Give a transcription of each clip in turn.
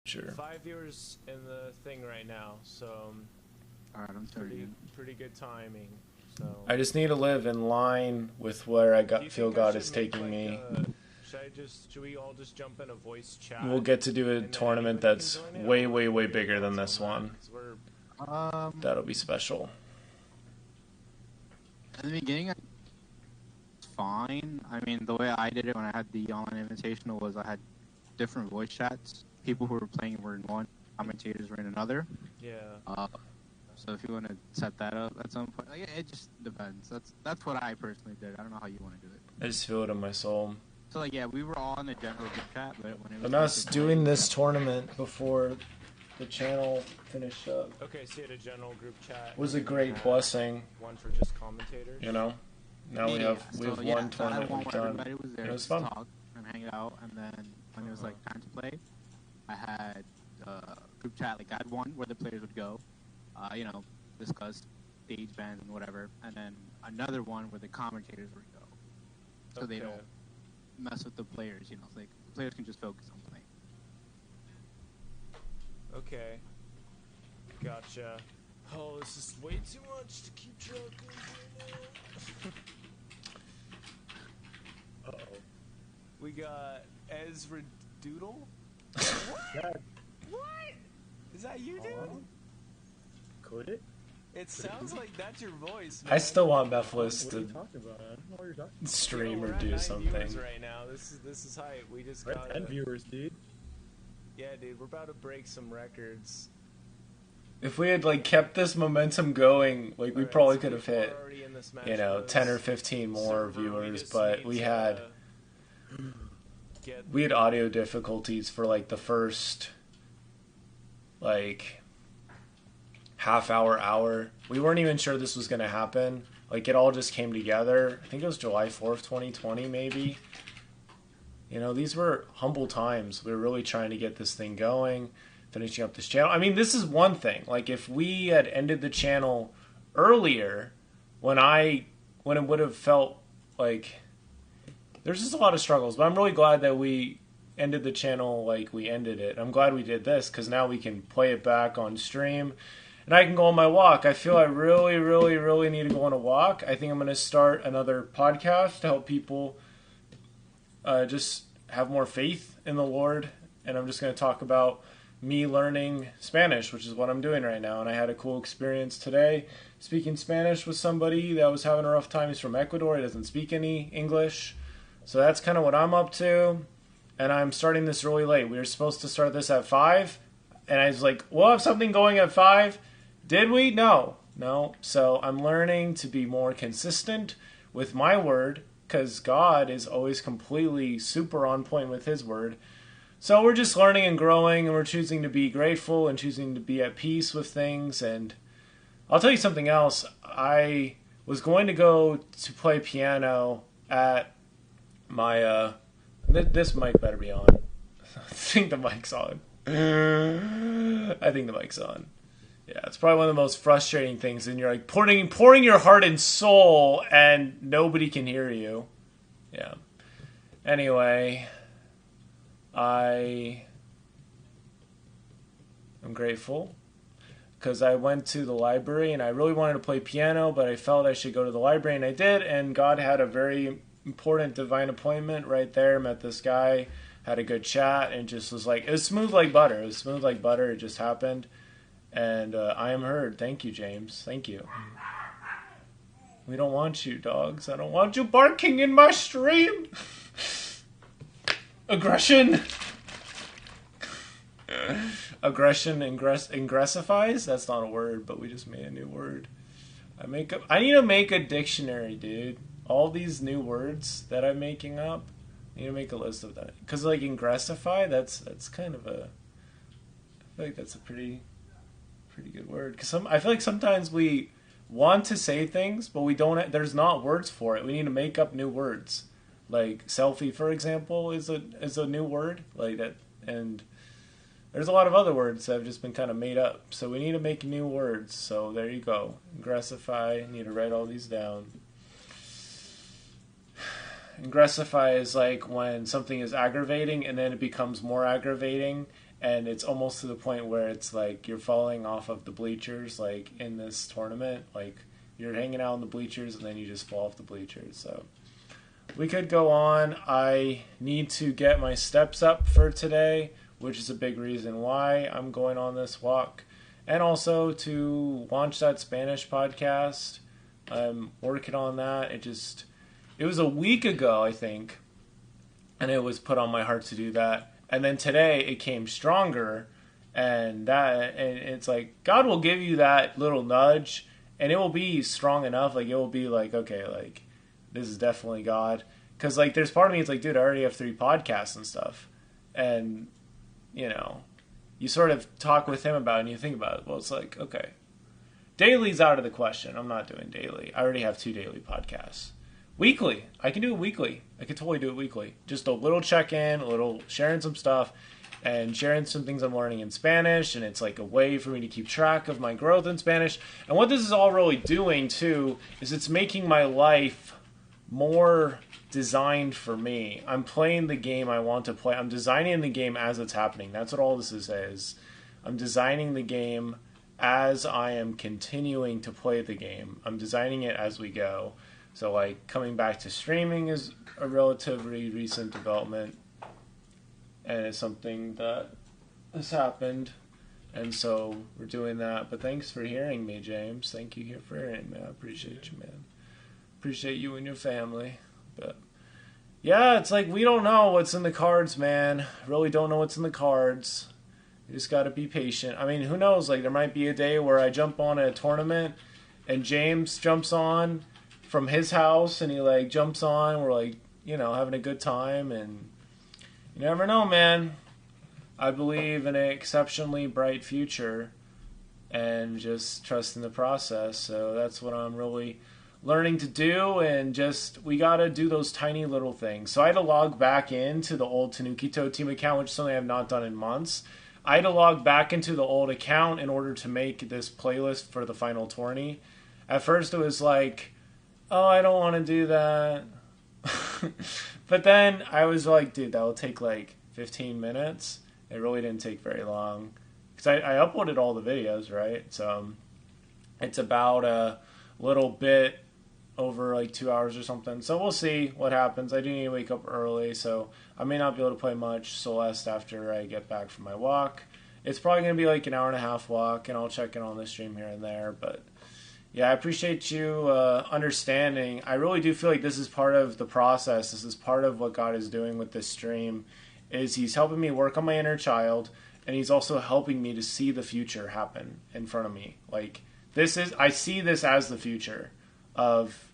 Sure. 5 viewers in the thing right now, so Alright, I'm pretty good timing. So I just need to live in line with where I feel God is make, taking me. Should we all just jump in a voice chat? We'll get to do a tournament that's way, way, way bigger than this one. That'll be special. In the beginning, it's fine. I mean, the way I did it when I had the online invitational was I had different voice chats. People who were playing were in one, commentators were in another. Yeah. So if you want to set that up at some point, like, it just depends. That's what I personally did. I don't know how you want to do it. I just feel it in my soul. So like, yeah, we were all in the general group chat, but when it was And us doing this tournament before the channel finished up. Okay, so you had a general group chat. Was a great blessing. One for just commentators. You know, now we have one tournament we've done. Everybody was there it was to fun. talk and hang out, and then when it was like time to play, I had group chat. Like I had one where the players would go, discuss stage bands and whatever, and then another one where the commentators would go, so they don't mess with the players. You know, it's like the players can just focus on playing. Okay. Gotcha. Oh, this is way too much to keep track of right now. Uh-oh. We got Ezra Doodle? What? What? Is that you, dude? Could it? It sounds like that's your voice, man. I still want Mephiles What are you to talking about? I don't know what you're talking about. stream We're or at do 9 something. viewers right now. This is hype. We just We're got at 10 viewers, dude. Yeah, dude, we're about to break some records. If we had kept this momentum going, we probably could have hit, 10 or 15 more viewers, but we had audio difficulties for the first half hour. We weren't even sure this was going to happen. It all just came together. I think it was July 4th, 2020, maybe. These were humble times. We were really trying to get this thing going, finishing up this channel. I mean, this is one thing. If we had ended the channel earlier, when it would have felt there's just a lot of struggles. But I'm really glad that we ended the channel like we ended it. I'm glad we did this because now we can play it back on stream. And I can go on my walk. I feel I really, really, really need to go on a walk. I think I'm going to start another podcast to help people just have more faith in the Lord. And I'm just going to talk about me learning Spanish, which is what I'm doing right now. And I had a cool experience today speaking Spanish with somebody that was having a rough time. He's from Ecuador. He doesn't speak any English. So that's kind of what I'm up to. And I'm starting this really late. We were supposed to start this at 5. And I was like, we'll have something going at 5. Did we? No. So I'm learning to be more consistent with my word because God is always completely super on point with his word. So we're just learning and growing, and we're choosing to be grateful and choosing to be at peace with things. And I'll tell you something else. I was going to go to play piano at my... this mic better be on. I think the mic's on. I think the mic's on. Yeah, it's probably one of the most frustrating things. And you're pouring your heart and soul, and nobody can hear you. Yeah. Anyway, I'm grateful because I went to the library and I really wanted to play piano, but I felt I should go to the library, and I did. And God had a very important divine appointment right there. Met this guy, had a good chat, and just was it was smooth like butter. It just happened. And I am heard. Thank you, James. Thank you. We don't want you, dogs. I don't want you barking in my stream. Aggression. Aggression ingressifies? That's not a word, but we just made a new word. I need to make a dictionary, dude. All these new words that I'm making up, I need to make a list of that. Because ingressify, that's kind of a... I feel like that's a pretty good word. Because I feel like sometimes we want to say things, but we don't. There's not words for it. We need to make up new words. Selfie, for example, is a new word that. And there's a lot of other words that have just been kind of made up. So we need to make new words. So there you go. Ingressify. I need to write all these down. Ingressify is when something is aggravating and then it becomes more aggravating. and it's almost to the point where it's like you're falling off of the bleachers, like in this tournament, like you're hanging out in the bleachers and then you just fall off the bleachers. So we could go on. I need to get my steps up for today, which is a big reason why I'm going on this walk, and also to launch that Spanish podcast. I'm working on that. It was a week ago, I think, and it was put on my heart to do that. And then today it came stronger, and it's like God will give you that little nudge, and it will be strong enough. Like it will be like, okay, like this is definitely God. Because like there's part of me, it's like, dude, I already have 3 podcasts and stuff, and you know, you sort of talk with him about it, and you think about it. Well, it's like, okay, daily's out of the question. I'm not doing daily. I already have 2 daily podcasts. Weekly. I can do it weekly. I could totally do it weekly. Just a little check-in, a little sharing some stuff, and sharing some things I'm learning in Spanish, and it's like a way for me to keep track of my growth in Spanish. And what this is all really doing, too, is it's making my life more designed for me. I'm playing the game I want to play. I'm designing the game as it's happening. That's what all this is. I'm designing the game as I am continuing to play the game. I'm designing it as we go. So, like, coming back to streaming is a relatively recent development, and it's something that has happened, and so we're doing that. But thanks for hearing me, James. Thank you for hearing me. I appreciate you, man. Appreciate you and your family. But, yeah, it's like we don't know what's in the cards, man. Really don't know what's in the cards. You just got to be patient. I mean, who knows? Like, there might be a day where I jump on a tournament, and James jumps on from his house, and he like jumps on. We're like, you know, having a good time, and you never know, man. I believe in an exceptionally bright future, and just trust in the process. So that's what I'm really learning to do, and just we gotta do those tiny little things. So I had to log back into the old Tanukito team account, which is something I've not done in months. I had to log back into the old account in order to make this playlist for the final tourney. At first it was like, oh, I don't want to do that. But then I was like, dude, that will take like 15 minutes. It really didn't take very long. Because I uploaded all the videos, right? So it's about a little bit over like 2 hours or something. So we'll see what happens. I do need to wake up early, so I may not be able to play much Celeste after I get back from my walk. It's probably going to be like an hour and a half walk, and I'll check in on the stream here and there, but yeah, I appreciate you understanding. I really do feel like this is part of the process. This is part of what God is doing with this stream, is He's helping me work on my inner child, and He's also helping me to see the future happen in front of me. Like, I see this as the future of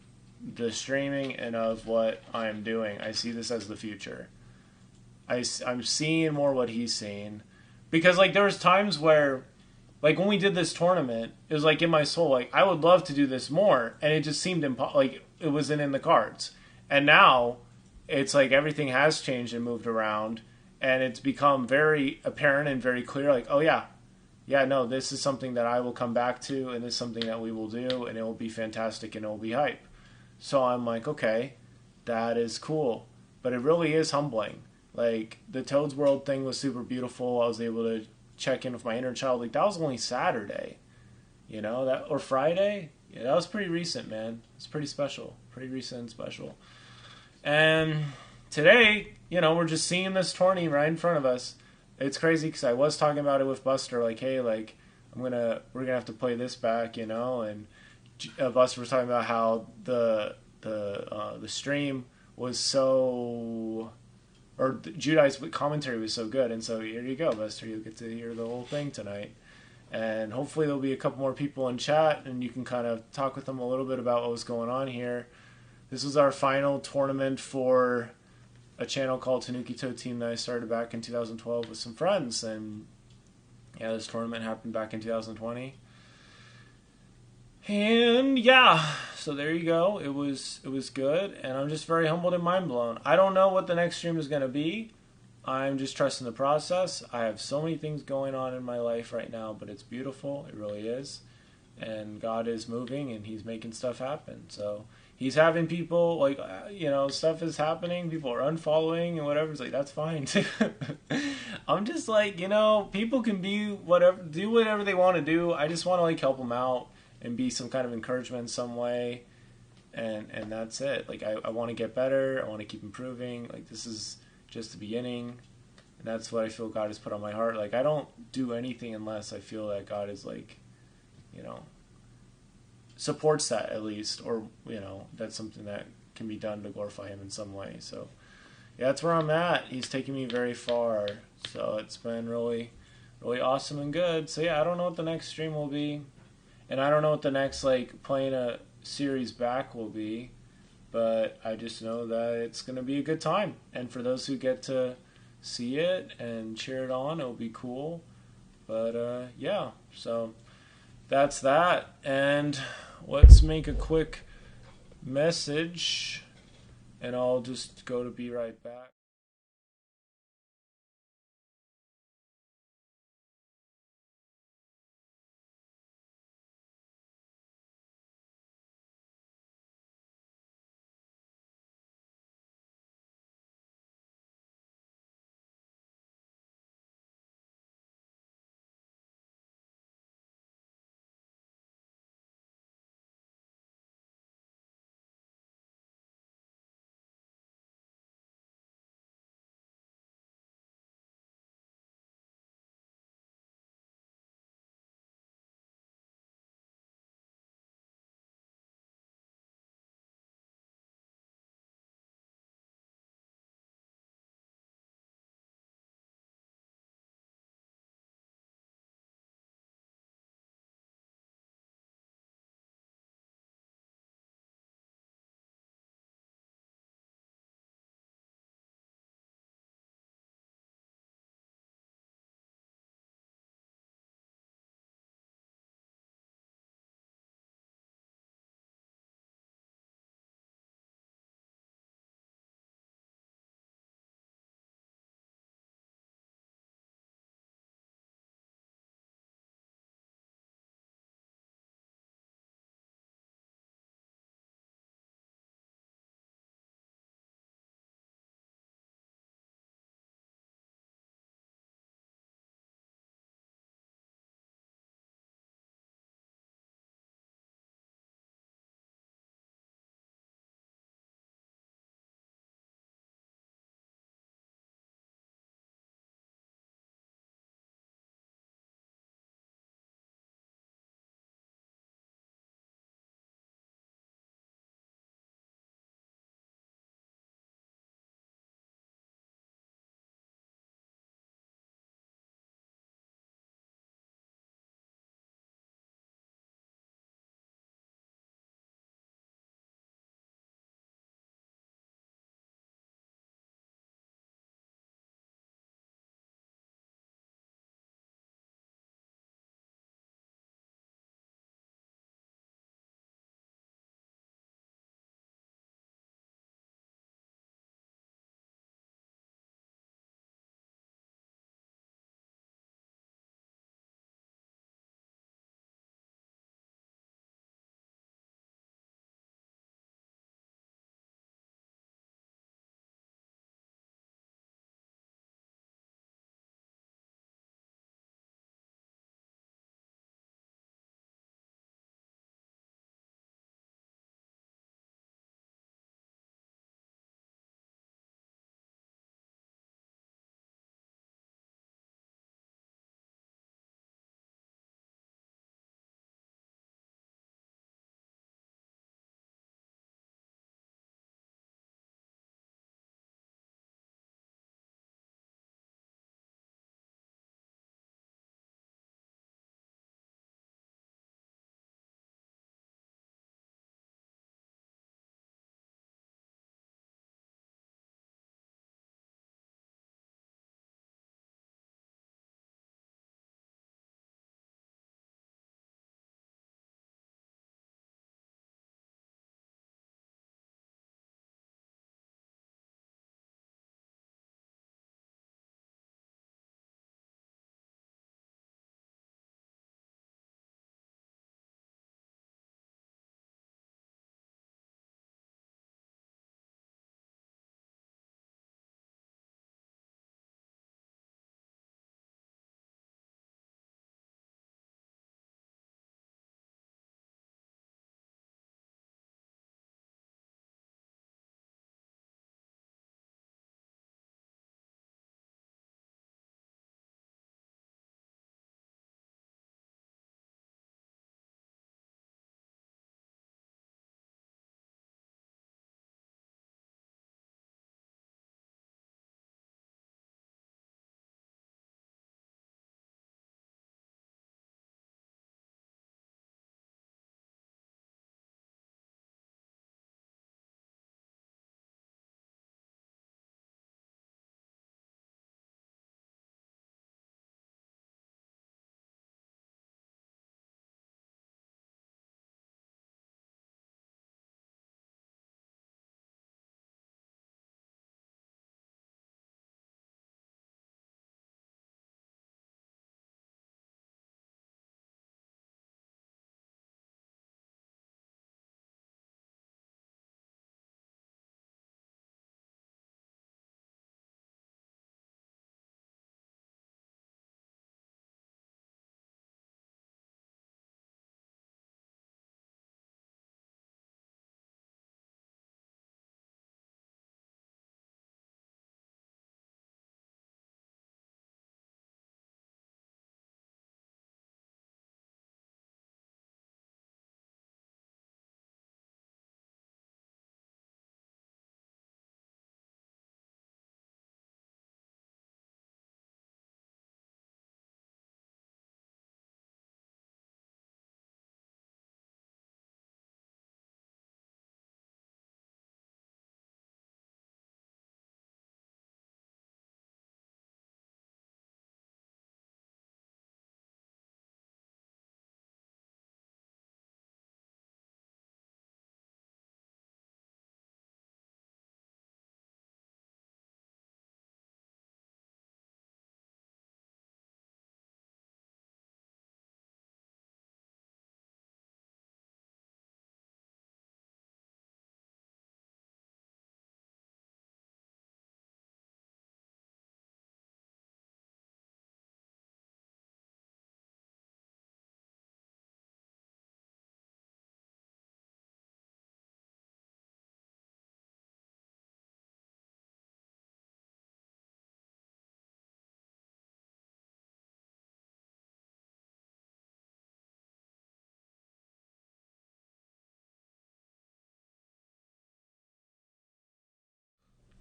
the streaming and of what I am doing. I see this as the future. I'm seeing more what He's seeing. Because, like, there was times where, like, when we did this tournament, it was like in my soul, like, I would love to do this more, and it just seemed like it wasn't in the cards. And now it's like everything has changed and moved around, and it's become very apparent and very clear, like, oh yeah, no, this is something that I will come back to, and this is something that we will do, and it will be fantastic, and it will be hype. So I'm like, okay, that is cool. But it really is humbling. Like, the Toad's World thing was super beautiful. I was able to check in with my inner child. Like, that was only Saturday, you know, or Friday. Yeah, that was pretty recent, man. It's pretty special, pretty recent and special. And today, you know, we're just seeing this tourney right in front of us. It's crazy because I was talking about it with Buster, like, hey, like, we're gonna have to play this back, you know. And Buster was talking about how the stream was so, or Judai's commentary was so good, and so here you go, Buster. You'll get to hear the whole thing tonight, and hopefully there'll be a couple more people in chat, and you can kind of talk with them a little bit about what was going on here. This was our final tournament for a channel called Tanukito Team that I started back in 2012 with some friends, and yeah, this tournament happened back in 2020. And yeah, so there you go. It was good, and I'm just very humbled and mind blown. I don't know what the next stream is going to be. I'm just trusting the process. I have so many things going on in my life right now, but it's beautiful. It really is. And God is moving, and He's making stuff happen. So he's having people like stuff is happening, people are unfollowing and whatever. It's like that's fine too. I'm just like, people can be whatever, do whatever they want to do. I just want to like help them out and be some kind of encouragement in some way, and that's it. Like I want to get better, I want to keep improving. Like this is just the beginning, and that's what I feel God has put on my heart. Like I don't do anything unless I feel that God is like, supports that at least, or that's something that can be done to glorify him in some way. So yeah, that's where I'm at. He's taken me very far, so it's been really really awesome and good. So yeah, I don't know what the next stream will be, and I don't know what the next like playing a series back will be, but I just know that it's going to be a good time, and for those who get to see it and cheer it on, it'll be cool. But yeah, so that's that. And let's make a quick message, and I'll just go to be right back.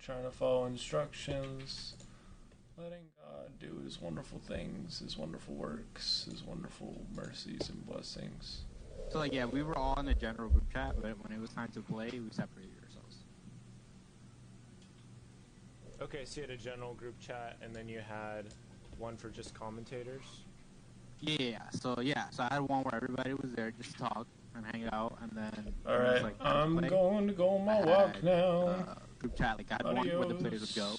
trying to follow instructions, letting God do His wonderful things, His wonderful works, His wonderful mercies and blessings. So like, yeah, we were all in a general group chat, but when it was time to play, we separated ourselves. Okay, so you had a general group chat, and then you had one for just commentators? Yeah, so I had one where everybody was there just to talk and hang out, and then All when it was, right, like, time to I'm play, going to go on my I walk had, now. Group chat, like I had one where the players would go,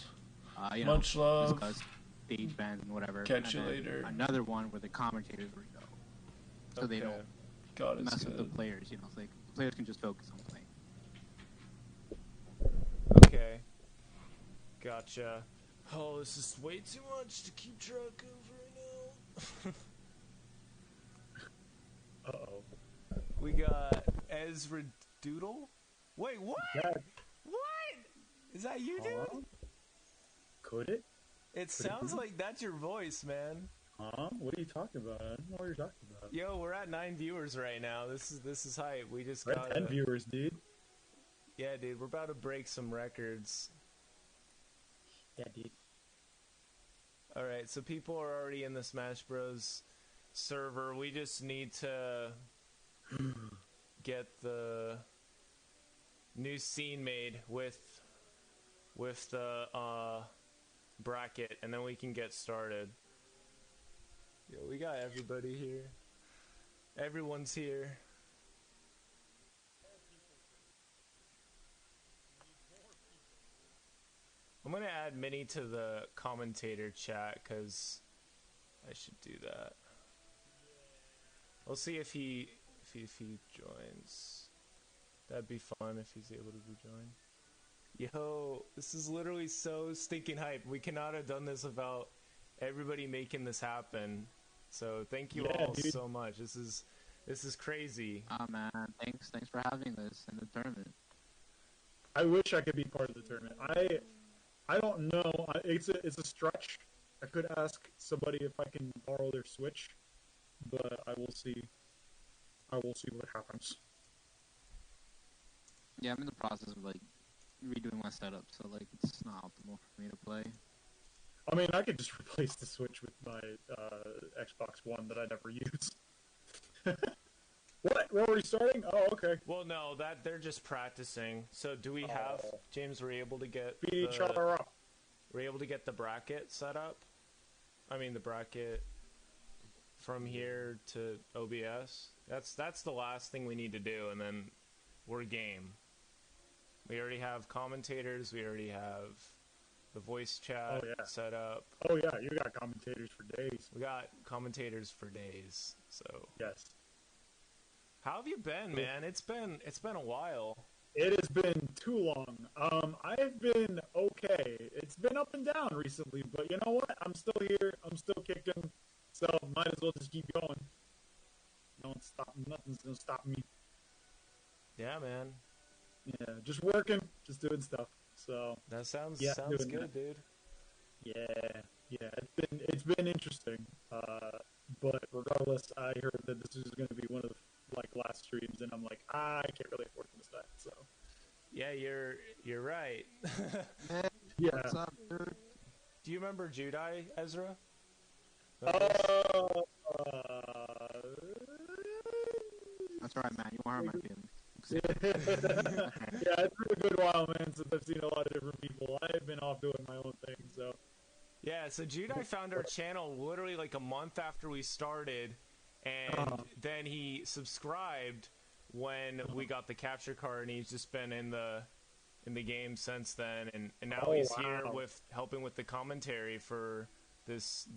Much love. discuss stage bands and whatever. Catch and you then later. Another one where the commentators would go, so they don't God is mess with the good. players. You know, it's like the players can just focus on playing. Okay. Gotcha. Oh, this is way too much to keep track of right now. Uh-oh. We got Ezra Doodle. Wait, what? Yeah. What? Is that you, dude? Could it? It sounds like that's your voice, man. Huh? What are you talking about? I don't know what you're talking about. Yo, we're at 9 viewers right now. This is hype. We just We're got at 10 viewers, dude. Yeah, dude, we're about to break some records. Yeah, dude. Alright, so people are already in the Smash Bros. Server. We just need to get the new scene made with the bracket, and then we can get started. Yo, we got everybody here. Everyone's here. I'm gonna add Minnie to the commentator chat, because I should do that. We'll see if he joins. That'd be fun if he's able to be joined. Yo, this is literally so stinking hype. We cannot have done this without everybody making this happen. So thank you all so much. This is crazy. Oh man, thanks for having this in the tournament. I wish I could be part of the tournament. I don't know. It's a stretch. I could ask somebody if I can borrow their Switch, but I will see. I will see what happens. Yeah, I'm in the process of like redoing my setup, so like it's not optimal for me to play. I mean, I could just replace the Switch with my Xbox One that I never use. What? We're already starting? Oh, okay. Well, no, that they're just practicing. So do we have James? We're able to get Beat each other up. We're able to get the bracket set up. I mean, the bracket from here to OBS. That's the last thing we need to do, and then we're game. We already have commentators. We already have the voice chat set up. Oh yeah, you got commentators for days. We got commentators for days. So yes. How have you been, man? It's been a while. It has been too long. I've been okay. It's been up and down recently, but you know what? I'm still here. I'm still kicking. So might as well just keep going. Don't stop. Nothing's gonna stop me. Yeah, man. Yeah, just working, just doing stuff. So that sounds good, that. dude. Yeah. It's been interesting. But regardless, I heard that this is going to be one of the last streams, and I'm like, I can't really afford to miss that. So. Yeah, you're right. Yeah. What's up, dude? Do you remember Judai, Ezra? That's alright, man. You are my feelings. Yeah, it's been a good while, man, since I've seen a lot of different people. I've been off doing my own thing, so. Yeah, so Judai found our channel literally like a month after we started, and then he subscribed when we got the capture card, and he's just been in the game since then, and now he's here with helping with the commentary for this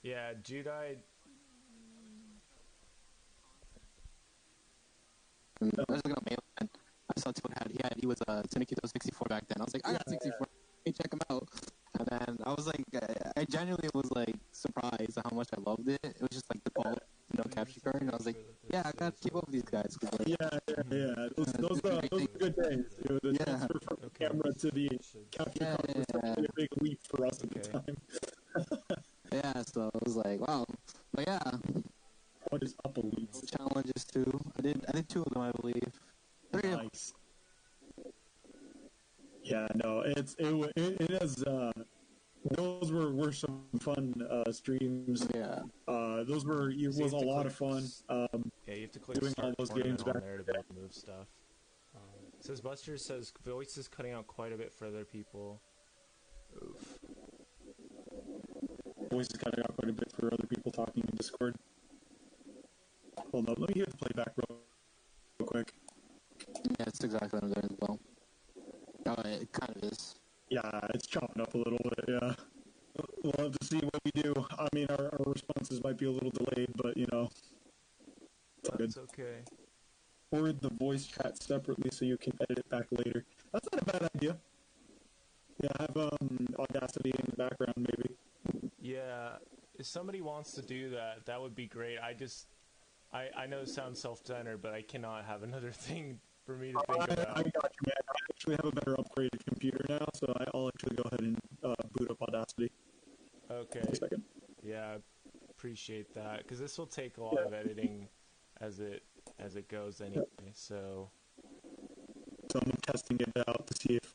Yeah, Judai. I was looking on Mainland. I saw Toad he was a Tunicato 64 back then. I was like, I got 64. Hey, check him out. And then I was like, I genuinely was like surprised at how much I loved it. It was just like the default, capture card, and I was like, yeah, I gotta keep up with these guys. Like, Yeah. Those are good days. The transfer from the camera to the capture card was actually a big leap for us at the time. Yeah, so I was like, wow. But yeah. What is up, elites? Challenges too. I did 2 of them, I believe. 3 of them. Nice. Yeah, no, it is. Those were some fun streams. Yeah. Those was a lot of fun. Yeah, you have to click doing all those games on back there to be able to move stuff. It says Buster says voice is cutting out quite a bit for other people. Oof. Voice is cutting out quite a bit for other people talking in Discord. Hold up, let me hear the playback real quick. Yeah, that's exactly what I'm doing as well. It kind of is. Yeah, it's chopping up a little bit, yeah. We'll have to see what we do. I mean, our responses might be a little delayed, but, it's all good. It's okay. Or the voice chat separately so you can edit it back later. That's not a bad idea. Yeah, have Audacity in the background, maybe. Yeah, if somebody wants to do that, that would be great. I know it sounds self-centered, but I cannot have another thing for me to think about. I got you, man. I actually have a better upgraded computer now, so I'll actually go ahead and boot up Audacity. Okay. Just a second. Yeah, appreciate that, because this will take a lot of editing as it goes anyway. So I'm testing it out to see if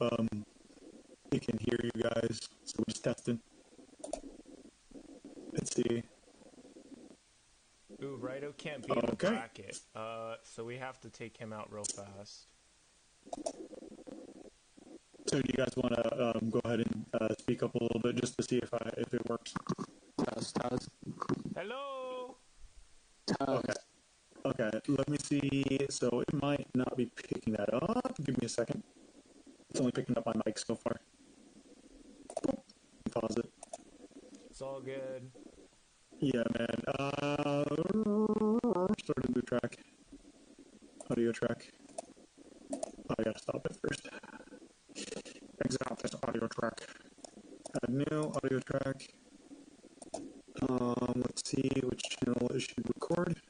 it can hear you guys. So we're just testing. Let's see. Ooh, Rido can't be in the bracket. So we have to take him out real fast. So do you guys want to go ahead and speak up a little bit just to see if it works? Test. Hello. Okay. Let me see. So it might not be picking that up. Give me a second. It's only picking up my mic so far. Pause it. It's all good. Yeah, man. Start a new track. Audio track. Oh, I gotta stop it first. Exit out this audio track. Add new audio track. Let's see which channel it should record.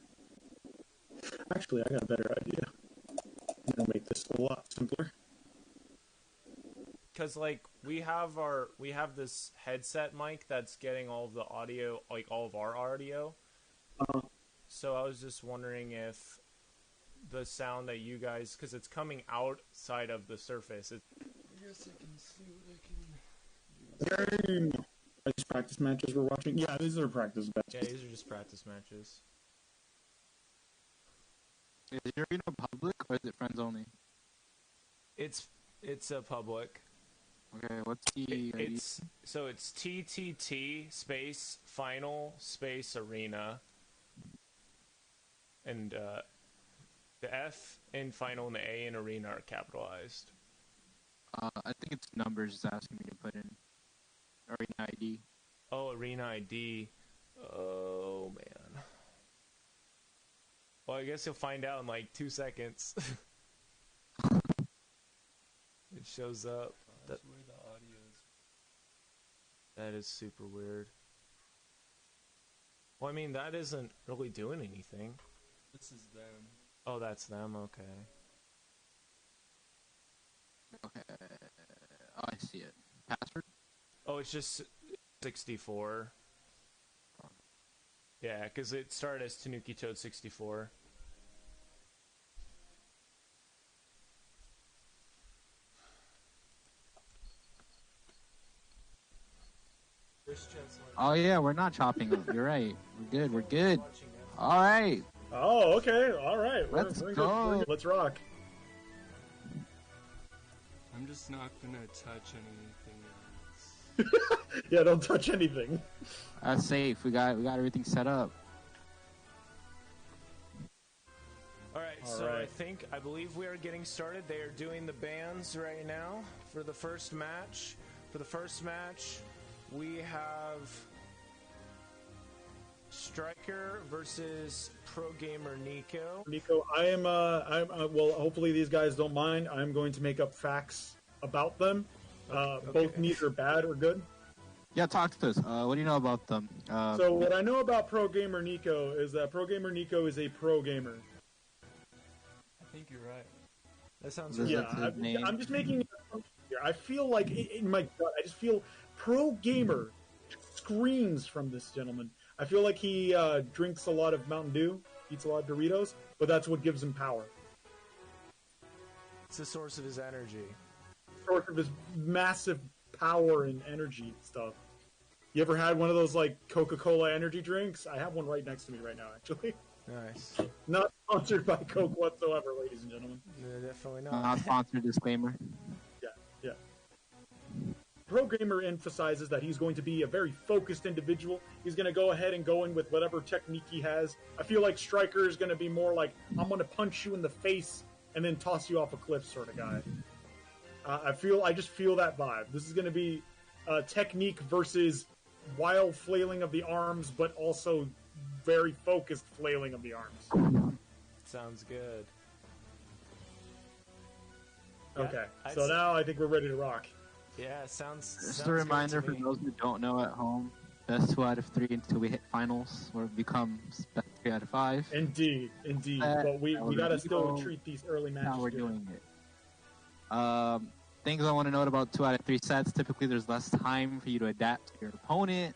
Actually, I got a better idea. I'm gonna make this a lot simpler. Because like we have this headset mic that's getting all of the audio, like all of our audio. So I was just wondering if the sound that you guys, because it's coming outside of the surface. I guess I can see what I can do. These practice matches we're watching. Yeah, these are practice matches. Yeah, these are just practice matches. Is your arena public or is it friends only? It's a public. Okay, what's the it's TTT space final space arena, and the F in final and the A in arena are capitalized. I think it's numbers it's asking me to put in. Arena ID. Oh, arena ID. Oh man. Well, I guess you'll find out in like 2 seconds. It shows up. That's where the audio is. That is super weird. Well, I mean, that isn't really doing anything. This is them. Oh, that's them? Okay. Okay. Oh, I see it. Password? Oh, it's just 64. Yeah, because it started as Tanuki Toad 64. Oh yeah, we're not chopping up. You're right. We're good. All right. Oh, okay. All right. Let's go. Let's rock. I'm just not gonna touch anything else. Yeah, don't touch anything. That's safe. We got everything set up. Alright, I believe we are getting started. They are doing the bans right now for the first match. For the first match, we have Striker versus Pro Gamer Nico. Nico, well, hopefully these guys don't mind. I'm going to make up facts about them. Both neither bad or good. Yeah, talk to us. What do you know about them? So what I know about Pro Gamer Nico is that Pro Gamer Nico is a pro gamer. I think you're right. That sounds Is right. that his name? I'm just making an assumption here. I feel like in my gut, I just feel pro gamer screams from this gentleman. I feel like he drinks a lot of Mountain Dew, eats a lot of Doritos, but that's what gives him power. It's the source of his energy. Source of his massive power and energy stuff. You ever had one of those like Coca-Cola energy drinks? I have one right next to me right now, actually. Nice. Not sponsored by Coke whatsoever, ladies and gentlemen. No, definitely not. Not sponsored disclaimer. Yeah. Pro Gamer emphasizes that he's going to be a very focused individual. He's going to go ahead and go in with whatever technique he has. I feel like Striker is going to be more like, I'm going to punch you in the face and then toss you off a cliff sort of guy. I just feel that vibe. This is going to be technique versus wild flailing of the arms, but also very focused flailing of the arms. Sounds good. Okay, Yeah, so now I think we're ready to rock. Yeah, sounds. Just sounds a reminder good for to me. those who don't know at home: best 2 out of 3 until we hit finals, where it becomes best 3 out of 5. Indeed. But we got to still treat these early matches. How we're good. doing it. Things I want to note about 2 out of 3 sets. Typically, there's less time for you to adapt to your opponent.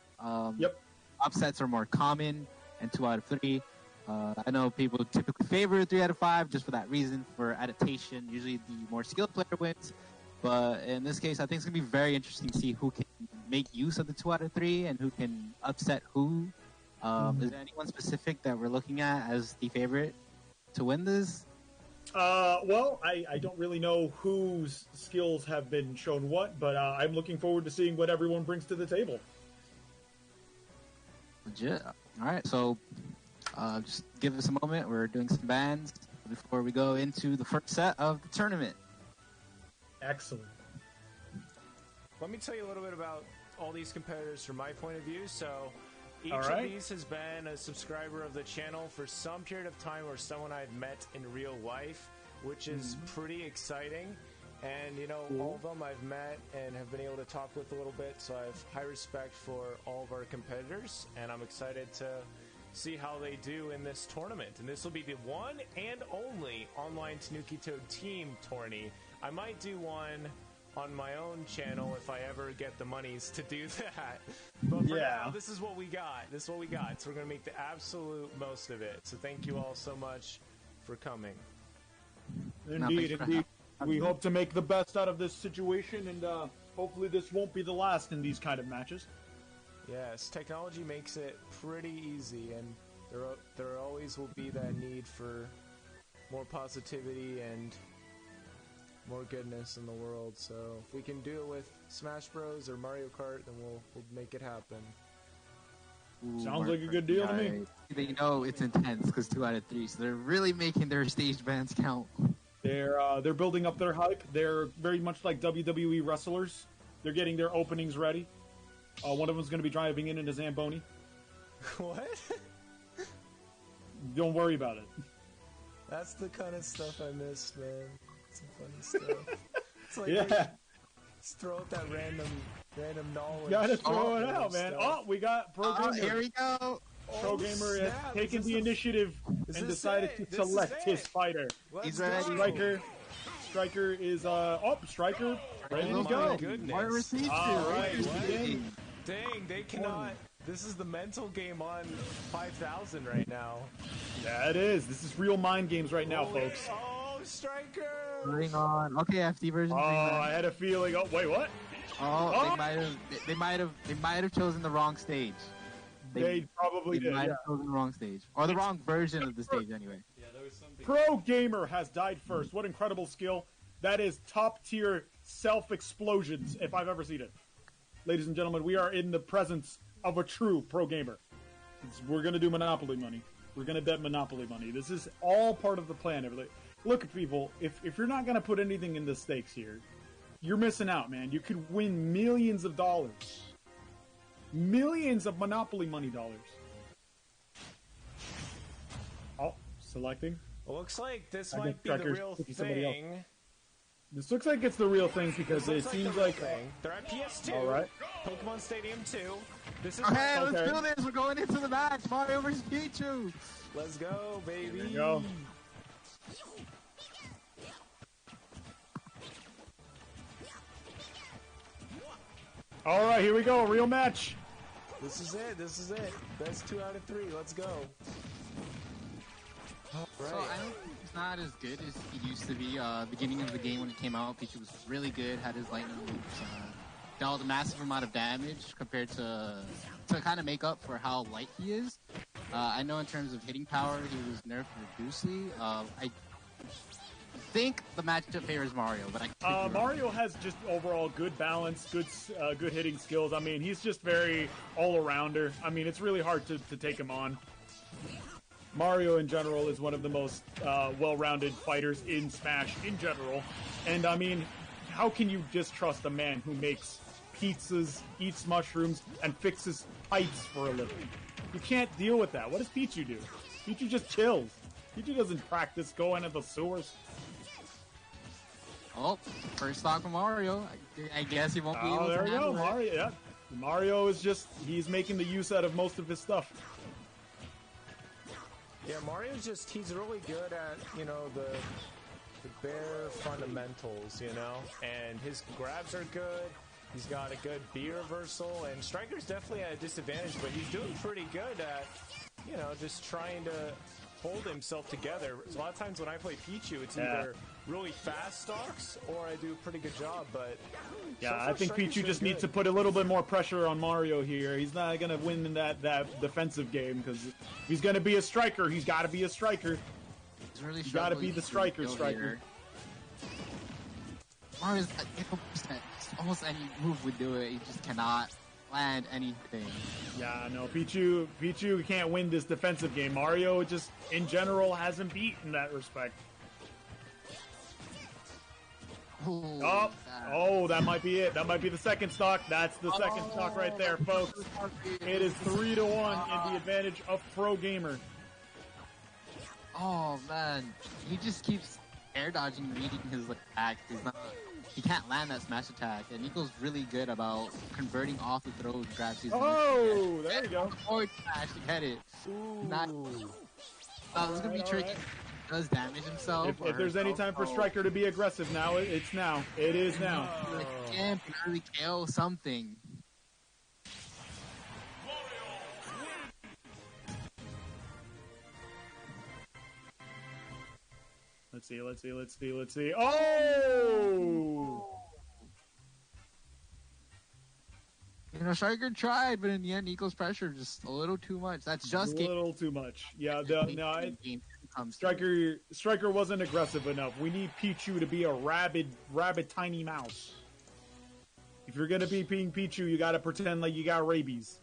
Yep. Upsets are more common, and 2 out of 3. I know people typically favor 3 out of 5 just for that reason, for adaptation. Usually, the more skilled player wins. But in this case, I think it's going to be very interesting to see who can make use of the 2 out of 3 and who can upset who. Is there anyone specific that we're looking at as the favorite to win this? Well, I don't really know whose skills have been shown what, but I'm looking forward to seeing what everyone brings to the table. Legit. All right, so just give us a moment. We're doing some bans before we go into the first set of the tournament. Excellent. Let me tell you a little bit about all these competitors from my point of view. So each All right. of these has been a subscriber of the channel for some period of time, or someone I've met in real life, which is pretty exciting. And, you know, all of them I've met and have been able to talk with a little bit, so I have high respect for all of our competitors, and I'm excited to see how they do in this tournament. And this will be the one and only online Tanuki Toad team tourney. I might do one on my own channel if I ever get the monies to do that. But for now, this is what we got. This is what we got. So we're going to make the absolute most of it. So thank you all so much for coming. Indeed. We hope to make the best out of this situation, and hopefully this won't be the last in these kind of matches. Yes, technology makes it pretty easy, and there always will be that need for more positivity and more goodness in the world. So if we can do it with Smash Bros. Or Mario Kart, then we'll make it happen. Sounds like a good deal to me. They know it's intense because 2 out of 3, so they're really making their stage bans count. They're building up their hype. They're very much like WWE wrestlers. They're getting their openings ready. One of them's going to be driving in a Zamboni. What? Don't worry about it. That's the kind of stuff I missed, man. Some funny stuff. It's like just throw out that random knowledge. Gotta throw it out, man. Oh, we got Pro Gamer. Here we go. Pro Gamer has taken the initiative and decided to select his fighter. He's ready. Striker is Striker ready to my go. goodness. All right, Dang, they cannot. This is the mental game on 5,000 right now. Yeah, it is. This is real mind games right now, folks. Oh, Striker! Bring on. Okay, FD version. I had a feeling. Oh, wait, what? They might have chosen the wrong stage. They probably They did. might have chosen the wrong stage, or the wrong version of the stage, anyway. Yeah, there was something. Pro Gamer has died first. What incredible skill. That is top tier self-explosions, if I've ever seen it. Ladies and gentlemen, we are in the presence of a true Pro Gamer. We're going to do Monopoly money. We're going to bet Monopoly money. This is all part of the plan. Look at people, if you're not going to put anything in the stakes here, you're missing out, man. You could win millions of dollars. Millions of Monopoly money dollars. Selecting. Looks like this I might think be the Striker's real picking somebody else. thing. This looks like it's the real thing because it Looks seems the real like. thing. They're at PS2. All right. Pokemon Stadium 2. This is Okay, let's Okay. do this. We're going into the match. Mario versus Pichu. Let's go, baby. There you go. All right, here we go. Real match. This is it. This is it. Best 2 out of 3. Let's go. All right. So I don't think it's not as good as he used to be. Beginning of the game when it came out, Pichu was really good. Had his lightning moves. Dealt a massive amount of damage compared to kind of make up for how light he is. I know in terms of hitting power, he was nerfed reducedly. I think the matchup favors Mario, but I could be wrong. Mario has just overall good balance, good hitting skills. I mean, he's just very all-arounder. I mean, it's really hard to take him on. Mario in general is one of the most well-rounded fighters in Smash in general. And I mean, how can you distrust a man who makes pizzas, eats mushrooms, and fixes pipes for a living? You can't deal with that. What does Pichu do? Pichu just chills. Pichu doesn't practice going to the sewers. Oh, first stock from Mario. I guess he won't be able Oh, to there we go. handle it. Mario, yeah. Mario is just, he's making the use out of most of his stuff. Yeah, Mario's just, he's really good at, you know, the bare fundamentals, you know? And his grabs are good. He's got a good B reversal, and Striker's definitely at a disadvantage, but he's doing pretty good at, you know, just trying to hold himself together. A lot of times when I play Pichu, it's either really fast stocks or I do a pretty good job, but Yeah, so far, I think Striker's Pichu doing just needs to good. put a little bit more pressure on Mario here. He's not going to win in that defensive game, because if he's going to be a striker, he's got to be a striker. He's really You gotta struggling be the to striker, build striker. here. Mario's at 0%. Almost any move would do it. He just cannot land anything. Yeah, no, Pichu can't win this defensive game. Mario just, in general, hasn't beat in that respect. Oh, that might be it. That might be the second stock. That's the second stock right there, folks. It is 3-1 in the advantage of Pro Gamer. Oh man, he just keeps air dodging, reading his attack. He can't land that smash attack, and Nico's really good about converting off the throws and grabs. Oh, there you go. Forward smash to get it. Nice. This is gonna be Alright, tricky. alright. Does damage himself. If there's any time for Striker to be aggressive now, it's now. It is now. Can early KO something. Let's see. Oh! You know, Striker tried, but in the end, Nico's pressure just a little too much. That's just A little too much. Yeah, Striker. Striker wasn't aggressive enough. We need Pichu to be a rabid tiny mouse. If you're gonna be being Pichu, you gotta pretend like you got rabies.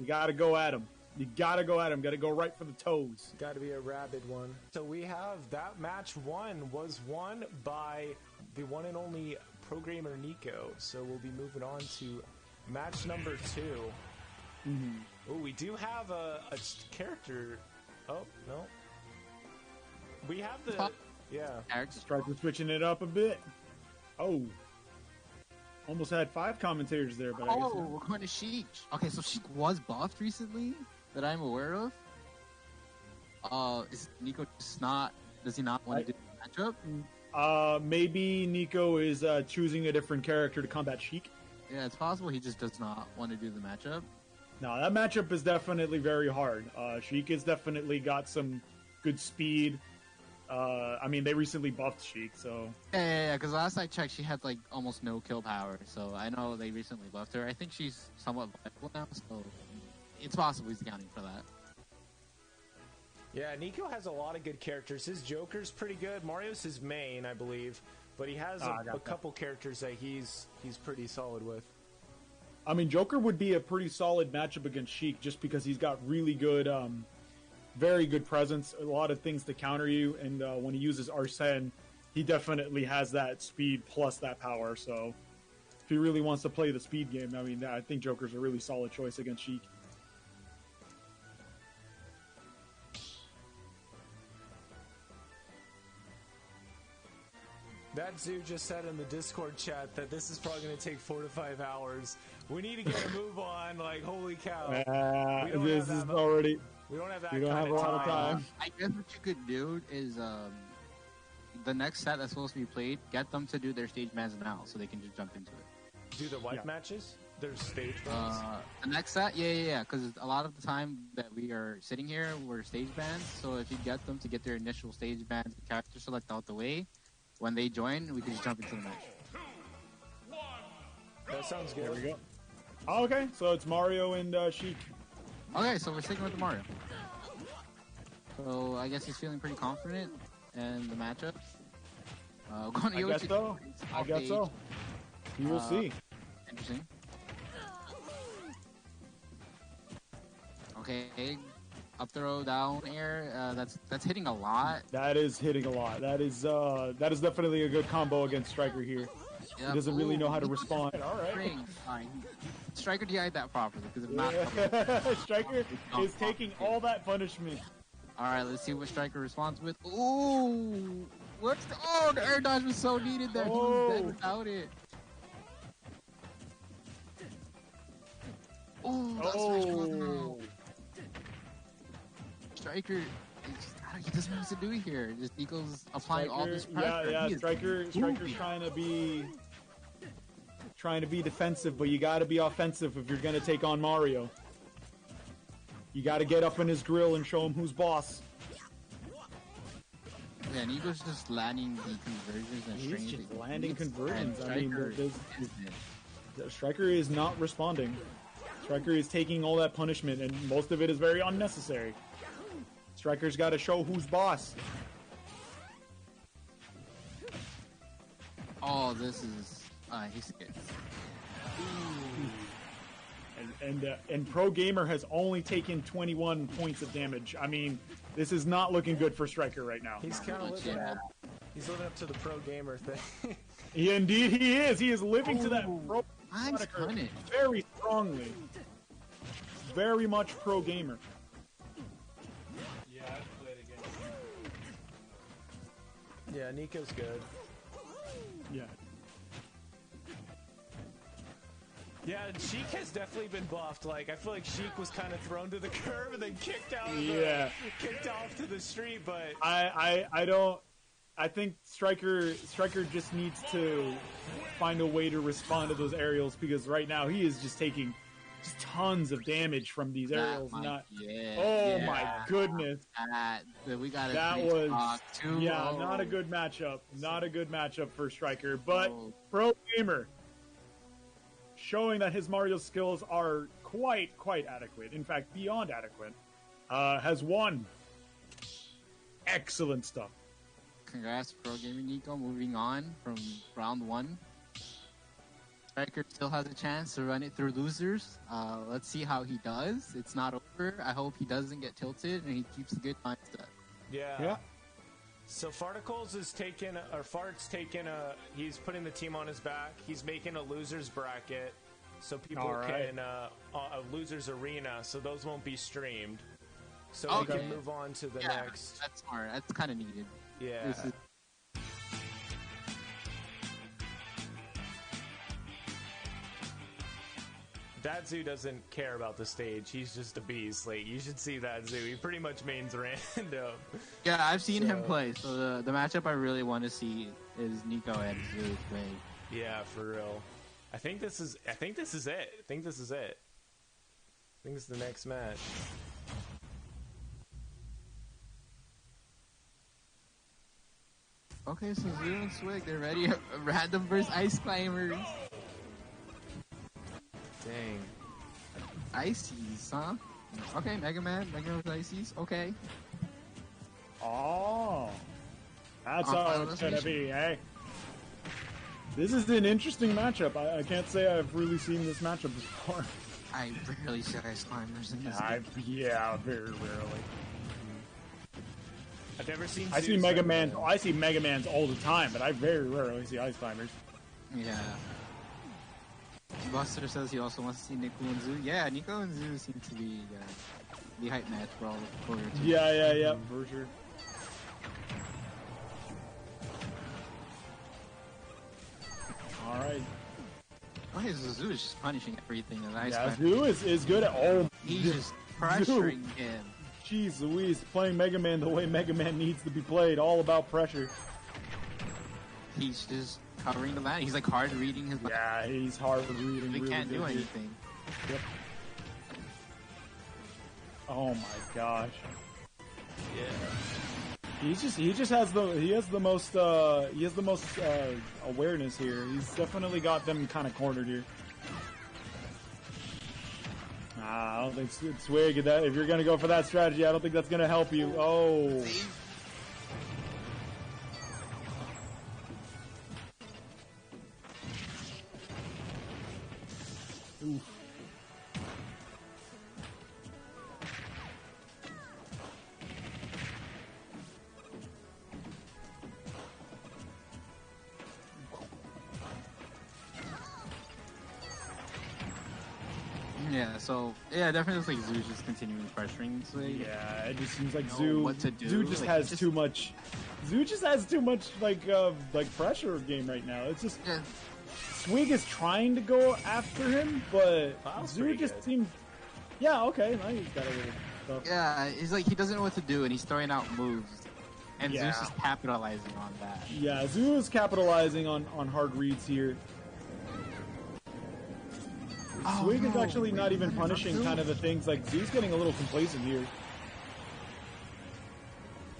You gotta go at him. Gotta go right for the toes. Got to be a rabid one. So we have that match was won by the one and only programmer Nico. So we'll be moving on to match number 2. Mm-hmm. Oh, we do have a character. Oh, no. We have the... Yeah. Striker switching it up a bit. Oh. Almost had 5 commentators there, but I guess Oh, we're going to Sheik. Okay, so Sheik was buffed recently that I'm aware of. Is Nico just not... Does he not want to do the matchup? Maybe Nico is choosing a different character to combat Sheik. Yeah, it's possible he just does not want to do the matchup. No, that matchup is definitely very hard. Sheik has definitely got some good speed. I mean, they recently buffed Sheik, so... Yeah, because last I checked, she had, almost no kill power, so I know they recently buffed her. I think she's somewhat viable now, so it's possible he's accounting for that. Yeah, Nico has a lot of good characters. His Joker's pretty good. Mario's his main, I believe. But he has a couple characters that he's pretty solid with. I mean, Joker would be a pretty solid matchup against Sheik just because he's got really good, very good presence, a lot of things to counter you, and when he uses Arsene, he definitely has that speed plus that power, so if he really wants to play the speed game, I mean, I think Joker's a really solid choice against Sheik. That Zoo just said in the Discord chat that this is probably going to take 4 to 5 hours. We need to get a move on. Like, holy cow. We don't this have is that, already. we don't have that We don't kind have a lot of time. I guess what you could do is the next set that's supposed to be played, get them to do their stage bans now so they can just jump into it. Do the wipe matches? There's stage bans? The next set? Yeah. Because a lot of the time that we are sitting here, we're stage bans. So if you get them to get their initial stage bans and character select out the way, when they join, we can just jump into the match. That sounds good. There we go. Oh, okay, so it's Mario and Sheik. Okay, so we're sticking with the Mario. So I guess he's feeling pretty confident in the matchup. Going to I guess so. You will see. Interesting. Okay, up throw, down air. That's hitting a lot. That is hitting a lot. That is definitely a good combo against Striker here. Yep. He doesn't really know how to respond. All right. Striker DI'd that properly because if not, Striker is taking all that punishment. All right, let's see what Striker responds with. Ooh, the air dodge was so needed there. He was dead without it. Oh. Striker, he doesn't know what to do here. Just Nico's applying all this pressure. Yeah. Striker's trying to be defensive, but you got to be offensive if you're going to take on Mario. You got to get up in his grill and show him who's boss. Yeah, Nico's just landing the conversions and He's just landing conversions. I mean, Striker is not responding. Striker is taking all that punishment, and most of it is very unnecessary. Striker's got to show who's boss. Oh, this is he's good. And Pro Gamer has only taken 21 points of damage. I mean, this is not looking good for Striker right now. He's kind of living up. He's living up to the Pro Gamer thing. Indeed, he is. He is living to that Pro moniker very strongly. Very much Pro Gamer. Yeah, I've played against him. Yeah, Nico's good. Yeah. Yeah, and Sheik has definitely been buffed. Like, I feel like Sheik was kind of thrown to the curb and then kicked out. Kicked off to the street. But I think Striker just needs to find a way to respond to those aerials, because right now he is just taking just tons of damage from these aerials. My goodness. Not a good matchup. Not a good matchup for Striker. But Pro Gamer, showing that his Mario skills are quite adequate. In fact, beyond adequate. Has won. Excellent stuff. Congrats, Pro Gamer Nico. Moving on from round 1. Striker still has a chance to run it through losers. Let's see how he does. It's not over. I hope he doesn't get tilted and he keeps a good mindset. Yeah. So Farticles is he's putting the team on his back. He's making a losers bracket so people can a losers arena, so those won't be streamed. So we can move on to the next. That's smart. That's kind of needed. Yeah. Dadzu doesn't care about the stage. He's just a beast. Like, you should see Dadzu. He pretty much mains random. Yeah, I've seen him play. So the matchup I really want to see is Nico and Zoo play. Yeah, for real. I think this is it. I think this is the next match. Okay, so Zoo and Swig, they're ready. Random versus Ice Climbers. Dang. Ices, huh? Okay, Mega Man versus Ices. Okay. Oh. That's how it's gonna be, eh? This is an interesting matchup. I can't say I've really seen this matchup before. I rarely see Ice Climbers in this game. Very rarely. I've never seen. I see Mega Man. I see Mega Man's all the time, but I very rarely see Ice Climbers. Yeah. Buster says he also wants to see Nico and Zoo. Yeah, Nico and Zoo seem to be the hype match we're all looking forward to. Yeah, for sure. Why is Zoo just punishing everything? Yeah, Zoo is good at all. He's just pressuring him. Jeez Louise, playing Mega Man the way Mega Man needs to be played, all about pressure. He's just covering the land. He's like hard reading his. Yeah, he's hard reading. He really can't do good anything. Yep. Oh my gosh. Yeah. He just has the most awareness here. He's definitely got them kind of cornered here. I don't think Swig, that if you're gonna go for that strategy, I don't think that's gonna help you. Oh. Oof. Yeah, so yeah, definitely looks like Zoo's just continuing pressuring Swig. Yeah, it just seems like Know Zoo. what to do. Zoo just Like, has too much. Zoo just has too much like pressure game right now. It's just Yeah. Swig is trying to go after him, but Kyle's Zoo pretty just good. seems. Yeah, okay, now he's got a little stuff. Yeah, he's like he doesn't know what to do, and he's throwing out moves, and Yeah. Zeus is capitalizing on that. Yeah, Zoo is capitalizing on hard reads here. Oh, Swig is no. actually not even punishing kind of the things like Zoo's getting a little complacent here.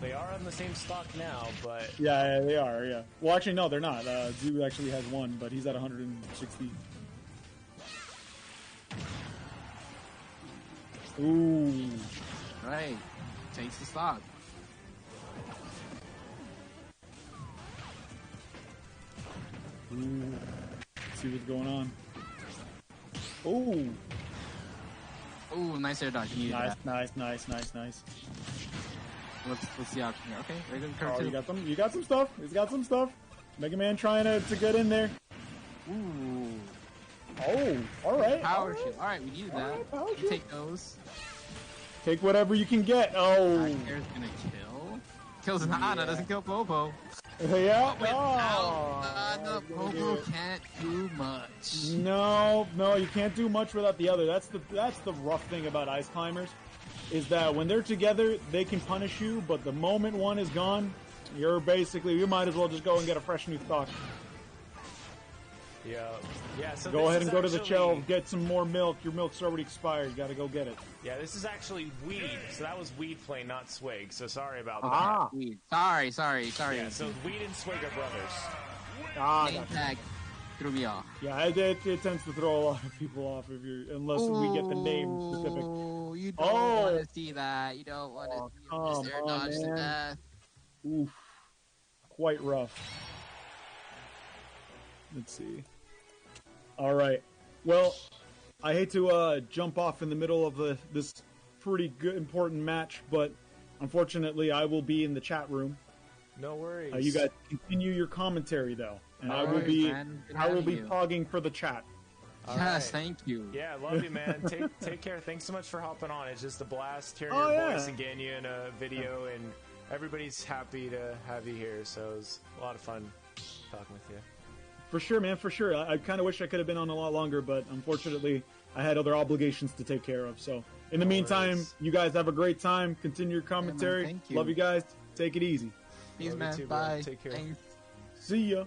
They are on the same stock now, but Yeah, they are. Yeah. Well, actually, no, they're not. Zoo actually has one, but he's at 160. Ooh. Right, takes the stock. Ooh. Let's see what's going on. Ooh. Ooh, nice air dodge. He needed Nice, that. nice. Let's see how. Okay, regular curve Oh, two. you got some stuff. He's got some stuff. Mega Man trying to get in there. Ooh, Oh, all right. power shield. All right, we needed that. Alright, power You shield. take those. Take whatever you can get. Oh. Back air's gonna kill. Kills Nana, doesn't kill Popo. Yeah. Without Oh, Nana, Popo can't do much. No, you can't do much without the other. That's the rough thing about ice climbers, is that when they're together, they can punish you, but the moment one is gone, you might as well just go and get a fresh new stock. yeah. So Go this ahead is and go to the actually- shelf, get some more milk. Your milk's already expired. You gotta go get it. Yeah, this is actually Weed. So that was Weed playing, not Swig. So sorry about that. Ah, Weed. Sorry. Yeah, so Weed and Swig are brothers. Name tag threw me off. yeah. It tends to throw a lot of people off unless we get the name specific. Ooh, you don't Oh. want to see that. You don't want to see come this air on, dodge to man. death. Oof, quite rough. Let's see. All right. Well, I hate to jump off in the middle of this pretty good important match, but unfortunately, I will be in the chat room. No worries. You guys continue your commentary though, and I will Alright, be man. Good I will having be you. pogging for the chat. All Yes, right. thank you. Yeah, love you, man. Take care. Thanks so much for hopping on. It's just a blast hearing Oh, your yeah. voice and getting you in a video, and everybody's happy to have you here. So it was a lot of fun talking with you. For sure, man. For sure. I kind of wish I could have been on a lot longer, but unfortunately, I had other obligations to take care of. So, in the No meantime, worries. you guys have a great time. Continue your commentary. thank you. Love you guys. Take it easy. Peace, Love you man. too, bro. Bye. Take care. Thanks. See ya.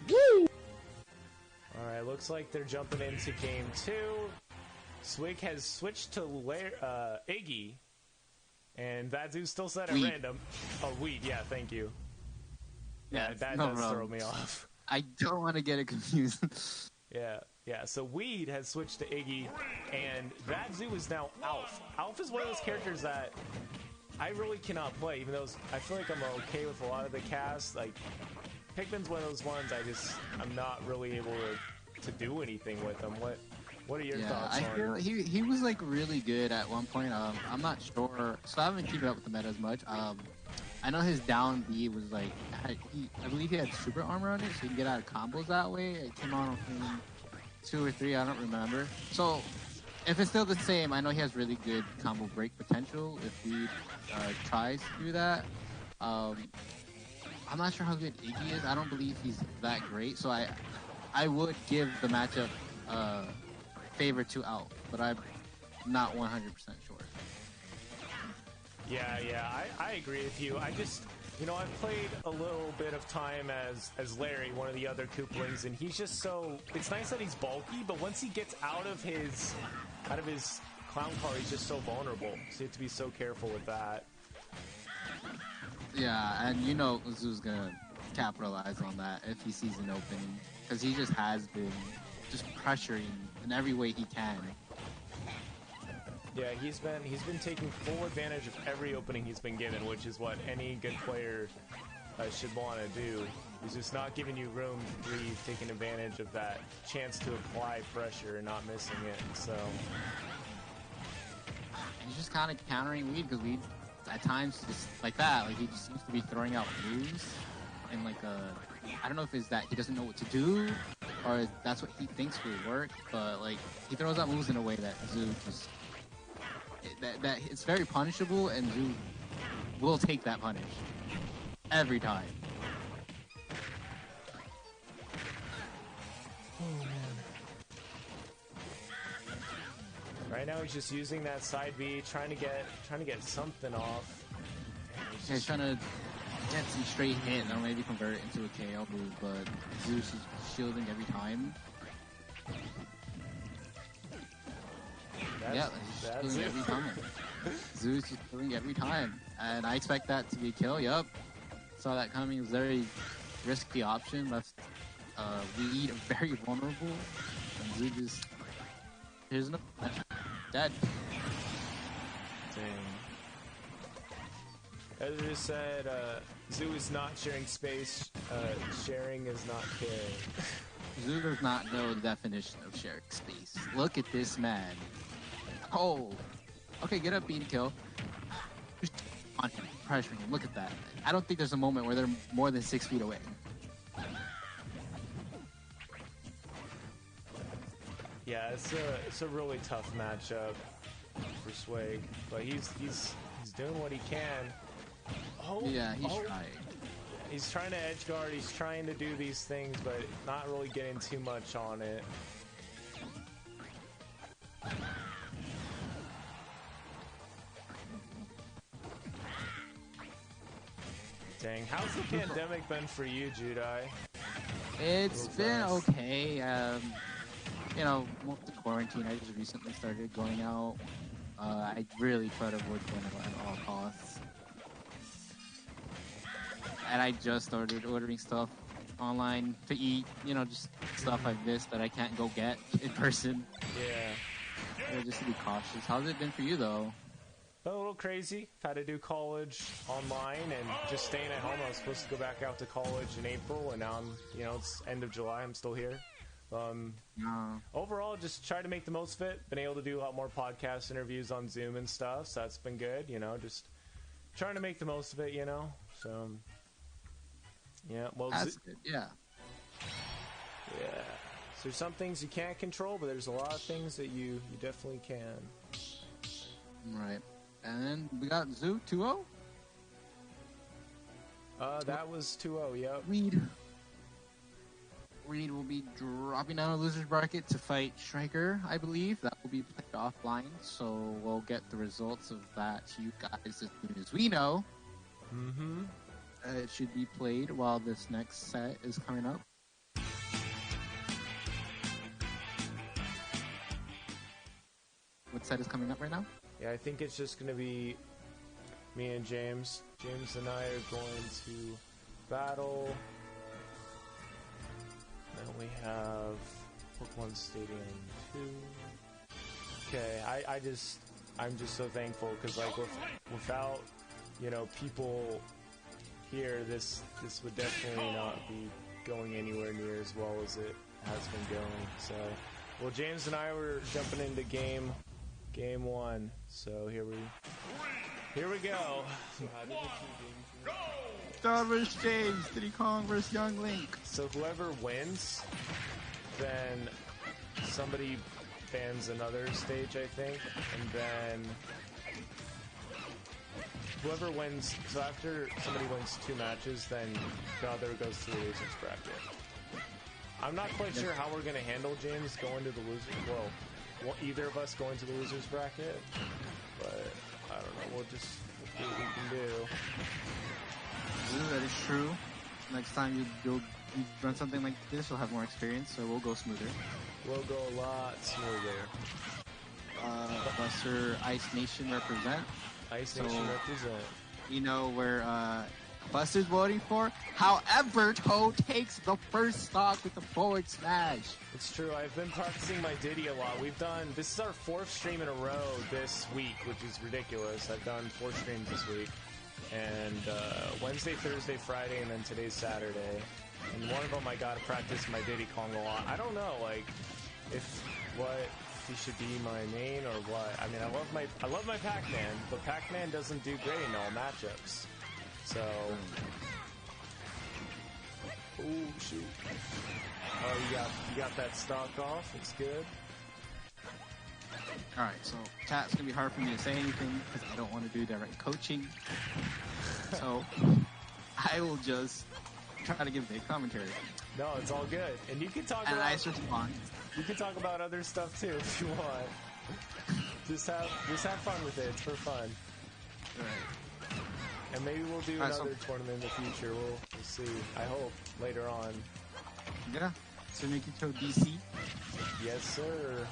Woo! All right, looks like they're jumping into game 2. Swig has switched to Iggy, and that dude still said at Weed. random. Oh, Weed. Yeah, thank you. Yeah, that no does problem. throw me off. I don't want to get it confused. Yeah. So Weed has switched to Iggy, and that zoo is now Alf. Alf is one of those characters that I really cannot play, even though I feel like I'm okay with a lot of the cast. Like, Pikmin's one of those ones I'm not really able to do anything with him. What are your Yeah, thoughts I on? feel he was like really good at one point. I'm not sure, so I haven't keeping up with the meta as much. I know his down B was like I believe he had super armor on it, so you can get out of combos that way. It came out on 2 or 3, I don't remember. So if it's still the same, I know he has really good combo break potential if he tries to do that. I'm not sure how good Iggy is. I don't believe he's that great, so I would give the matchup favored to out, but I'm not 100% sure. Yeah, I agree with you. I just, I've played a little bit of time as Larry, one of the other Koopalings, and he's just so. It's nice that he's bulky, but once he gets out of his clown car, he's just so vulnerable. So you have to be so careful with that. Yeah, and Zoo's gonna capitalize on that if he sees an opening, because he just has been just pressuring in every way he can. Yeah, he's been taking full advantage of every opening he's been given, which is what any good player should want to do. He's just not giving you room to breathe, taking advantage of that chance to apply pressure and not missing it. So and he's just kind of countering Weed, because Weed at times just like that, like he just seems to be throwing out moves in like I don't know if it's that he doesn't know what to do or that's what he thinks will work, but like he throws out moves in a way that Zoo just that it's very punishable, and Zoo will take that punish every time. Oh man. Right now he's just using that side B, trying to get something off. Yeah, he's trying to get some straight hit or maybe convert it into a KO move, but Zeus is shielding every time. He's shielding every time. Zeus is shielding every time. And I expect that to be a kill, yup. Saw that coming. It was a very risky option. Left Weed very vulnerable. And Zeus just... Here's no... Dead. Dang. As just said, Zoo is not sharing space. Sharing is not caring. Zoo does not know the definition of sharing space. Look at this man. Oh. Okay, get up, beat kill. On him, pressuring him. Look at that. I don't think there's a moment where they're more than 6 feet away. Yeah, it's a really tough matchup for Swag, but he's doing what he can. Oh, yeah, he's trying. He's trying to edge guard. He's trying to do these things, but not really getting too much on it. Dang, how's the pandemic been for you, Judai? It's been okay. With the quarantine, I just recently started going out. I really try to avoid going out at all costs. And I just started ordering stuff online to eat, just stuff I've missed that I can't go get in person. Yeah. Just to be cautious. How's it been for you, though? A little crazy. Had to do college online and just staying at home. I was supposed to go back out to college in April, and now it's end of July. I'm still here. Overall, just try to make the most of it. Been able to do a lot more podcast interviews on Zoom and stuff, so that's been good. Just trying to make the most of it. So yeah. Well, that's good. Yeah. Yeah. So there's some things you can't control, but there's a lot of things that you definitely can. Right. And then we got Zoo 2-0. That was 2-0. Yep. Reed will be dropping down a loser's bracket to fight Striker, I believe. That will be played offline, so we'll get the results of that to you guys as soon as we know. Mm-hmm. It should be played while this next set is coming up. What set is coming up right now? Yeah, I think it's just going to be me and James. James and I are going to battle. Then we have Pokemon Stadium 2. Okay, I'm just so thankful because without people here, this would definitely not be going anywhere near as well as it has been going. So, well, James and I were jumping into game 1. So here we go. So how did the 2 games go? Star vs. James, Diddy Kong vs. Young Link. So whoever wins, then somebody bans another stage, I think, and then whoever wins. So after somebody wins 2 matches, then the other goes to the losers bracket. I'm not quite sure how we're going to handle James going to the losers. Well, either of us going to the losers bracket. But, I don't know. We'll see what we can do. That is true. Next time you'll run something like this, you'll have more experience, so we'll go smoother. We'll go a lot smoother. Buster Ice Nation represent. Ice Nation represent. You know where Buster's voting for. However, Toad takes the first stock with the forward smash. It's true. I've been practicing my Diddy a lot. This is our 4th stream in a row this week, which is ridiculous. I've done 4 streams this week. And Wednesday, Thursday, Friday, and then today's Saturday. And one of them I got to practice my Diddy Kong a lot. I don't know, like, if he should be my main or what. I mean, I love my Pac-Man, but Pac-Man doesn't do great in all matchups. So, oh shoot! Oh, you got that stock off. It's good. All right, so chat's gonna be hard for me to say anything because I don't want to do direct coaching. So I will just try to give big commentary. No, it's all good, and you can talk. And I respond. You can talk about other stuff too if you want. Just have fun with it. It's for fun. All right. And maybe we'll do another tournament in the future. We'll see. I hope later on. Yeah. So make it Toad DC. Yes, sir.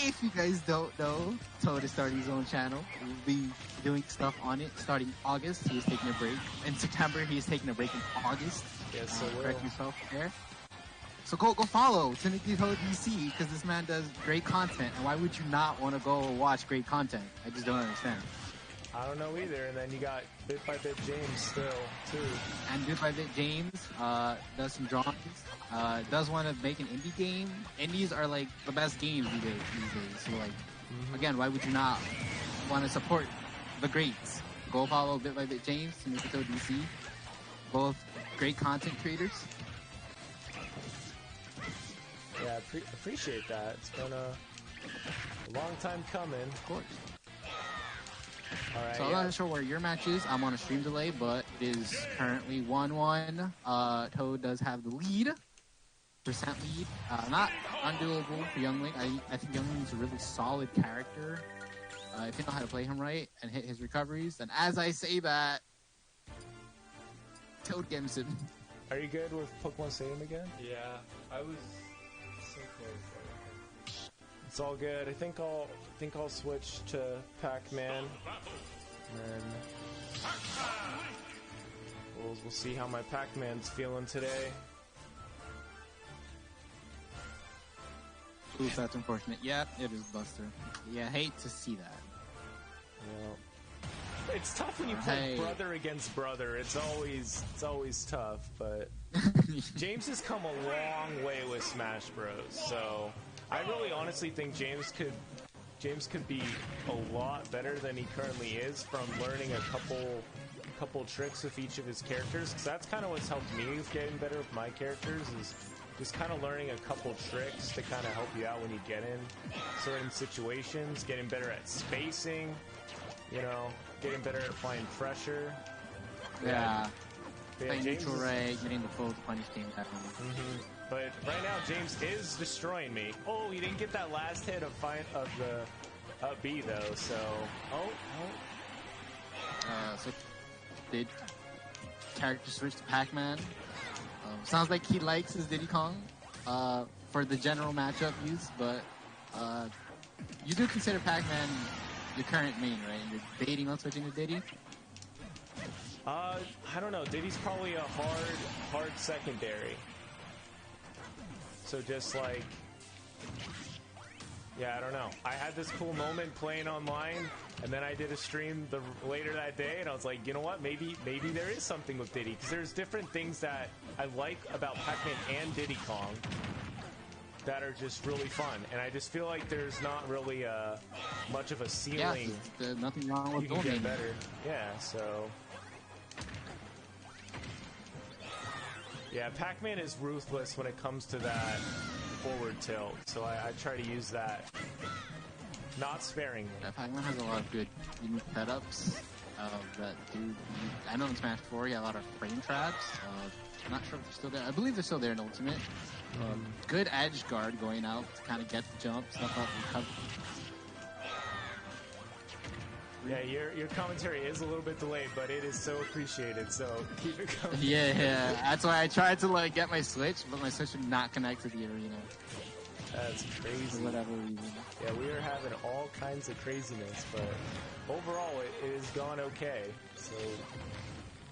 If you guys don't know, Toad is starting his own channel. We'll be doing stuff on it starting August. He is taking a break. In September, he is taking a break in August. Yes, so correct yourself there. So go follow Timothy Toad DC because this man does great content. And why would you not want to go watch great content? I just don't understand. I don't know either. And then you got Bit by Bit James still, too. And Bit by Bit James does some drawings. Does want to make an indie game. Indies are like the best games these days. So like, again, why would you not want to support the greats? Go follow Bit by Bit James, Timothy DC. Both great content creators. Yeah, appreciate that. It's been a long time coming. Of course. All right, so I'm not sure where your match is. I'm on a stream delay, but it is currently 1-1. Toad does have the lead. Percent lead. Not undoable for Youngling. I think Youngling's a really solid character. If you know how to play him right and hit his recoveries. And as I say that, Toad gets him. Are you good with Pokemon Stadium again? Yeah, I was so close. It's all good. I think I'll switch to Pac-Man, and then we'll see how my Pac-Man's feeling today. Oof, that's unfortunate. Yeah, it is Buster. Yeah, hate to see that. Well, it's tough when you play brother against brother. It's always tough, but James has come a long way with Smash Bros. So I really honestly think James could be a lot better than he currently is from learning a couple tricks with each of his characters. Because that's kind of what's helped me with getting better with my characters is just kind of learning a couple tricks to kind of help you out when you get in certain situations, getting better at spacing, getting better at applying pressure. Yeah. Playing neutral right, getting the full punish game down. But right now, James is destroying me. Oh, he didn't get that last hit of the up B though. So, so did character switch to Pac-Man? Sounds like he likes his Diddy Kong for the general matchup use, but you do consider Pac-Man your current main, right? You're debating on switching to Diddy? I don't know. Diddy's probably a hard secondary. So just like, yeah, I don't know. I had this cool moment playing online, and then I did a stream later that day, and I was like, you know what? Maybe there is something with Diddy, because there's different things that I like about Pac-Man and Diddy Kong that are just really fun, and I just feel like there's not really much of a ceiling. Yeah, there's nothing wrong with you can get better. Yeah, so. Yeah, Pac-Man is ruthless when it comes to that forward tilt, so I try to use that not sparingly. Yeah, Pac-Man has a lot of good unique setups. that dude. I know in Smash 4 he had a lot of frame traps. I'm not sure if they're still there. I believe they're still there in Ultimate. Good edge guard going out to kind of get the jump, stuff up, recover. Yeah, your commentary is a little bit delayed, but it is so appreciated. So keep it going. Yeah. That's why I tried to like get my Switch, but my Switch would not connect to the arena That's crazy. for whatever reason. Yeah, we are having all kinds of craziness, but overall it has gone okay. So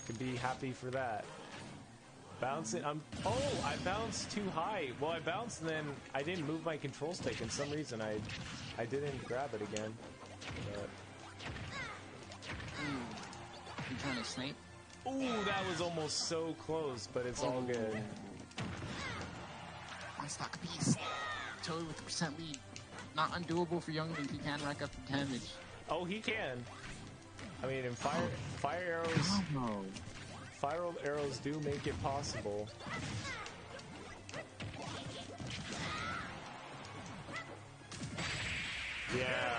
can be happy for that. Bouncing, I bounced too high. Well, I bounced and then I didn't move my control stick. For some reason, I didn't grab it again. But... You trying to snipe? Ooh, that was almost so close, but it's all good. One stock apiece. Totally with the percent lead. Not undoable for Youngman. He can rack up the damage. Oh, he can. I mean, in fire arrows. Oh. Fire arrows do make it possible. Yeah.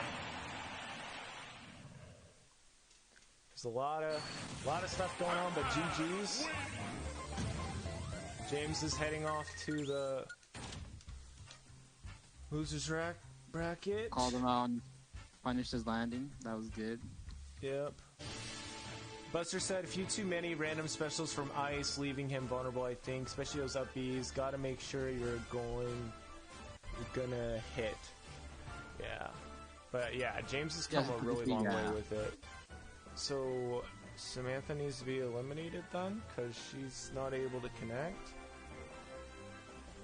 There's a lot of stuff going on, but GG's. James is heading off to the losers bracket. Called him out and punished his landing. That was good. Yep. Buster said, a few too many random specials from Ice, leaving him vulnerable, I think. Especially those up Bs. Gotta make sure you're gonna hit. Yeah. But yeah, James has come a really long way with it. So, Samantha needs to be eliminated then? Because she's not able to connect?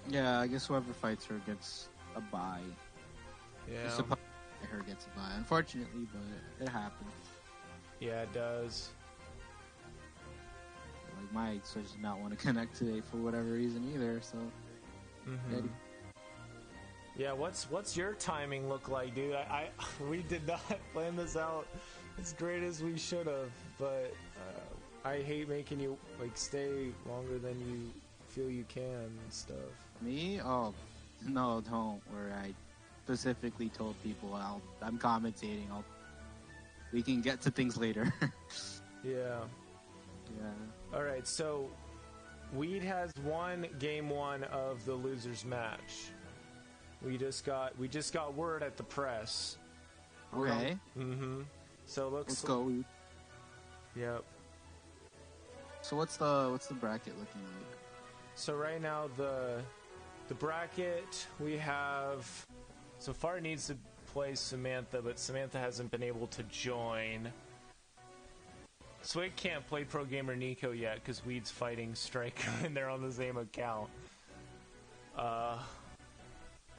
Yeah, I guess whoever fights her gets a bye. Yeah. Her gets a bye, unfortunately, but it happens. Yeah, it does. Like, my Switch did not want to connect today for whatever reason either, so... Mm-hmm. Yeah, what's your timing look like, dude? We did not plan this out as great as we should have, but I hate making you like stay longer than you feel you can and stuff. Me? Oh, no, don't worry. I specifically told people I'm commentating. We can get to things later. Yeah. Yeah. All right, so Weed has won game 1 of the losers match. We just got word at the press. Okay. Mm-hmm. So let's go. Weed. Yep. So what's the bracket looking like? So right now the bracket we have. So far needs to play Samantha, but Samantha hasn't been able to join. Swig can't play Pro Gamer Nico yet because Weed's fighting Striker and they're on the same account.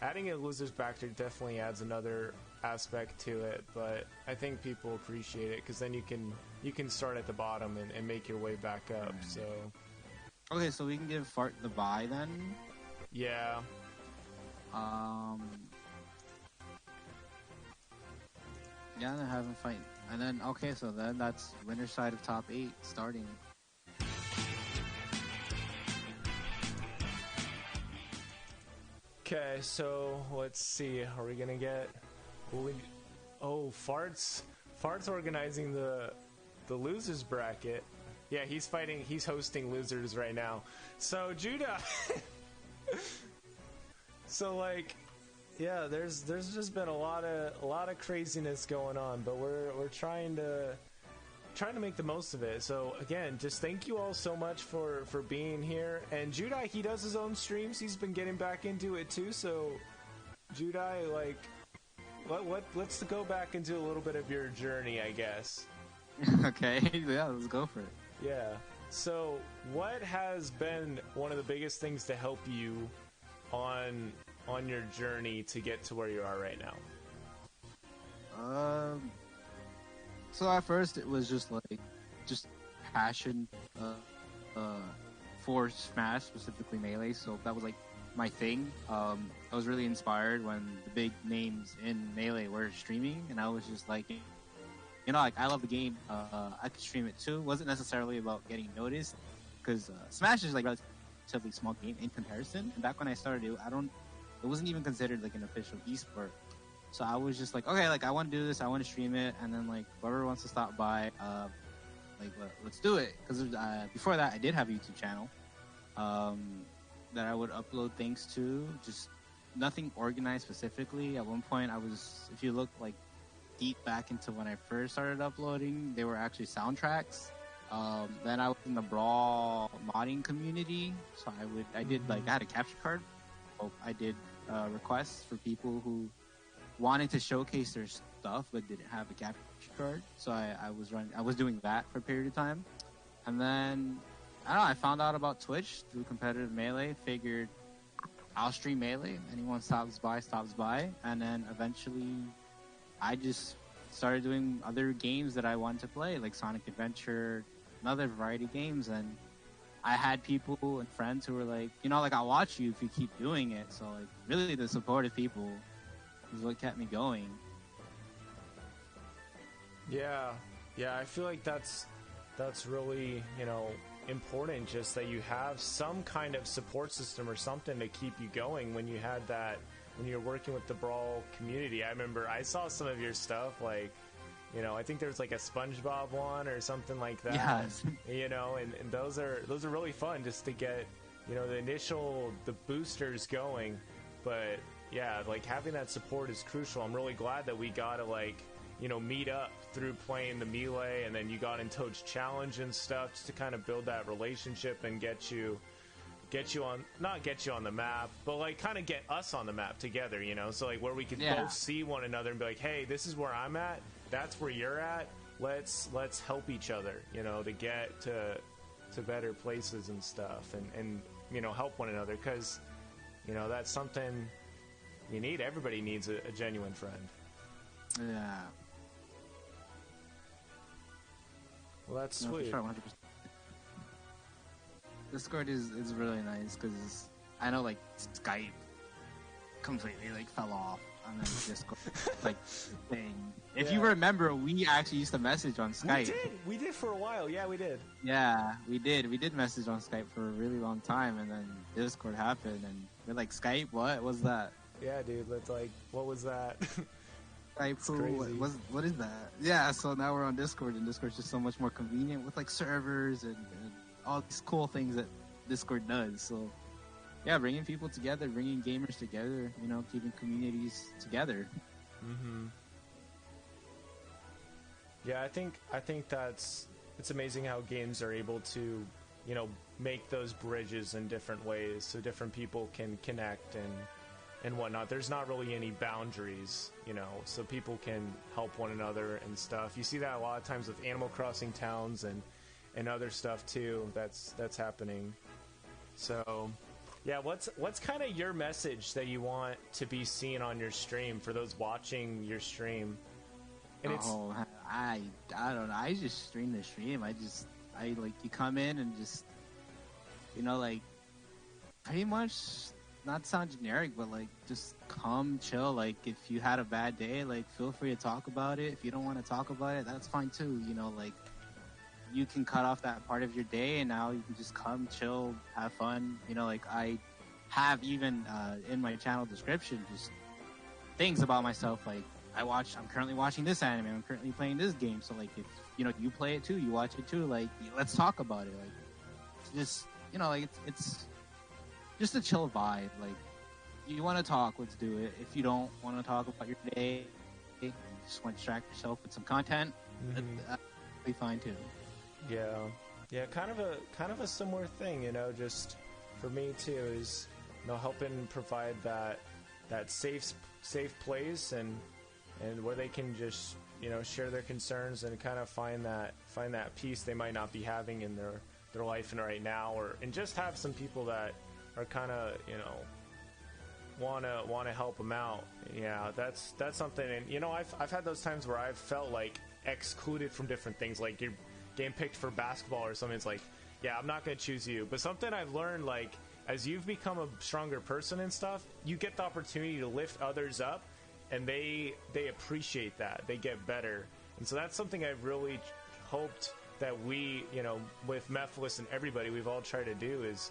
Adding a losers bracket definitely adds another aspect to it, but I think people appreciate it because then you can start at the bottom and make your way back up. So okay, so we can give Fart the bye then. Yeah. Yeah, they're having fight, and then okay, so then that's winner side of top 8 starting. Okay, so let's see. Are we gonna get? Fart's organizing the losers bracket. Yeah, he's hosting losers right now. So Judah. So like, yeah, there's just been a lot of craziness going on, but we're trying to make the most of it. So again, just thank you all so much for being here. And Judai, he does his own streams. He's been getting back into it too. So Judai, like, let's go back into a little bit of your journey, I guess. Okay, yeah, let's go for it. Yeah. So what has been one of the biggest things to help you on your journey to get to where you are right now? So at first it was just passion for Smash, specifically Melee. So that was like my thing. I was really inspired when the big names in Melee were streaming, and I was just like, like I love the game. I could stream it too. It wasn't necessarily about getting noticed, because Smash is like a relatively small game in comparison. And back when I started it, it wasn't even considered like an official esport. So I was just like, okay, like I want to do this, I want to stream it, and then like whoever wants to stop by, let's do it. Because before that, I did have a YouTube channel that I would upload things to, just nothing organized specifically. At one point, I was, if you look like deep back into when I first started uploading, they were actually soundtracks. Then I was in the Brawl modding community, so I did like, I had a capture card. So I did requests for people who wanted to showcase their stuff but didn't have a capture card. So I was doing that for a period of time. And then, I don't know, I found out about Twitch through competitive Melee, figured I'll stream Melee. Anyone stops by. And then eventually I just started doing other games that I wanted to play, like Sonic Adventure, another variety of games. And I had people and friends who were like, like, I'll watch you if you keep doing it. So like, really the supportive people is what kept me going. Yeah, I feel like that's really, important, just that you have some kind of support system or something to keep you going when you're working with the Brawl community. I remember I saw some of your stuff, like, I think there's like a SpongeBob one or something like that. Yes. And those are really fun just to get, the boosters going. But yeah, like having that support is crucial. I'm really glad that we got to meet up through playing the Melee, and then you got in Toad's Challenge and stuff just to kind of build that relationship and get you on, not get you on the map, but like kind of get us on the map together, so like where we could both see one another and be like, hey, this is where I'm at, that's where you're at, let's help each other, to get to better places and stuff, and help one another, because that's something you need. Everybody needs a genuine friend. Yeah. Well, that's No, for sweet. sure, 100%. Discord is really nice because I know like Skype completely like fell off, and then Discord like thing. If you remember, we actually used to message on Skype. We did for a while. Yeah, we did. Yeah, we did message on Skype for a really long time, and then Discord happened, and we're like, Skype, what was that? Yeah, dude. Let's like, what was that? Skype, cool. What is that? Yeah, so now we're on Discord, and Discord's just so much more convenient with like servers and all these cool things that Discord does. So yeah, bringing people together, bringing gamers together, keeping communities together. Mm-hmm. Yeah, I think it's amazing how games are able to, make those bridges in different ways so different people can connect and whatnot. There's not really any boundaries, so people can help one another and stuff. You see that a lot of times with Animal Crossing towns and other stuff too. That's happening. So, yeah, what's kind of your message that you want to be seen on your stream for those watching your stream? And I don't know. I just stream the stream. I like, you come in and just, like, pretty much, not sound generic, but like, just come chill. Like, if you had a bad day, like, feel free to talk about it. If you don't want to talk about it, that's fine too. Like, you can cut off that part of your day, and now you can just come chill, have fun. Like, I have even in my channel description just things about myself, like, I'm currently watching this anime, I'm currently playing this game, so like, if you play it too, you watch it too, like, let's talk about it. Like, it's just, like, it's just a chill vibe. Like, you want to talk, let's do it. If you don't want to talk about your day, you just want to distract yourself with some content, that'll be fine too. Yeah, kind of a similar thing, just for me too, is helping provide that safe place and where they can just share their concerns and kind of find that peace they might not be having in their life and right now, and just have some people that are kind of want to help them out. Yeah, that's something. And I've had those times where I've felt like excluded from different things, like you're getting picked for basketball or something. It's like, yeah, I'm not going to choose you. But something I've learned, like, as you've become a stronger person and stuff, you get the opportunity to lift others up, and they appreciate that. They get better. And so that's something I've really hoped that we, with Mephiles and everybody, we've all tried to do, is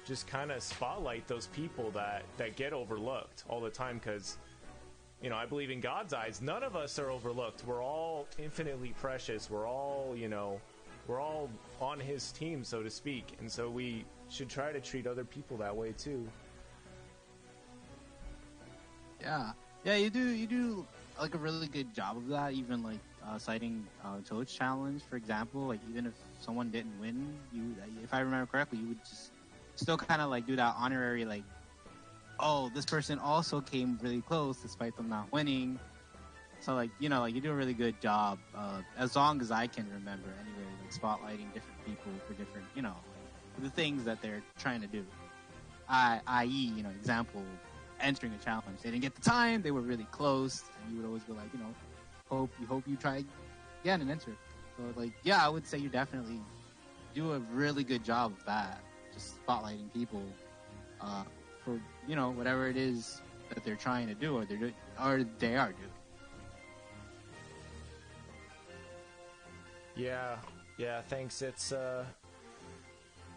just kind of spotlight those people that get overlooked all the time, because I believe in God's eyes, none of us are overlooked. We're all infinitely precious. We're all, we're all on his team, so to speak. And so we should try to treat other people that way too. Yeah, you do like a really good job of that. Even like citing Toad's challenge, for example. Like even if someone didn't win, if I remember correctly, you would just still kind of like do that honorary like, oh, this person also came really close despite them not winning. So like you do a really good job. As long as I can remember, anyway, like spotlighting different people for different for the things that they're trying to do. I.e., example. Entering a challenge, they didn't get the time. They were really close, and you would always be like, hope you try again and enter. So, like, yeah, I would say you definitely do a really good job of that, just spotlighting people for whatever it is that they're trying to do or they are doing. Yeah. Thanks. It's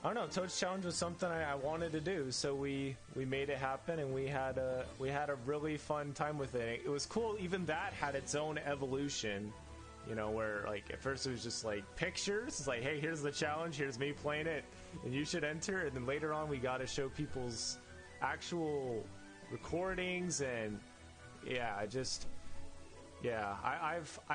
I don't know. Toad's Challenge was something I wanted to do, so we made it happen, and we had a really fun time with it. It was cool. Even that had its own evolution, where like at first it was just like pictures. It's like, hey, here's the challenge. Here's me playing it, and you should enter. And then later on, we got to show people's actual recordings, and I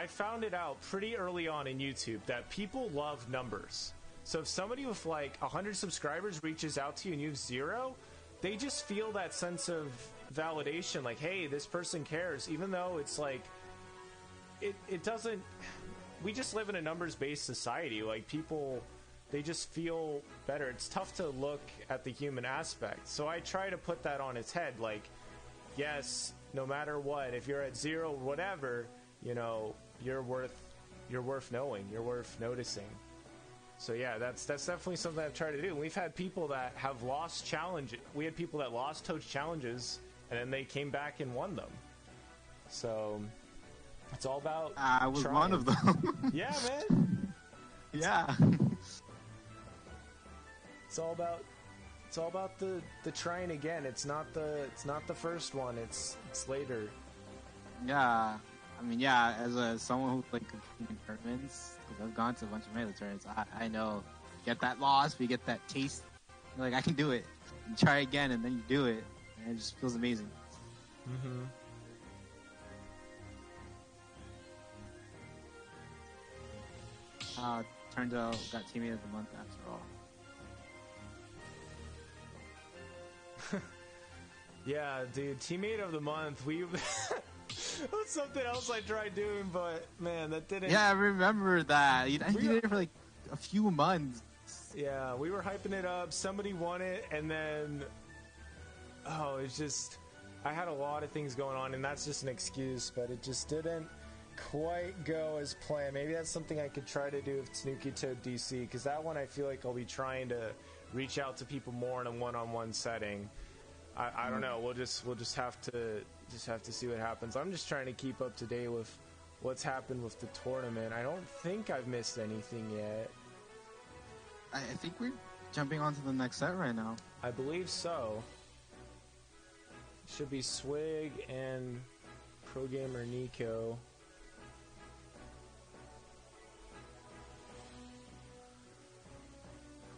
found it out pretty early on in YouTube that people love numbers. So if somebody with like 100 subscribers reaches out to you and you have 0, they just feel that sense of validation, like, hey, this person cares, even though it's like it doesn't. We just live in a numbers-based society. Like, people, they just feel better. It's tough to look at the human aspect. So I try to put that on its head. Like, yes, no matter what, if you're at 0 or whatever, you're worth knowing. You're worth noticing. So yeah, that's definitely something I've tried to do. And we've had people that have lost challenges. We had people that lost Toad's challenges, and then they came back and won them. So it's all about. I was trying. one of them. Yeah, man. Yeah. It's all about the trying again. It's not the first one. It's later. Yeah. I mean, yeah, as someone who like competing in tournaments, because I've gone to a bunch of Melee tournaments, I know, get that loss, but you get that taste. You're like, I can do it. You try again, and then you do it, and it just feels amazing. Mm-hmm. Turns out, got teammate of the month after all. Yeah, dude, teammate of the month. That was something else I tried doing, but man, that didn't. Yeah, I remember that. You did it for like a few months. Yeah, we were hyping it up. Somebody won it, and then it's just I had a lot of things going on, and that's just an excuse, but it just didn't quite go as planned. Maybe that's something I could try to do with Tanuki Toad DC, because that one I feel like I'll be trying to reach out to people more in a one-on-one setting. I don't know. We'll just have to see what happens. I'm just trying to keep up to date with what's happened with the tournament. I don't think I've missed anything yet. I think we're jumping on to the next set right now. I believe so. Should be Swig and Pro Gamer Nico.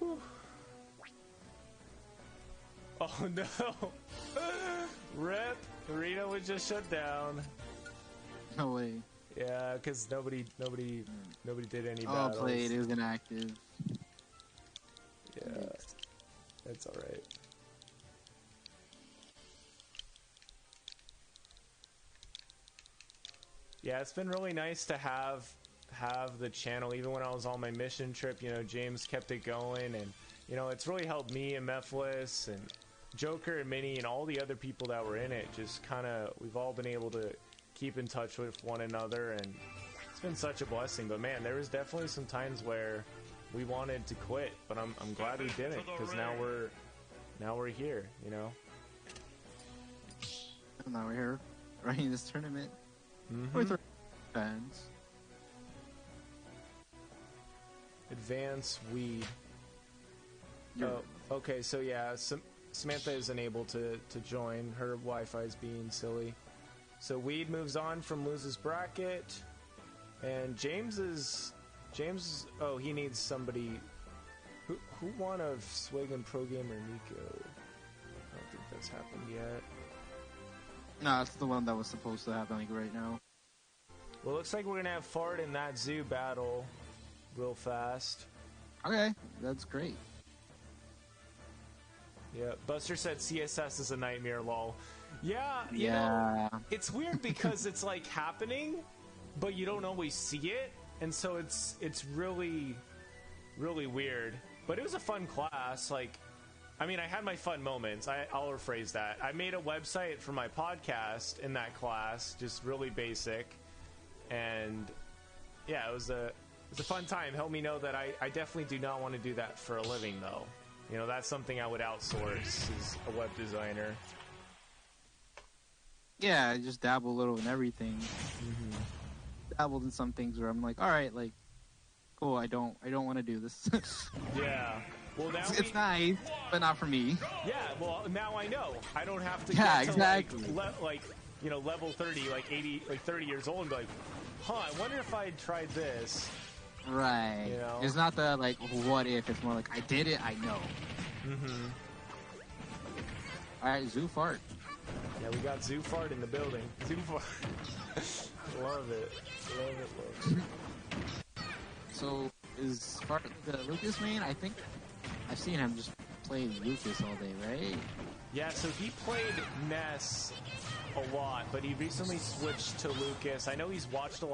Whew. Oh no! Rip! Arena was just shut down. No way. Yeah, because nobody did any Oh, battles. played. It was inactive. Yeah, that's all right. Yeah, it's been really nice to have the channel. Even when I was on my mission trip, James kept it going, and it's really helped me and Mephiles and Joker and Minnie and all the other people that were in it. Just kind of, we've all been able to keep in touch with one another, and it's been such a blessing. But man, there was definitely some times where we wanted to quit, but I'm glad we didn't, because now we're here, Now we're here running this tournament with our fans. Advance weed. Oh, okay. So yeah, Samantha isn't able to join. Her Wi-Fi is being silly. So Weed moves on from loses bracket, and James. Oh, he needs somebody. Who won of Swig and Pro Gamer Nico? I don't think that's happened yet. No, that's the one that was supposed to happen like right now. Well, looks like we're gonna have Fart in that zoo battle real fast. Okay, that's great. Yeah, Buster said CSS is a nightmare, lol. Yeah, you Yeah. know, it's weird because it's like happening, but you don't always see it, and so it's really, really weird. But it was a fun class. Like, I mean, I had my fun moments. I'll rephrase that. I made a website for my podcast in that class, just really basic, and yeah, it was a fun time. Helped me know that I definitely do not want to do that for a living, though. You know, that's something I would outsource as a web designer. Yeah, I just dabble a little in everything. Dabbled in some things where I'm like, all right, like, cool. I don't want to do this. Yeah. Well, now it's nice, but not for me. Yeah. Well, now I know. I don't have to Yeah, get to exactly. like you know, level 30, like 80, like 30 years old, and be like, huh? I wonder if I had tried this. Right. You know? It's not the like what if. It's more like I did it. I know. All right, Zoo Fart. Yeah, we got Zoo Fart in the building. Zoo Fart. Love it. Love it. Love it. So is Fart the Lucas main? I think I've seen him just play Lucas all day, right? Yeah, so he played Ness a lot, but he recently switched to Lucas. I know he's watched some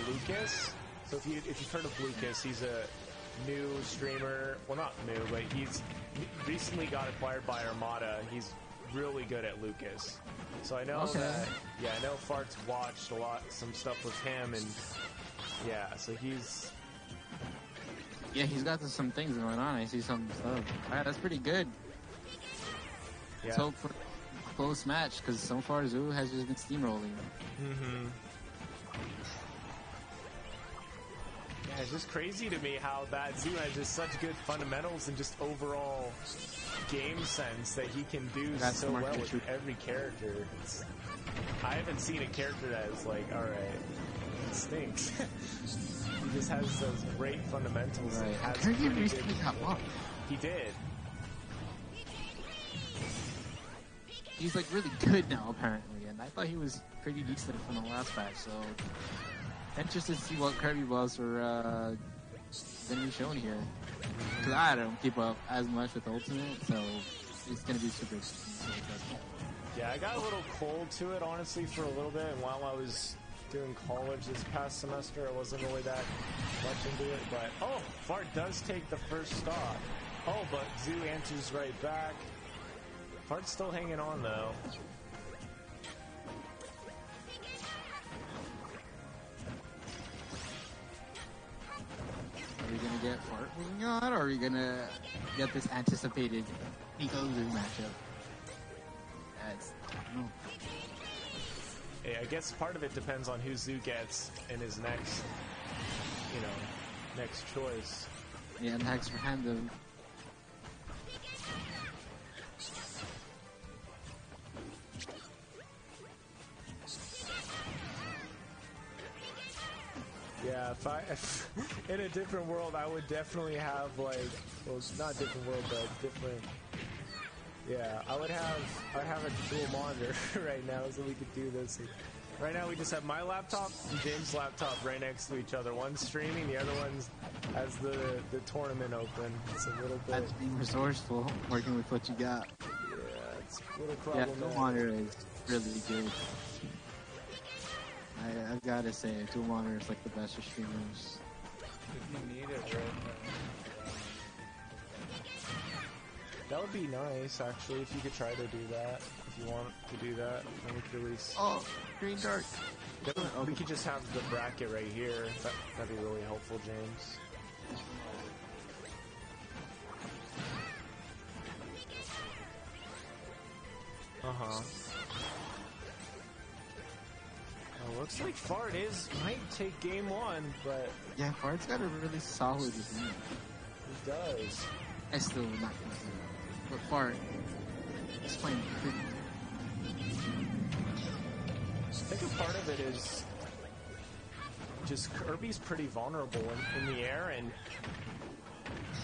Lucas. So if you've heard of Lucas, he's a new streamer. Well, not new, but he's recently got acquired by Armada. He's really good at Lucas. So I know that. Yeah, I know Fart's watched some stuff with him, and yeah, so he's. Yeah, he's got some things going on. I see some stuff. All right, that's pretty good. Yeah. Let's hope for a close match, because so far Zoo has just been steamrolling. Yeah, it's just crazy to me how that Zoo has just such good fundamentals and just overall game sense that he can do so well with every character. I haven't seen a character that is like, alright, it stinks. He just has those great fundamentals. Right. And Kirby recently got buffed. He did. He's like really good now, apparently, and I thought he was pretty decent from the last patch, so interested to see what Kirby buffs are going to be shown here. Because I don't keep up as much with Ultimate, so it's going to be super interesting. Yeah, I got a little cold to it, honestly, for a little bit, and while I was doing college this past semester, I wasn't really that much into it, but oh, Fart does take the first stop. Oh, but Zoo answers right back. Fart's still hanging on, though. Are we going to get Fart moving on, or are we going to get this anticipated Nico-Zoo matchup? I don't know. Hey, I guess part of it depends on who Zoo gets in his next, next choice. Yeah, next random. Yeah, if in a different world, I would definitely have well, not different world, but different. Yeah, I'd have a dual monitor right now so we could do this. Right now we just have my laptop and James' laptop right next to each other. One's streaming, the other one's has the tournament open. It's a little bit. That's being resourceful, working with what you got. Yeah, it's a little Yeah, problematic. dual monitor is really good. I've got to say, dual monitor is like the best for streamers. If you need it right now. That would be nice, actually, if you could try to do that. If you want to do that, then we could at least. Oh, green dark. We could just have the bracket right here. That'd be really helpful, James. Oh, looks like Fart might take game one, but Yeah, Fart's got a really solid team. he does. I still would not consider it. But Fart is playing pretty good. of it is just Kirby's pretty vulnerable in the air, and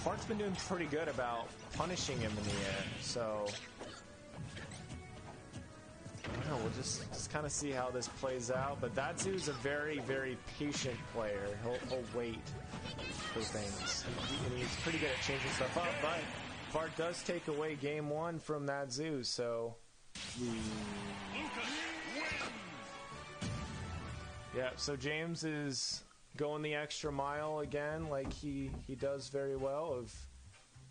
Fart's been doing pretty good about punishing him in the air, so I don't know, we'll just kind of see how this plays out. But Datsu's a very, very patient player. He'll wait for things, and he's pretty good at changing stuff up, but Fart does take away game one from Datsu, so yeah, so James is going the extra mile again, like he does very well, of,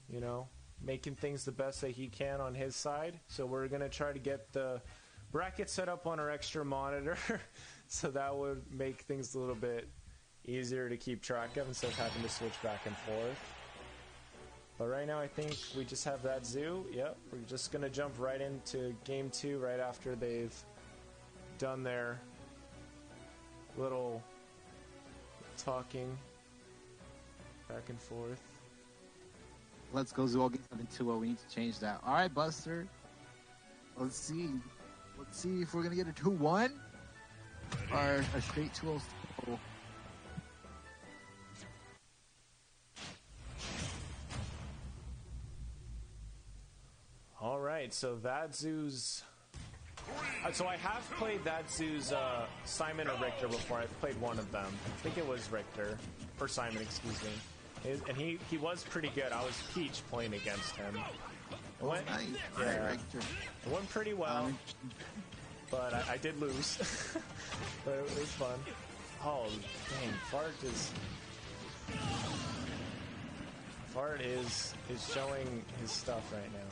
you know, making things the best that he can on his side. So we're going to try to get the bracket set up on our extra monitor so that would make things a little bit easier to keep track of instead of having to switch back and forth. But right now I think we just have that zoo. Yep, we're just going to jump right into game two right after they've done their little talking back and forth. Let's go Zoo against 7-2-0. We need to change that. All right, Buster. Let's see. Let's see if we're going to get a 2-1 or a straight 2-0. All right, so that Zoo's... So I have played that Zoo's Simon or Richter before. I've played one of them. I think it was Richter. Or Simon, excuse me. And he was pretty good. I was Peach playing against him. It went, Nice. yeah, Richter. it went pretty well, but I did lose. But it was fun. Oh, dang, Fart is showing his stuff right now.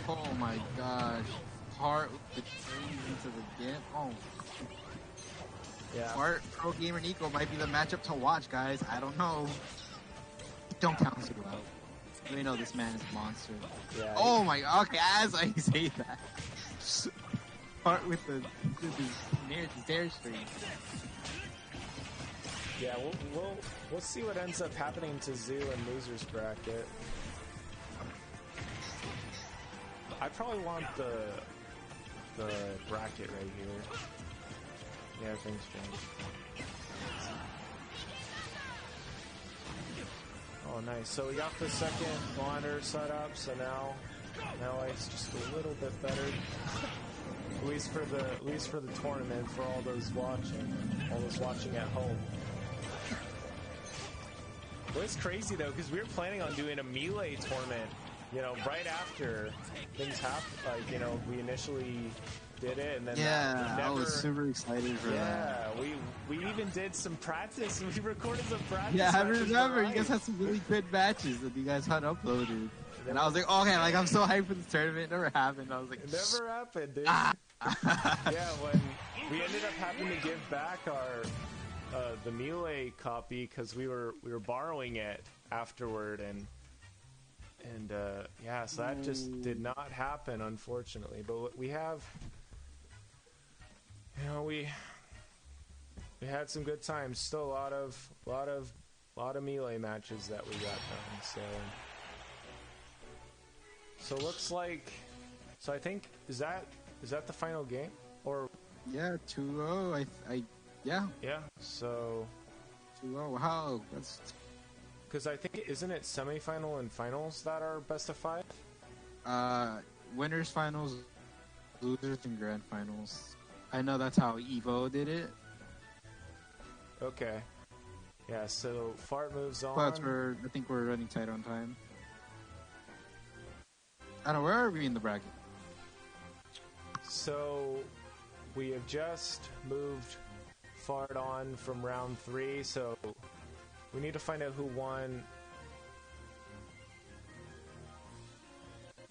Oh my gosh. Heart with the trains into the dip. Oh. Yeah. Heart Pro Gamer Nico might be the matchup to watch, guys. I don't know. Don't count Zero out. We know this man is a monster. Yeah. Oh my, okay, as I say that. Heart with the near the dare stream. Yeah, we'll see what ends up happening to Zoo and losers bracket. I probably want the bracket right here. Yeah, thanks, James. Oh, nice. So we got the second monitor set up. So now it's just a little bit better. At least for the tournament, for all those watching at home. Well, it's crazy though, because we were planning on doing a Melee tournament, you know, right after things happened. Like, you know, we initially did it, and then I was super excited for that. Yeah, we even did some practice. We recorded some practice. Yeah, I matches remember for you guys had some really good matches that you guys had uploaded. And I was like, okay, like I'm so hyped for this tournament. It never happened. I was like, It never happened, dude. Yeah, when we ended up having to give back our the Melee copy because we were borrowing it afterward, and yeah, so that just did not happen, unfortunately. But we have, you know, we had some good times. Still a lot of Melee matches that we got done. So looks like, so I think is that the final game, or yeah, 2-0. Yeah. Yeah. So 2-0. Wow, that's because I think, isn't it semifinal and finals that are best of 5? winners finals, losers, and grand finals. I know that's how Evo did it. Okay. Yeah, so Fart moves on. But I think we're running tight on time. I don't know, where are we in the bracket? So we have just moved Fart on from round 3, so we need to find out who won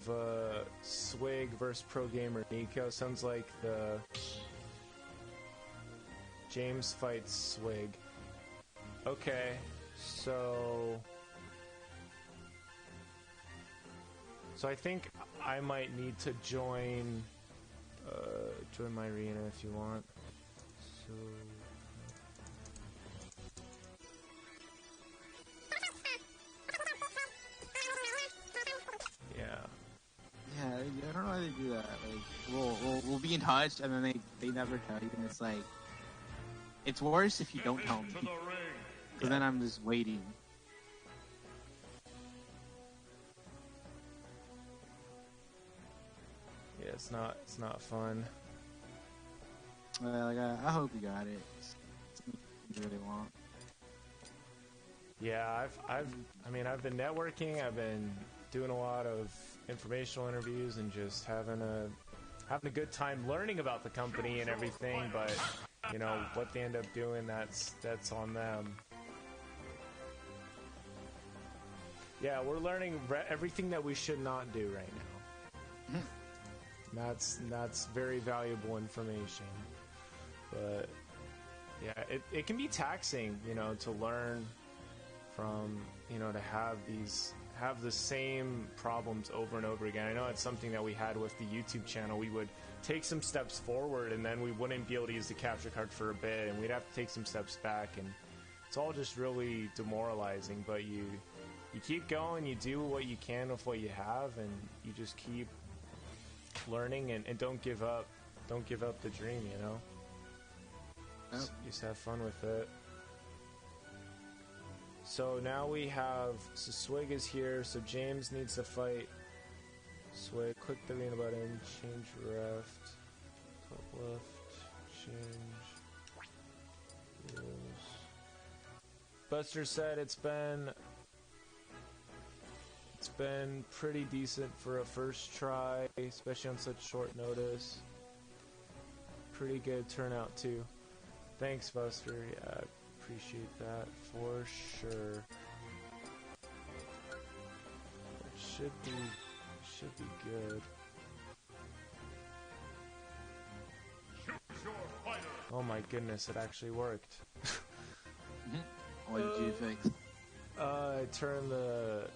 the Swig versus Pro Gamer Nico. Sounds like the James fights Swig. Okay, so I think I might need to join my arena if you want. So in touch, and then they never tell you, and it's like, it's worse if you don't tell me. Because then I'm just waiting. Yeah, it's not fun. Well, like, I hope you got it. It's something you really want. Yeah, I've been networking. I've been doing a lot of informational interviews and just having a good time learning about the company and everything. But you know what they end up doing, that's on them. Yeah, we're learning everything that we should not do right now. That's very valuable information. But yeah, it can be taxing, you know, to learn from, you know, to have the same problems over and over again. I know it's something that we had with the YouTube channel. We would take some steps forward and then we wouldn't be able to use the capture card for a bit, and we'd have to take some steps back, and it's all just really demoralizing. But you keep going, you do what you can with what you have, and you just keep learning and don't give up. Don't give up the dream, you know? Just have fun with it. So now we have, so Swig is here, so James needs to fight Swig. Click the arena button, change left, top left, change rules. Buster said it's been pretty decent for a first try, especially on such short notice. Pretty good turnout too. Thanks, Buster. Yeah, I appreciate that for sure. It should be good. Oh my goodness, it actually worked. What did you fix? I turned the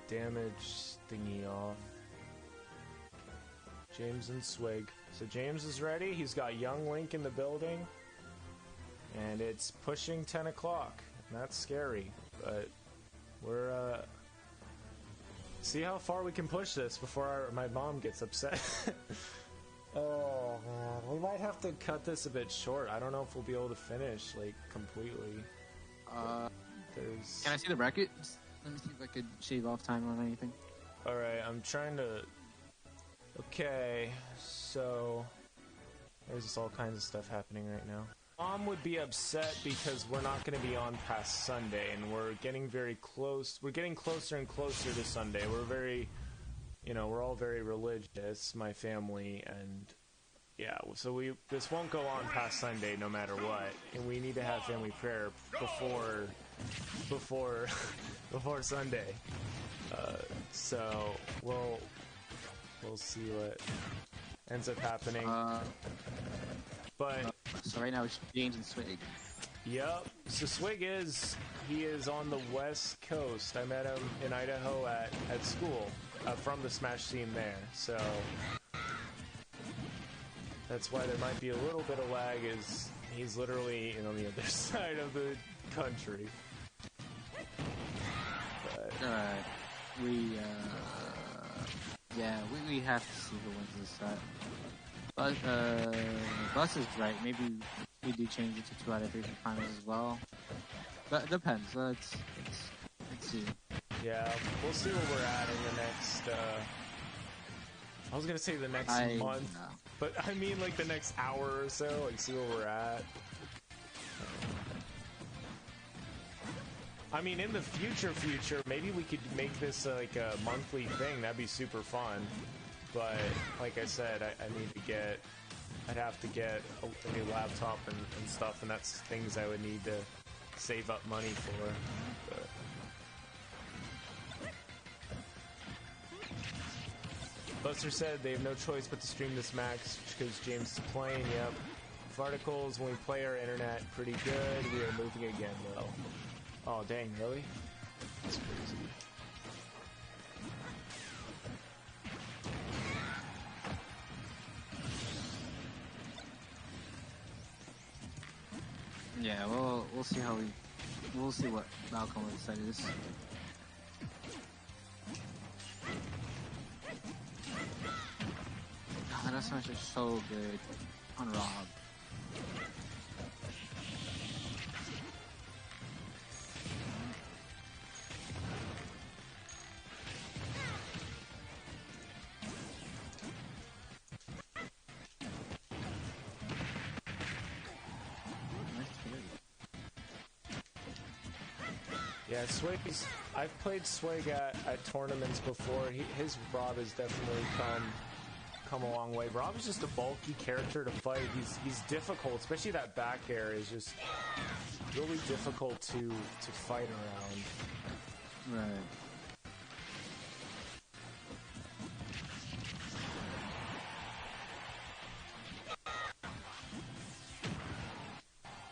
damage thingy off. James and Swig. So James is ready. He's got young Link in the building. And it's pushing 10 o'clock. And that's scary. But we're, see how far we can push this before my mom gets upset. Oh, man. We might have to cut this a bit short. I don't know if we'll be able to finish, like, completely. Can I see the records? Let me see if I could shave off time on anything. Alright, I'm trying to... Okay, so... There's just all kinds of stuff happening right now. Mom would be upset because we're not going to be on past Sunday, and we're getting very close. We're getting closer and closer to Sunday. We're very... You know, we're all very religious, my family, and... Yeah, so this won't go on past Sunday no matter what, and we need to have family prayer before Sunday. So we'll see what ends up happening. But so right now it's James and Swig. Yep. So Swig is on the West Coast. I met him in Idaho at school from the Smash scene there. So. That's why there might be a little bit of lag, is he's literally on the other side of the country. But we have to see who wins this set. But Bus is right. Maybe we do change it to 2 out of 3 for finals as well. But it depends. Let's see. Yeah, we'll see where we're at in the next. I was gonna say the next month, but I mean like the next hour or so. Like, see where we're at. I mean, in the future, maybe we could make this like a monthly thing. That'd be super fun. But like I said, I'd have to get a new laptop and stuff, and that's things I would need to save up money for. But. Buster said they have no choice but to stream this max because James is playing. Yep. Articles, when we play our internet pretty good, we are moving again though. Oh dang, really? That's crazy. Yeah, we'll see we'll see what the outcome of the set is. that smash is so good on Rob. Yeah, Swig's. I've played Swig at tournaments before. His Rob has definitely come a long way. Rob is just a bulky character to fight. He's difficult, especially that back air is just really difficult to fight around. Right.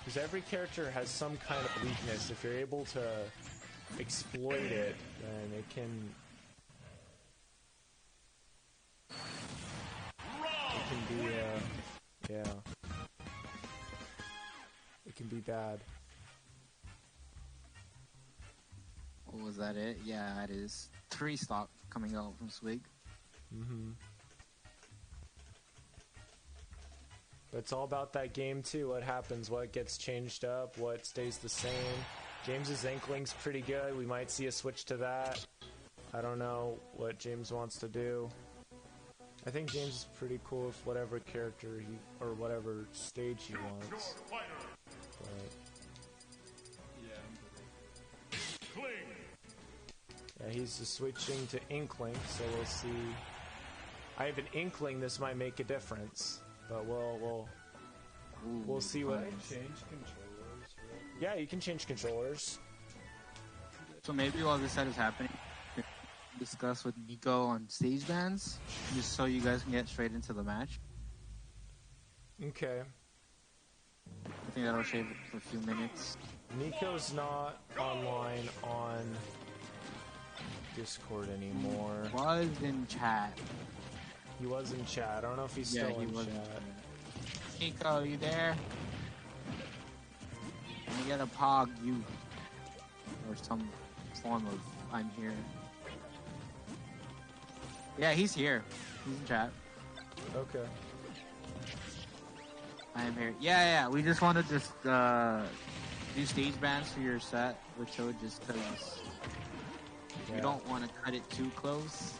Because every character has some kind of weakness. If you're able to exploit it, then it can be yeah, it can be bad. Was that it? Yeah, it is. 3 stock coming out from Swig. But it's all about that game too. What happens? What gets changed up? What stays the same? James's Inkling's pretty good. We might see a switch to that. I don't know what James wants to do. I think James is pretty cool with whatever character he or whatever stage he wants. But yeah, he's just switching to Inkling, so we'll see. I have an inkling this might make a difference, but we'll see what. Can I change controllers? Right? Yeah, you can change controllers. So maybe while this set is happening, discuss with Nico on stage bans, just so you guys can get straight into the match. Okay. I think that'll shave it for a few minutes. Nico's not online on Discord anymore. He was in chat. He was in chat. I don't know if he's still in chat. Nico, you there? Let me get a pog, you. Or some form of I'm here. Yeah, he's here. He's in chat. Okay. I am here. Yeah. We just want to just do stage bans for your set, which would just because we don't want to cut it too close.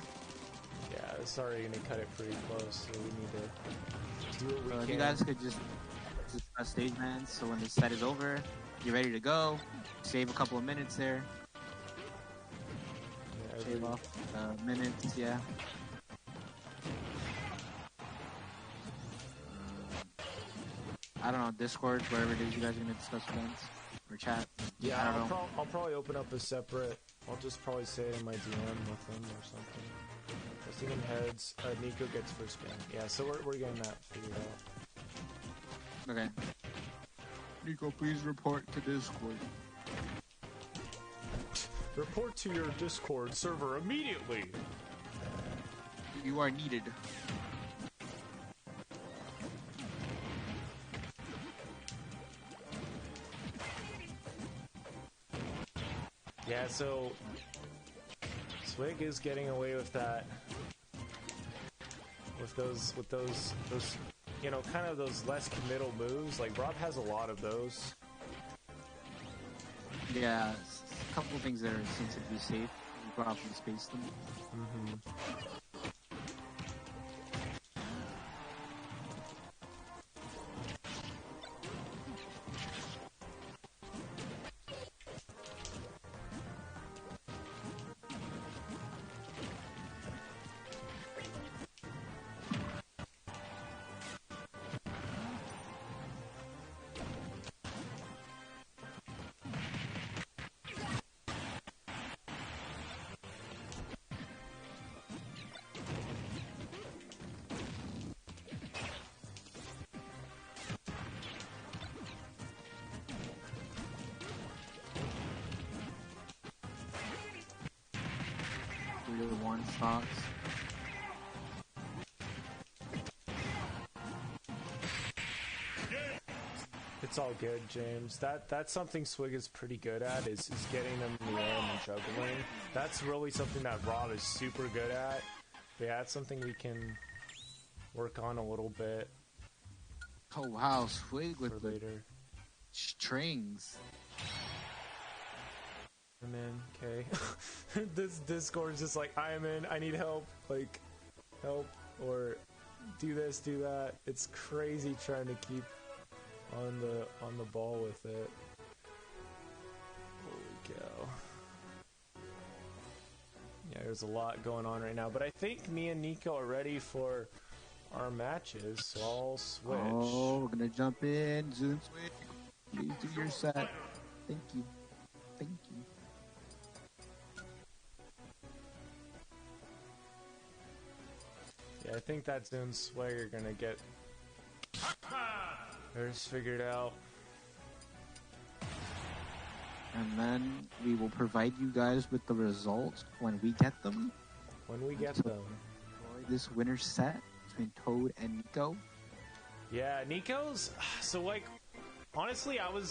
Yeah, it's already going to cut it pretty close, so we need to do what we can. If you guys could just press stage bans, so when the set is over, you're ready to go. Save a couple of minutes there. Yeah, Shave off minutes, yeah. I don't know, Discord, wherever it is you guys are going to discuss events, or chat. Yeah, I don't know. I'll probably open up a separate. I'll just probably say it in my DM with him or something. I was thinking heads. Nico gets first ban. Yeah, so we're getting that figured out. Okay. Nico, please report to Discord. Report to your Discord server immediately. You are needed. Yeah, so Swig is getting away with that. With those you know, kind of those less committal moves. Like Rob has a lot of those. Yeah, a couple of things that seem to be safe. You probably space them. One stocks. It's all good, James. That's something Swig is pretty good at, is getting them in the air and juggling. That's really something that Rob is super good at. But yeah, that's something we can work on a little bit Oh wow, Swig for with the later. strings. I'm in, okay. This Discord is just like, I'm in, I need help, like, help, or do this, do that. It's crazy trying to keep on the ball with it. Holy cow. Yeah, there's a lot going on right now, but I think me and Nico are ready for our matches, so I'll switch. Oh, we're gonna jump in. Zoom switch. Please do your set. Thank you. Thank you. Yeah, I think that Zoom sway are gonna get theirs figured out. And then we will provide you guys with the results when we get them. When we get So them. enjoy this winner set between Toad and Nico. Yeah, Nico's. So like, honestly, I feel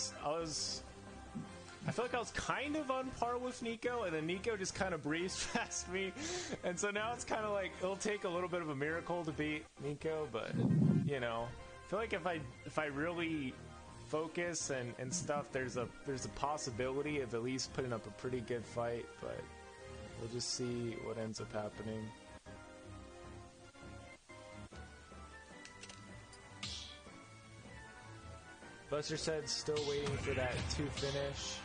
like I was kind of on par with Nico, and then Nico just kind of breezed past me, and so now it's kind of like it'll take a little bit of a miracle to beat Nico, but you know, I feel like if I really focus and stuff, there's a possibility of at least putting up a pretty good fight, but we'll just see what ends up happening. Buster said still waiting for that 2 finish.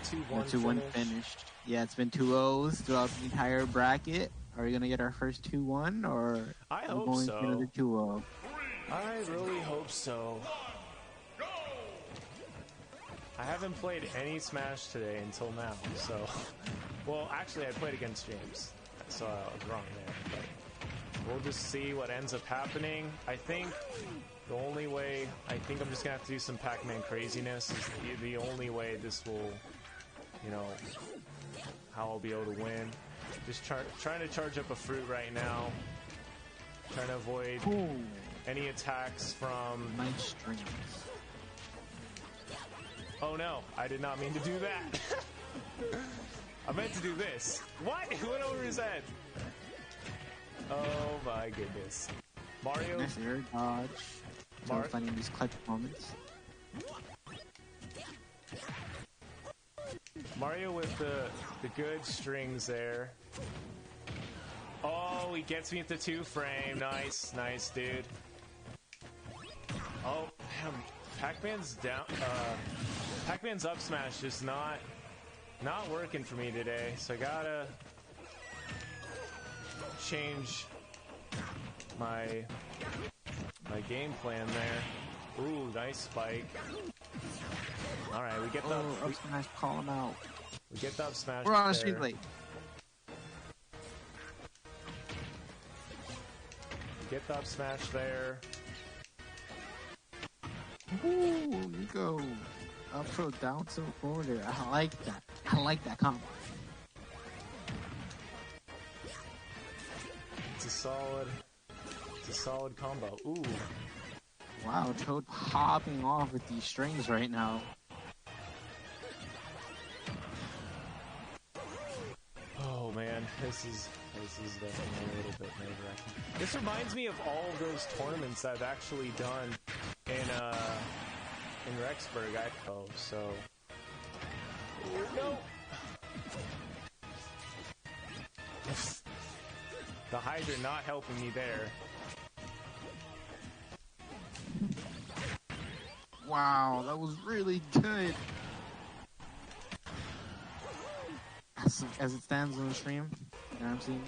2-1 2-1 finish. Yeah, it's been 2-0s throughout the entire bracket. Are we going to get our first 2-1, or I are we hope going so. to another 2-0? I really hope so. I haven't played any Smash today until now, so... Well, actually, I played against James, so I was wrong there. But we'll just see what ends up happening. I think the only way... I think I'm just going to have to do some Pac-Man craziness. Is the only way this will, you know, how I'll be able to win. Just trying to charge up a fruit right now. Trying to avoid any attacks from... Nice strings. Oh no, I did not mean to do that. I meant to do this. What? Who went over his head? Oh my goodness. Mario. Nice air dodge. So finding these clutch moments. Mario with the good strings there. Oh, he gets me at the 2 frame. Nice, nice, dude. Oh, damn. Pac-Man's down. Pac-Man's up smash just not working for me today, so I gotta change my game plan there. Ooh, nice spike. All right, we get the up smash. Call him out. we get the up smash. We're on a there. street late. Get the up smash there. Ooh, Nico. Up throw, down tilt, forward air. I like that. I like that combo. It's a solid combo. Ooh. Wow, Toad popping off with these strings right now. Oh man, this is definitely a little bit nerve-wracking. This reminds me of all of those tournaments I've actually done in Rexburg. So no. The Hydra not helping me there. Wow, that was really good. As it stands on the stream, you know what I'm seeing?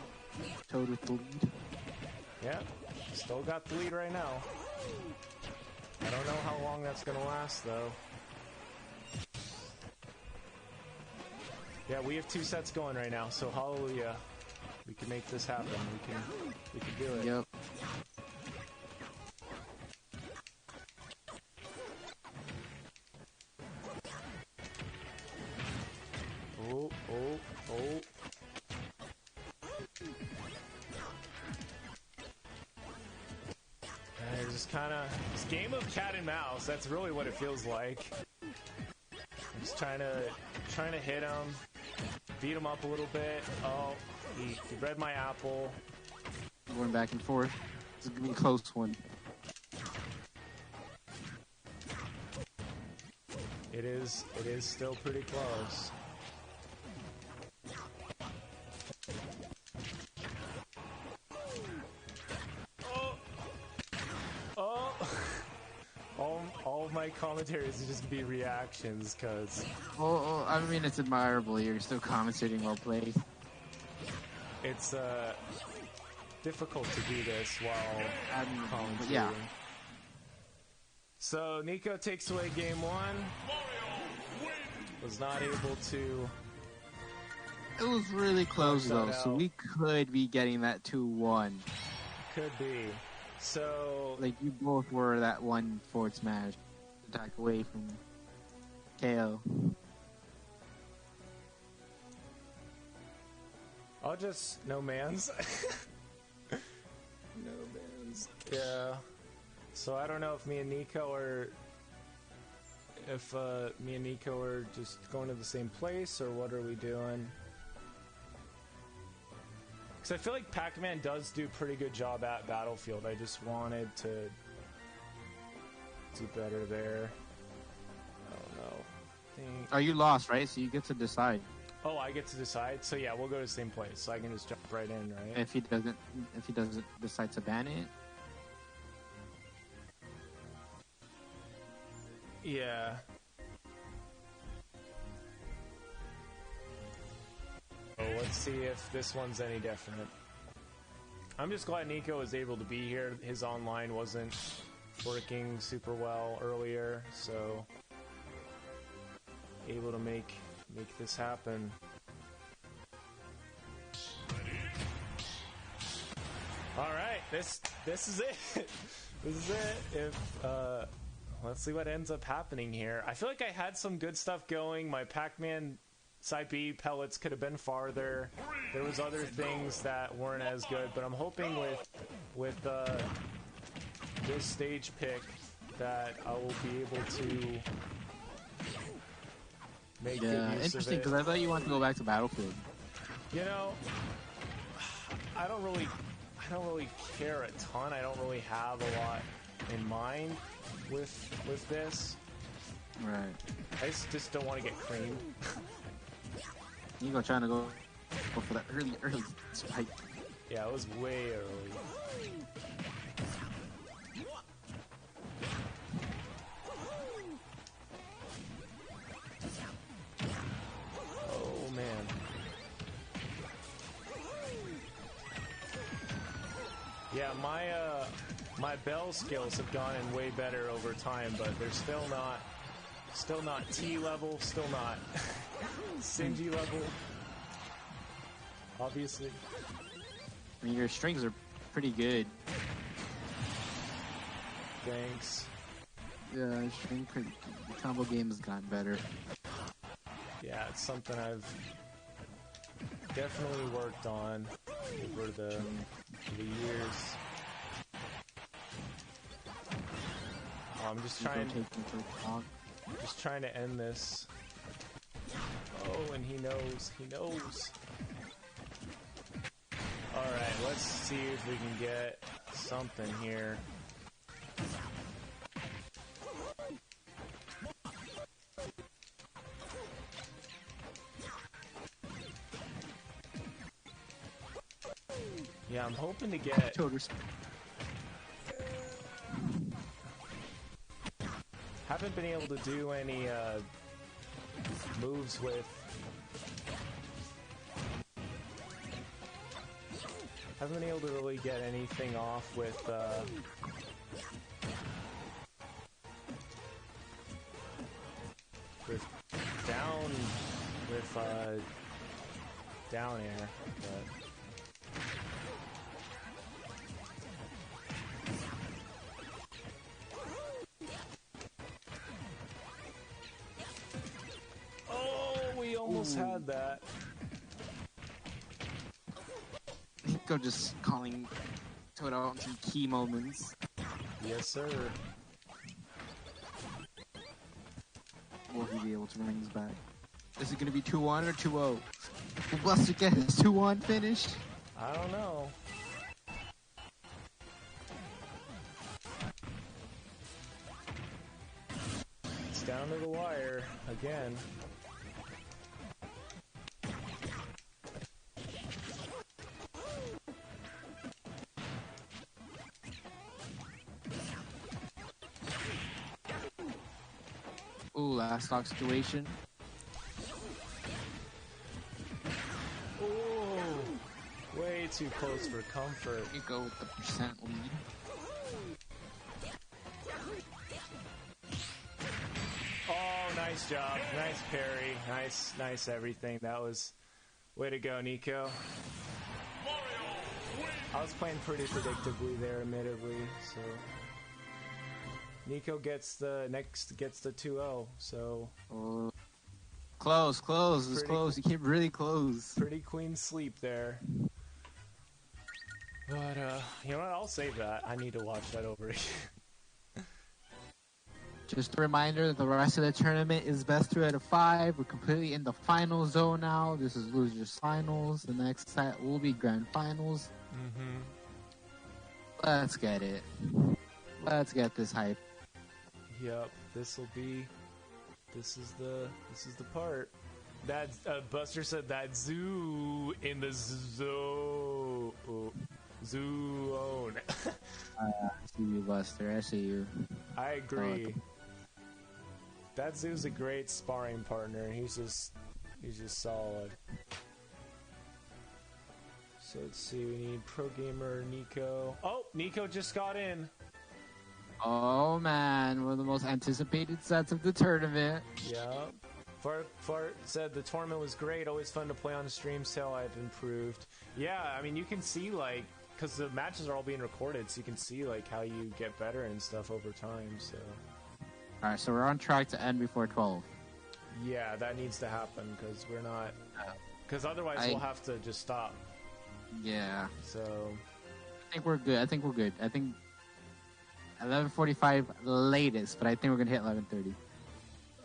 Toad with the lead. Yeah, still got the lead right now. I don't know how long that's gonna last though. Yeah, we have 2 sets going right now, so hallelujah. We can make this happen. We can do it. Yep. Oh. It's just kind of this game of cat and mouse. That's really what it feels like. I'm just trying to hit him, beat him up a little bit. Oh, he read my apple. Going back and forth. It's gonna be a close one. It is still pretty close. All of my commentaries is just gonna be reactions, cause I mean, it's admirable. You're still commentating while playing. it's difficult to do this while commentating. Yeah. So Nico takes away game one. Was not able to. It was really close though, out. so we could be getting that 2-1. Could be. So Like you both were that one forward smash attack away from KO. I'll just no man's. No man's. Yeah. So I don't know if me and Nico are just going to the same place or what are we doing? Because I feel like Pac-Man does do a pretty good job at Battlefield. I just wanted to do better there. I don't know. Oh, you lost, right? So you get to decide. Oh, I get to decide? So yeah, we'll go to the same place. So I can just jump right in, right? If he doesn't decide to ban it. Yeah. So let's see if this one's any different. I'm just glad Nico was able to be here. His online wasn't working super well earlier, so able to make this happen. All right, this is it. This is it. If let's see what ends up happening here. I feel like I had some good stuff going. My Pac-Man Side B pellets could have been farther. There was other things that weren't as good, but I'm hoping with this stage pick that I will be able to make good use of it. Interesting, because I thought you wanted to go back to Battlefield. You know, I don't really care a ton. I don't really have a lot in mind with this. Right. I just don't want to get creamed. Nico trying to go for that early spike. Yeah, it was way early. Oh man. Yeah, my bell skills have gone in way better over time, but they're still not T level, still not Sinji level. Obviously. I mean, your strings are pretty good. Thanks. Yeah, the combo game has gotten better. Yeah, it's something I've definitely worked on over the years. I'm just trying to end this. Oh, and he knows. Alright, let's see if we can get something here. Yeah, I'm hoping to get... Haven't been able to do any moves with... Haven't been able to really get anything off with down air, but we almost had that. Nico just calling Toad out on some key moments. Yes, sir. Will he be able to bring this back? Is it going to be 2-1 or 2-0? Will Buster get his 2-1 finish? I don't know. down to the wire again. Ooh, last stock situation. Ooh, way too close for comfort. You go with the percent lead. Oh, nice job. Nice parry. Nice everything. That was way to go, Nico. I was playing pretty predictably there, admittedly, so Nico gets the 2-0, so Close. It's close. You came really close. pretty clean sweep there. But you know what? I'll save that. I need to watch that over again. Just a reminder that the rest of the tournament is best 2 out of 5. We're completely in the final zone now. This is losers finals. The next set will be grand finals. Mm-hmm. Let's get it. Let's get this hype. Yep, this is the part. That Buster said that zoo in the zone. I see you, Buster. I see you. I agree. That zoo's a great sparring partner. He's just solid. So let's see. We need pro gamer Nico. Oh, Nico just got in. Oh man, one of the most anticipated sets of the tournament. Yeah. Fart said the tournament was great. Always fun to play on stream. So I've improved. Yeah, I mean you can see like because the matches are all being recorded, so you can see like how you get better and stuff over time. So. All right, so we're on track to end before 12. Yeah, that needs to happen because we're not. Because otherwise we'll have to just stop. Yeah. So. I think we're good. I think 11:45 latest, but I think we're gonna hit 11:30.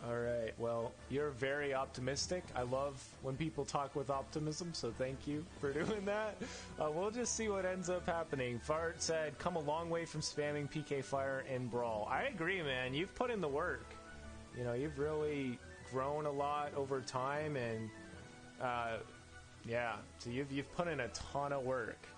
All right. Well, you're very optimistic. I love when people talk with optimism, so thank you for doing that. We'll just see what ends up happening. Fart said, come a long way from spamming PK Fire in Brawl. I agree, man. You've put in the work. You know, you've really grown a lot over time, and yeah, so you've put in a ton of work.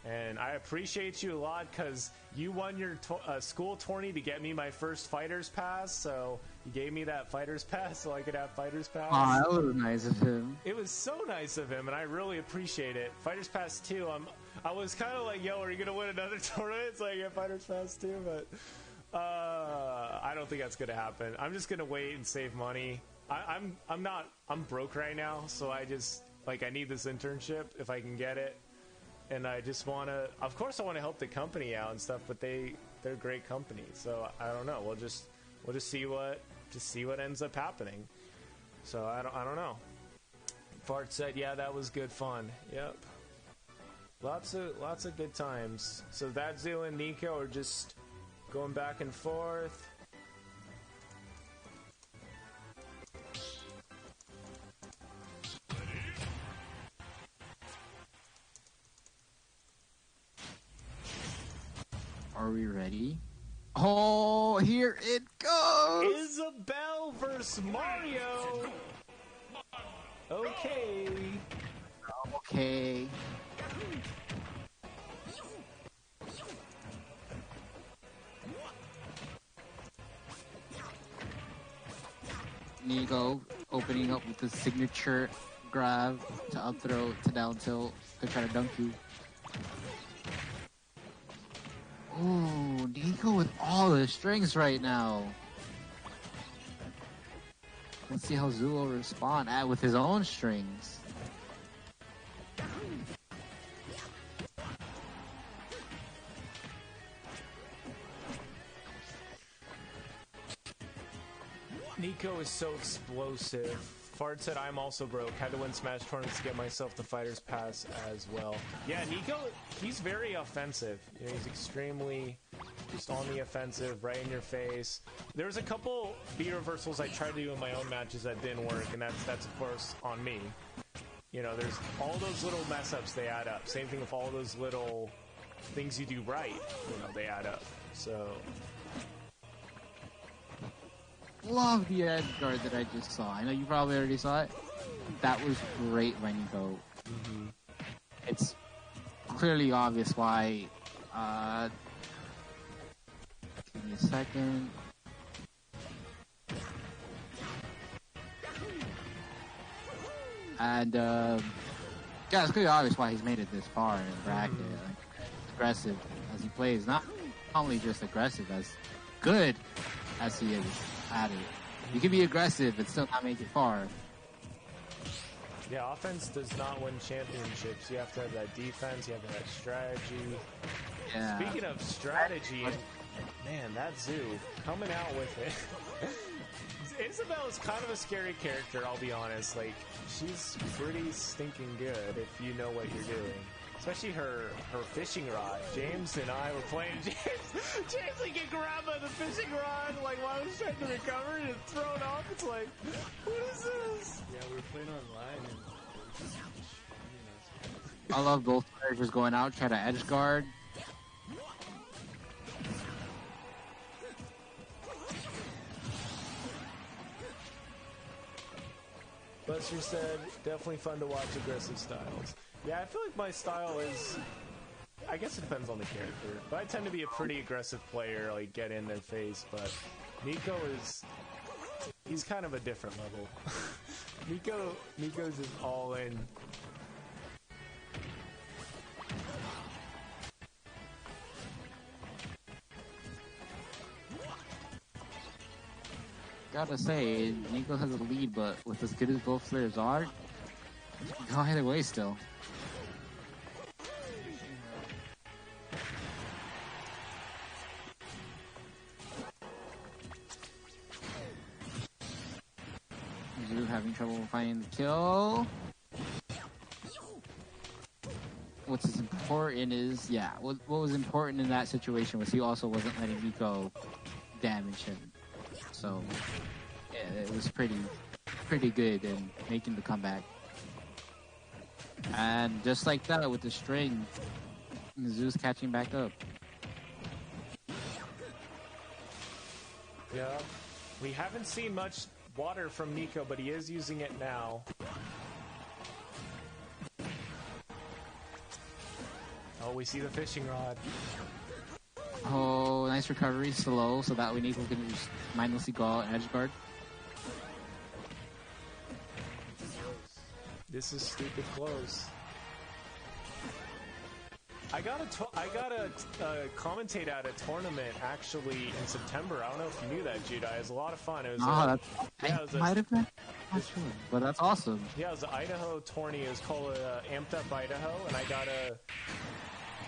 And I appreciate you a lot because you won your school tourney to get me my first Fighter's Pass. So you gave me that Fighter's Pass so I could have Fighter's Pass. Aw, that was nice of him. It was so nice of him, and I really appreciate it. Fighter's Pass 2, I was kind of like, yo, are you going to win another tournament so I get Fighter's Pass 2? But I don't think that's going to happen. I'm just going to wait and save money. I'm broke right now, so I just, like, I need this internship if I can get it. And I just want to, of course I want to help the company out and stuff, but they're a great company. So I don't know. We'll just see what ends up happening. So I don't know. Fart said, yeah, that was good fun. Yep. Lots of good times. So that Zoo and Nico are just going back and forth. Are we ready? Oh, here it goes! Isabelle versus Mario! Okay. Okay. Nico opening up with the signature grab to up throw to down tilt to try to dunk you. Ooh, Nico with all the strings right now. Let's see how Zoo will respond with his own strings. Nico is so explosive. Fart said, I'm also broke. Had to win Smash tournaments to get myself the Fighter's Pass as well. Yeah, Nico, he's very offensive. You know, he's extremely just on the offensive, right in your face. There's a couple B reversals I tried to do in my own matches that didn't work, and that's of course on me. You know, there's all those little mess ups, they add up. Same thing with all those little things you do right, you know, they add up. So love the edge guard that I just saw. I know you probably already saw it. That was great by Nico. Mm-hmm. It's clearly obvious why. Give me a second. And yeah, it's clearly obvious why he's made it this far in bracket. Like, aggressive as he plays, not only just aggressive, as good as he is at it. You can be aggressive and still not make it far. Yeah, offense does not win championships. You have to have that defense. You have to have that strategy. Yeah. Speaking of strategy, man, that Zoo coming out with it. Isabel is kind of a scary character, I'll be honest. Like, she's pretty stinking good if you know what you're doing. Especially her fishing rod. James and I were playing. James like get grabbed by the fishing rod like while I was trying to recover and it's thrown off. It's like, what is this? Yeah, we were playing online and I love both characters going out, try to edge guard. Buster said, definitely fun to watch aggressive styles. Yeah, I feel like my style is... I guess it depends on the character. But I tend to be a pretty aggressive player, like get in their face, but Nico is... He's kind of a different level. Nico's just all in. Gotta say, Nico has a lead, but with as good as both players are, it can go either way still. Zoo having trouble finding the kill. What's important is, yeah, what was important in that situation was he also wasn't letting Nico damage him. So, yeah, it was pretty good in making the comeback. And just like that, with the string, Mizzou's catching back up. Yeah. We haven't seen much water from Nico, but he is using it now. Oh, we see the fishing rod. Oh, nice recovery, slow, so that way Nico can just mindlessly go out and edge guard. This is stupid close. I got to commentate at a tournament actually in September. I don't know if you knew that, Judai. It was a lot of fun. It was Might have been. Not sure, but that's awesome. Yeah, it was the Idaho Tourney. It was called Amped Up Idaho, and I got to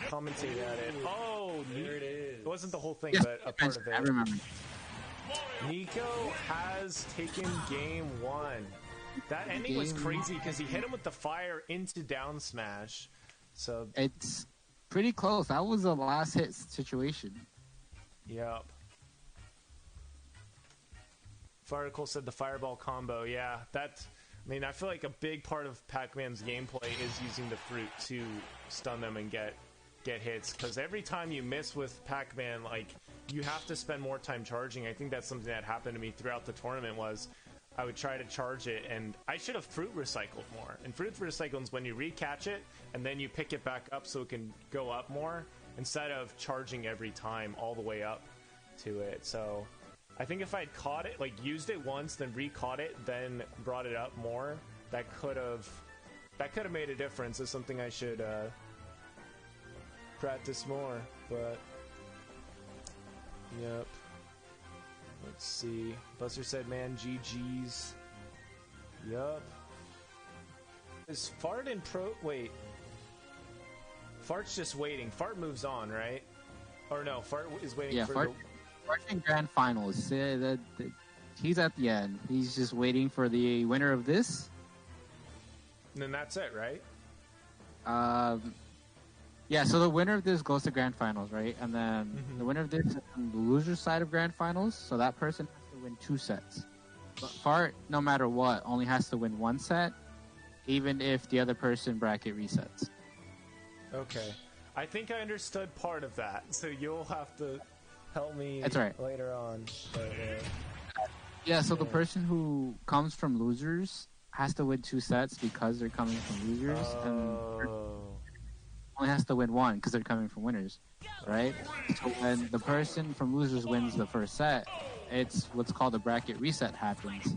commentate at it. Oh, there it is. It wasn't the whole thing, Yes, but a part of it. I remember. Nico has taken game one. That ending was crazy because he hit him with the fire into down smash. So It's pretty close. That was a last hit situation. Yep. Farticle said the fireball combo. Yeah, that's... I mean, I feel like a big part of Pac-Man's gameplay is using the fruit to stun them and get hits. Because every time you miss with Pac-Man, like, you have to spend more time charging. I think that's something that happened to me throughout the tournament was I would try to charge it, and I should have fruit recycled more. And fruit recycling is when you recatch it, and then you pick it back up so it can go up more, instead of charging every time all the way up to it. So I think if I'd caught it, like used it once, then re-caught it, then brought it up more, that could have made a difference. It's something I should practice more. But yep. Let's see. Buster said, "Man, GG's." Yup. Is Fart in pro? Wait. Fart's just waiting. Fart moves on, right? Or no, Fart is waiting for Fart in grand finals. He's at the end. He's just waiting for the winner of this. And then that's it, right? Yeah, so the winner of this goes to grand finals, right? And then the winner of this is on the loser's side of grand finals, so that person has to win 2 sets. But Fart, no matter what, only has to win 1 set, even if the other person bracket resets. Okay. I think I understood part of that, so you'll have to help me That's right. later on. But, Yeah, so the person who comes from losers has to win 2 sets because they're coming from losers, and only has to win 1 because they're coming from winners, right? So when the person from losers wins the first set, it's what's called a bracket reset happens,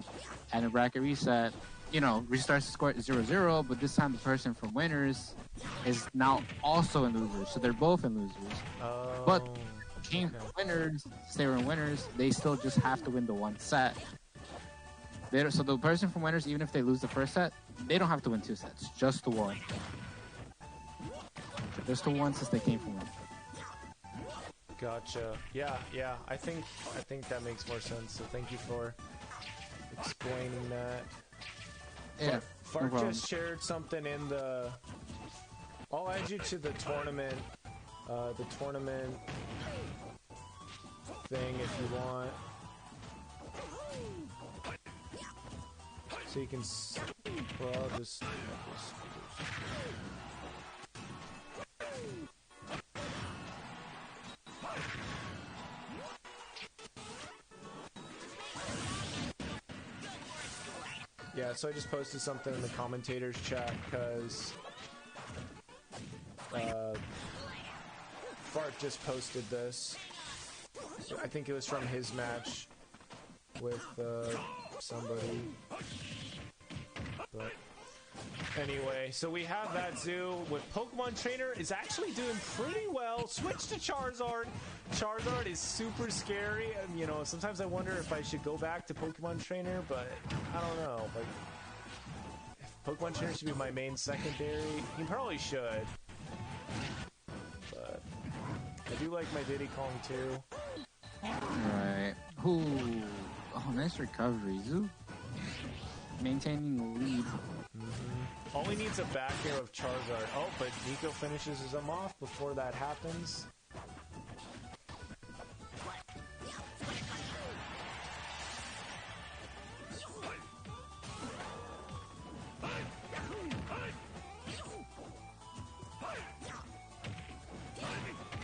and a bracket reset, restarts the score at 0-0, but this time the person from winners is now also in losers, so they're both in losers. But came from winners, they were in winners, they still just have to win the 1 set. So the person from winners, even if they lose the first set, they don't have to win 2 sets, just the 1. Just the 1 since they came from winners. Gotcha. Yeah. I think that makes more sense. So thank you for explaining that. Yeah. Fart just shared something in the. I'll add you to the tournament. The tournament thing if you want. So you can. Well, I'll just. Yeah, so I just posted something in the commentators chat because Fart just posted this. I think it was from his match with somebody. But anyway, so we have that zoo with Pokemon Trainer is actually doing pretty well. Switch to Charizard. Charizard is super scary, and sometimes I wonder if I should go back to Pokemon Trainer, but I don't know. Like, if Pokemon Trainer should be my main secondary, he probably should. But I do like my Diddy Kong too. Right. Ooh. Oh, nice recovery, Zoo. Maintaining the lead. All he needs a back air of Charizard. Oh, but Nico finishes him off before that happens.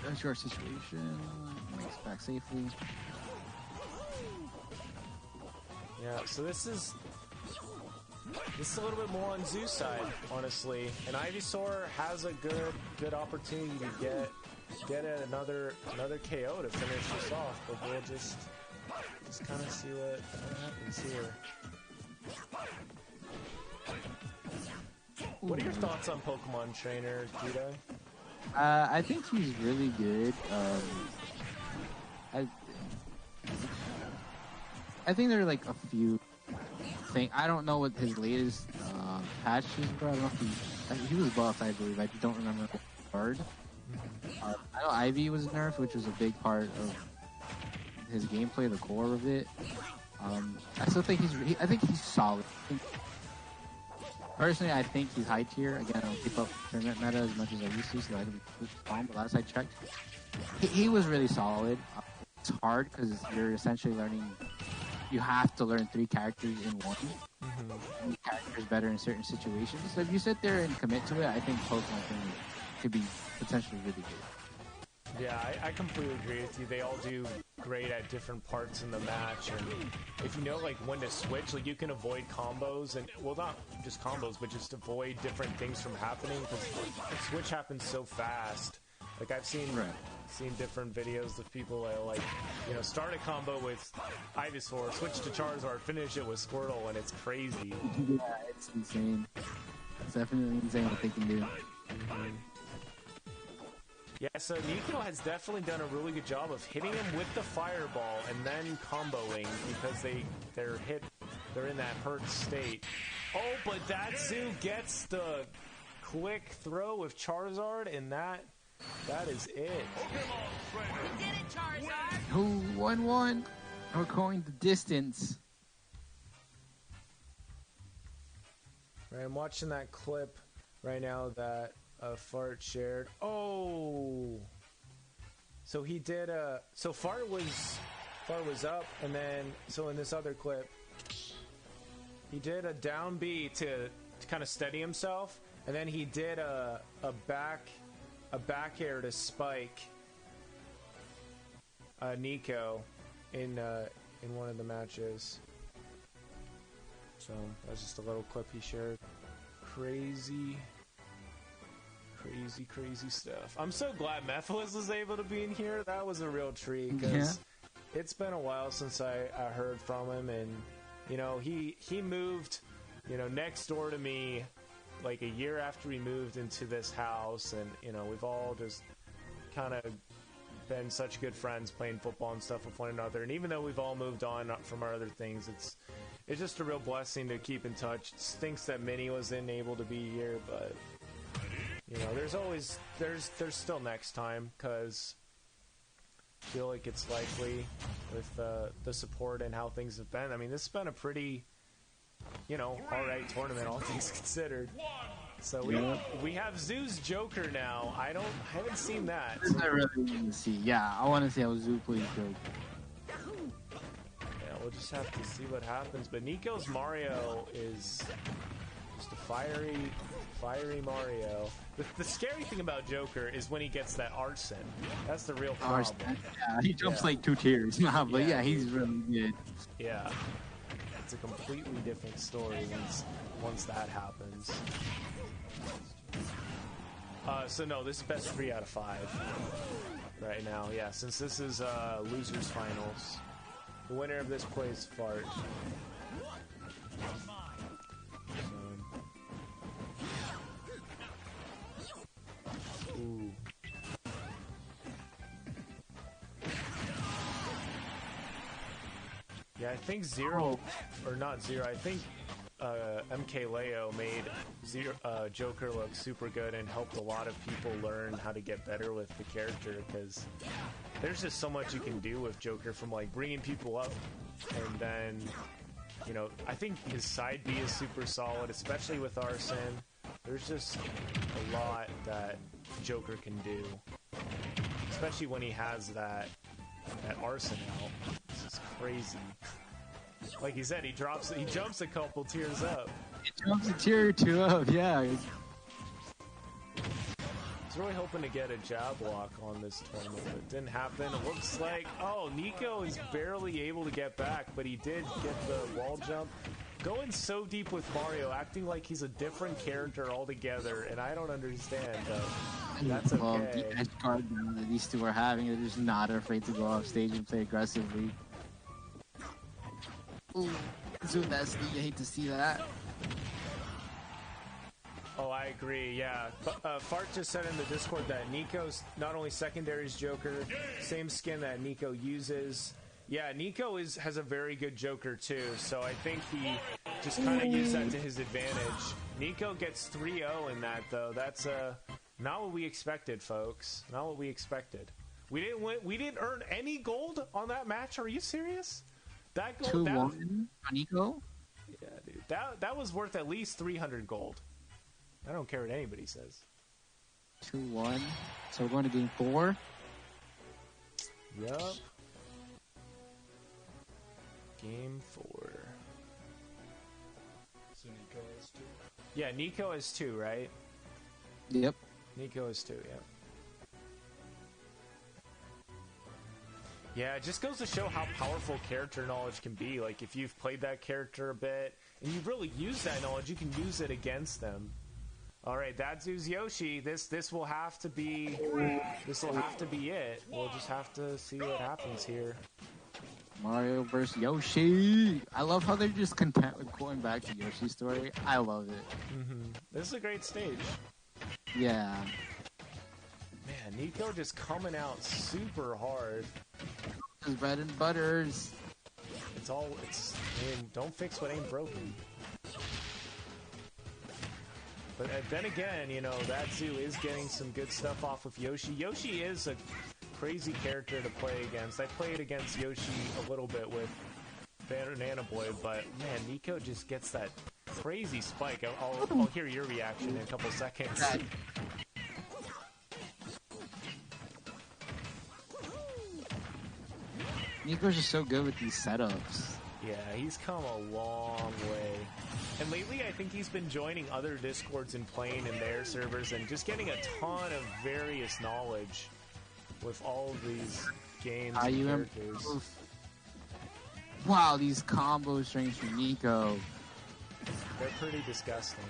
That's your situation. Makes it back safely. Yeah, so this is a little bit more on Zoo's side, honestly. And Ivysaur has a good opportunity to get another KO to finish this off, but we'll just kind of see what happens here. What are your thoughts on Pokemon Trainer, Judah? I think he's really good. I think there are like a few things. I don't know what his latest patch is, bro. I don't know if he was buffed, I believe. I don't remember the card. I know Ivy was nerfed, which was a big part of his gameplay, the core of it. I still think I think he's solid. Personally, I think he's high tier. Again, I don't keep up tournament meta as much as I used to, so I can be calm. But last I checked, he was really solid. It's hard because you're essentially learning. You have to learn 3 characters in one. Mm-hmm. Characters better in certain situations. So if you sit there and commit to it, I think Pokemon could be potentially really good. Yeah, I completely agree with you. They all do great at different parts in the match, and if you know like when to switch, like you can avoid combos, and well, not just combos, but just avoid different things from happening because the switch happens so fast. Like I've seen different videos of people that like, start a combo with Ivysaur, switch to Charizard, finish it with Squirtle, and it's crazy. Yeah, it's insane. It's definitely insane what they can do. Mm-hmm. Yeah, so Nico has definitely done a really good job of hitting him with the fireball and then comboing because they're in that hurt state. Oh, but that Zoo gets the quick throw with Charizard, and that is it. You did it, Charizard! Who 1-1? We're going the distance. Right, I'm watching that clip right now that Fart shared. Oh, so he did so Fart was up, and then so in this other clip, he did a down B to kind of steady himself, and then he did a back air to spike Nico in one of the matches. So that's just a little clip he shared. Crazy stuff. I'm so glad Mephiles was able to be in here. That was a real treat because it's been a while since I heard from him, and he moved next door to me like a year after he moved into this house, and we've all just kind of been such good friends playing football and stuff with one another. And even though we've all moved on from our other things, it's just a real blessing to keep in touch. It stinks that Minnie wasn't able to be here, but there's still next time, because I feel like it's likely with the support and how things have been. I mean, this has been a pretty alright tournament, all things considered. So we have Zoo's Joker now. I haven't seen that. I really want to see. Yeah, I want to see how Zoo plays Joker. Yeah, we'll just have to see what happens. But Nico's Mario is just a fiery Mario. The scary thing about Joker is when he gets that arson. That's the real problem. Yeah, he jumps like 2 tiers. But he's really good. Yeah. It's a completely different story once that happens. So no, this is best 3 out of 5 right now. Yeah, since this is losers finals, the winner of this plays Fart. Ooh. Yeah, I think I think MK Leo made Joker look super good and helped a lot of people learn how to get better with the character, because there's just so much you can do with Joker, from like bringing people up, and then I think his side B is super solid, especially with Arson. There's just a lot that Joker can do, especially when he has that Arson out. This is crazy. Like he said, he jumps a couple tiers up. He jumps a tier or 2 up, yeah. He's really hoping to get a jab lock on this tournament, but it didn't happen. It looks like, Nico is barely able to get back, but he did get the wall jump. Going so deep with Mario, acting like he's a different character altogether, and I don't understand, but that's okay. Well, the edge guard that these two are having, they're just not afraid to go off stage and play aggressively. Ooh, Zoo nasty, you hate to see that. Oh, I agree, yeah. Fart just said in the Discord that Nico's not only secondary's Joker, same skin that Nico uses. Yeah, Nico has a very good Joker too, so I think he just kind of used that to his advantage. Nico gets 3-0 in that, though. That's not what we expected, folks. Not what we expected. We didn't earn any gold on that match. Are you serious? That gold, 2-1 on Nico? Yeah, dude. That was worth at least 300 gold. I don't care what anybody says. 2-1. So we're going to game 4? Yup. Game 4. So Nico has 2? Yeah, Nico has 2, right? Yep. Nico has 2, yeah. Yeah, it just goes to show how powerful character knowledge can be. Like, if you've played that character a bit, and you really use that knowledge, you can use it against them. Alright, that's Zoo's Yoshi. This will have to be it. We'll just have to see what happens here. Mario versus Yoshi. I love how they're just content with going back to Yoshi's story. I love it. Mm-hmm. This is a great stage. Yeah. Man, Nico just coming out super hard. His bread and butters. Don't fix what ain't broken. But then again, that Zoo is getting some good stuff off of Yoshi. Yoshi is a crazy character to play against. I played against Yoshi a little bit with Banana Boy, but man, Nico just gets that crazy spike. I'll hear your reaction in a couple seconds. Nico's just so good with these setups. Yeah, he's come a long way. And lately, I think he's been joining other Discords and playing in their servers and just getting a ton of various knowledge with all of these games and characters. Wow, these combo strings from Nico. pretty disgusting.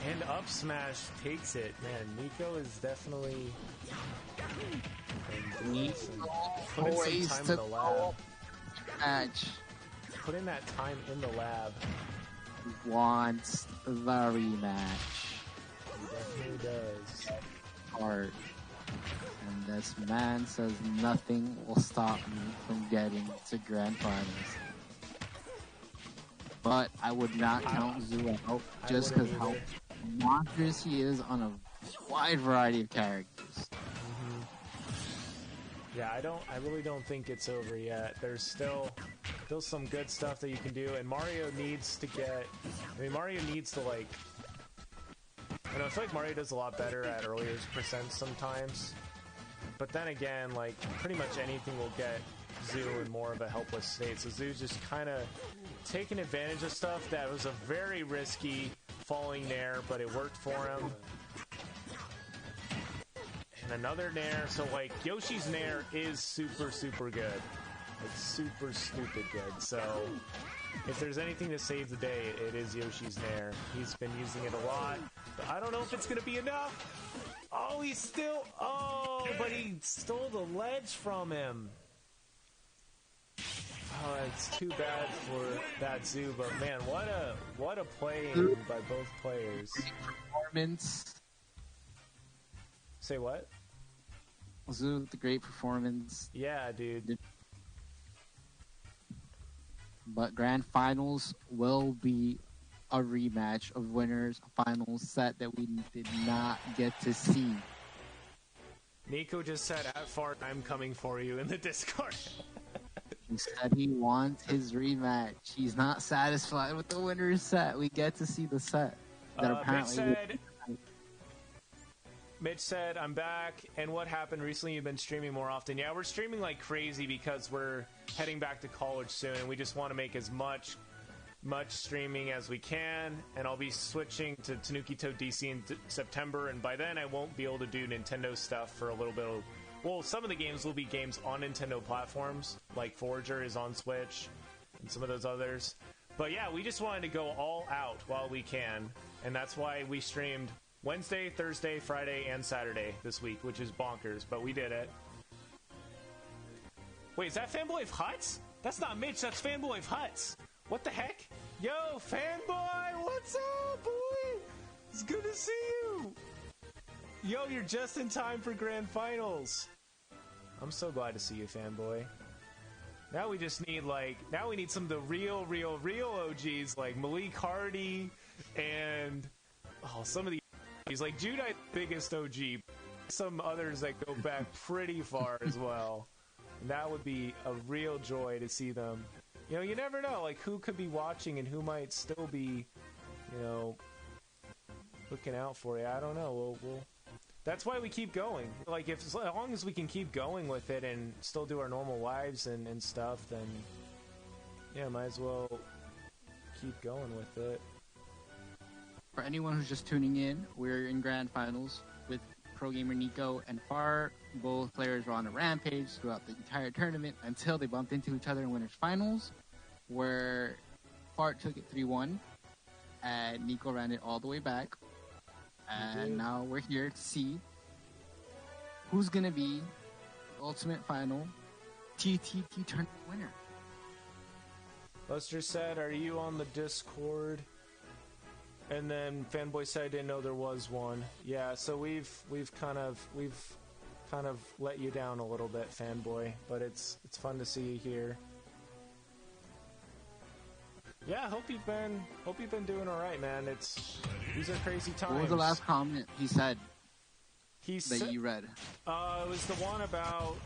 And up smash takes it. Man, Nico is definitely putting some time in the lab. Match. Putting that time in the lab. Wants the rematch. He definitely does. Hard. And this man says nothing will stop me from getting to grand finals. But I would not count Zoo out just because how monstrous he is on a wide variety of characters. Yeah, I really don't think it's over yet. There's still some good stuff that you can do, and Mario needs to like, I feel like Mario does a lot better at earlier percents sometimes. But then again, like, pretty much anything will get Zoo in more of a helpless state. So Zoo's just kind of taking advantage of stuff that was a very risky falling nair, but it worked for him. And another nair. So, like, Yoshi's nair is super, super good. Like, super stupid good. So, if there's anything to save the day, it is Yoshi's nair. He's been using it a lot, but I don't know if it's going to be enough. Oh, but he stole the ledge from him. Oh, it's too bad for that Zoo, but man, what a play by both players. Performance. Say what? Zoo with the great performance. Yeah, dude. But grand finals will be a rematch of winners finals set that we did not get to see. Nico just said, "At fart, I'm coming for you" in the Discord. He said he wants his rematch. He's not satisfied with the winner's set. We get to see the set that apparently. Mitch said, "I'm back, and what happened recently? You've been streaming more often." Yeah, we're streaming like crazy because we're heading back to college soon, and we just want to make as much streaming as we can, and I'll be switching to Tanuki Toad DC in September, and by then I won't be able to do Nintendo stuff for a little bit of... Well, some of the games will be games on Nintendo platforms, like Forager is on Switch, and some of those others. But yeah, we just wanted to go all out while we can, and that's why we streamed Wednesday, Thursday, Friday, and Saturday this week, which is bonkers, but we did it. Wait, is that Fanboy of Huts? That's not Mitch, that's Fanboy of Huts. What the heck? Yo, Fanboy, what's up, boy? It's good to see you. Yo, you're just in time for Grand Finals. I'm so glad to see you, Fanboy. Now we just need, now we need some of the real OGs, like Malik Hardy and, some of the OGs. Like, Judai's biggest OG. Some others that go back pretty far as well. And that would be a real joy to see them. You know, you never know, like, who could be watching and who might still be, looking out for you. I don't know. We'll that's why we keep going. Like, as long as we can keep going with it and still do our normal lives and stuff, then, yeah, might as well keep going with it. For anyone who's just tuning in, we're in Grand Finals with Pro Gamer Nico and Far. Both players were on a rampage throughout the entire tournament until they bumped into each other in Winners Finals, where Fart took it 3-1, and Nico ran it all the way back. And now we're here to see who's going to be the ultimate final TTT tournament winner. Lester said, "Are you on the Discord?" And then Fanboy said, "I didn't know there was one." Yeah, so we've kind of let you down a little bit, Fanboy, but it's fun to see you here. Yeah, hope you've been doing all right, man. These are crazy times. What was the last comment he said? You read? It was the one about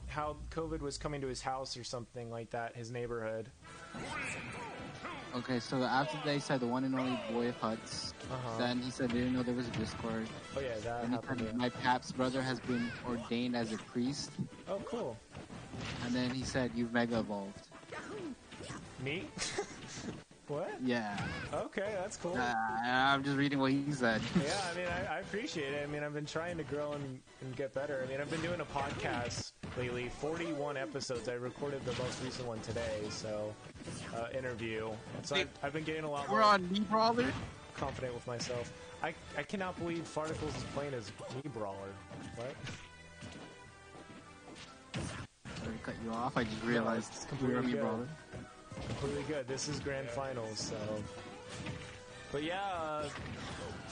how COVID was coming to his house or something like that, his neighborhood. Okay, so after they said the one and only Boy of Huts, then he said they didn't know there was a Discord. Oh yeah, that happened. Said, my Pap's brother has been ordained as a priest. Oh, cool. And then he said, "You've mega evolved." Me? What? Yeah. Okay, that's cool. I'm just reading what he said. Yeah, I mean, I appreciate it. I mean, I've been trying to grow and get better. I mean, I've been doing a podcast lately. 41 episodes. I recorded the most recent one today, so interview. So I've been getting a lot more. We're on Me Brawler. Confident with myself. I cannot believe Farticles is playing as Me Brawler. What? Sorry to cut you off. I just realized it's we were completely Me good. Brawler. Completely good. This is grand finals, so. But yeah,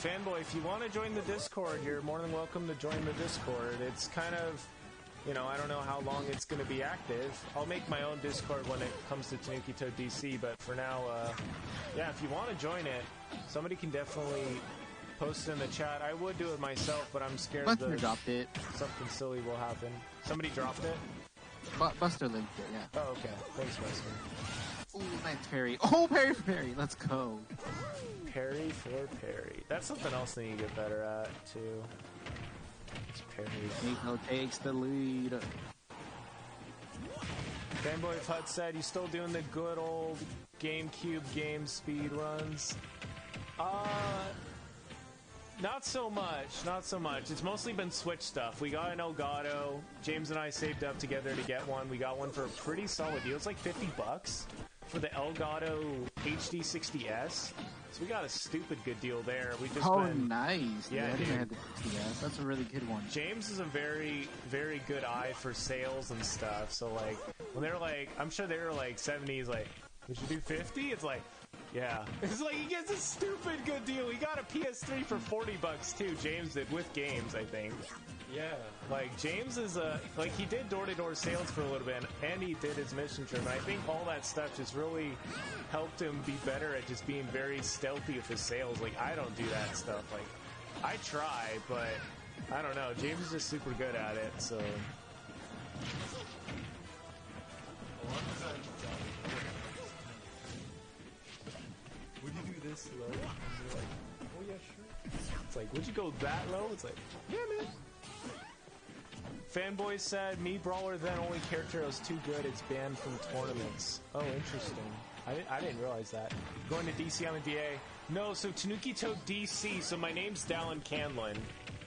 Fanboy, if you want to join the Discord, you're more than welcome to join the Discord. It's kind of, you know, I don't know how long it's going to be active. I'll make my own Discord when it comes to Tanuki Toad DC, but for now, yeah, if you want to join it, somebody can definitely post in the chat. I would do it myself, but I'm scared Buster dropped it. something silly will happen. Somebody dropped it? Buster linked it, yeah. Oh, okay. Thanks, Buster. Ooh, nice parry. Oh, parry for parry. Let's go. Parry for parry. That's something else that you get better at, too. It's parry. Nico takes the lead. Fanboy Hut said, you still doing the good old GameCube game speed runs? Not so much. Not so much. It's mostly been Switch stuff. We got an Elgato. James and I saved up together to get one. We got one for a pretty solid deal. It's like $50 for the Elgato HD 60S. So we got a stupid good deal there. We just nice. Yeah, I dude. think I had the 60S. That's a really good one. James is a very, very good eye for sales and stuff. So like, when they're like, I'm sure they were like 70s, like, we should do 50? It's like, yeah. It's like he gets a stupid good deal. He got a PS3 for $40 too. James did with games, I think. Yeah. Like James is like he did door-to-door sales for a little bit, and he did his mission trip. And I think all that stuff just really helped him be better at just being very stealthy with his sales. Like I don't do that stuff. Like I try, but I don't know. James is just super good at it. So. Would you do this low? And you're like, oh yeah, sure. It's like, would you go that low? It's like, yeah, man. Fanboy said, Me Brawler then only character is too good, it's banned from tournaments. Oh, interesting. I didn't realize that. Going to DC on the DA. No, so Tanuki Toad DC, so my name's Dallin Canlin,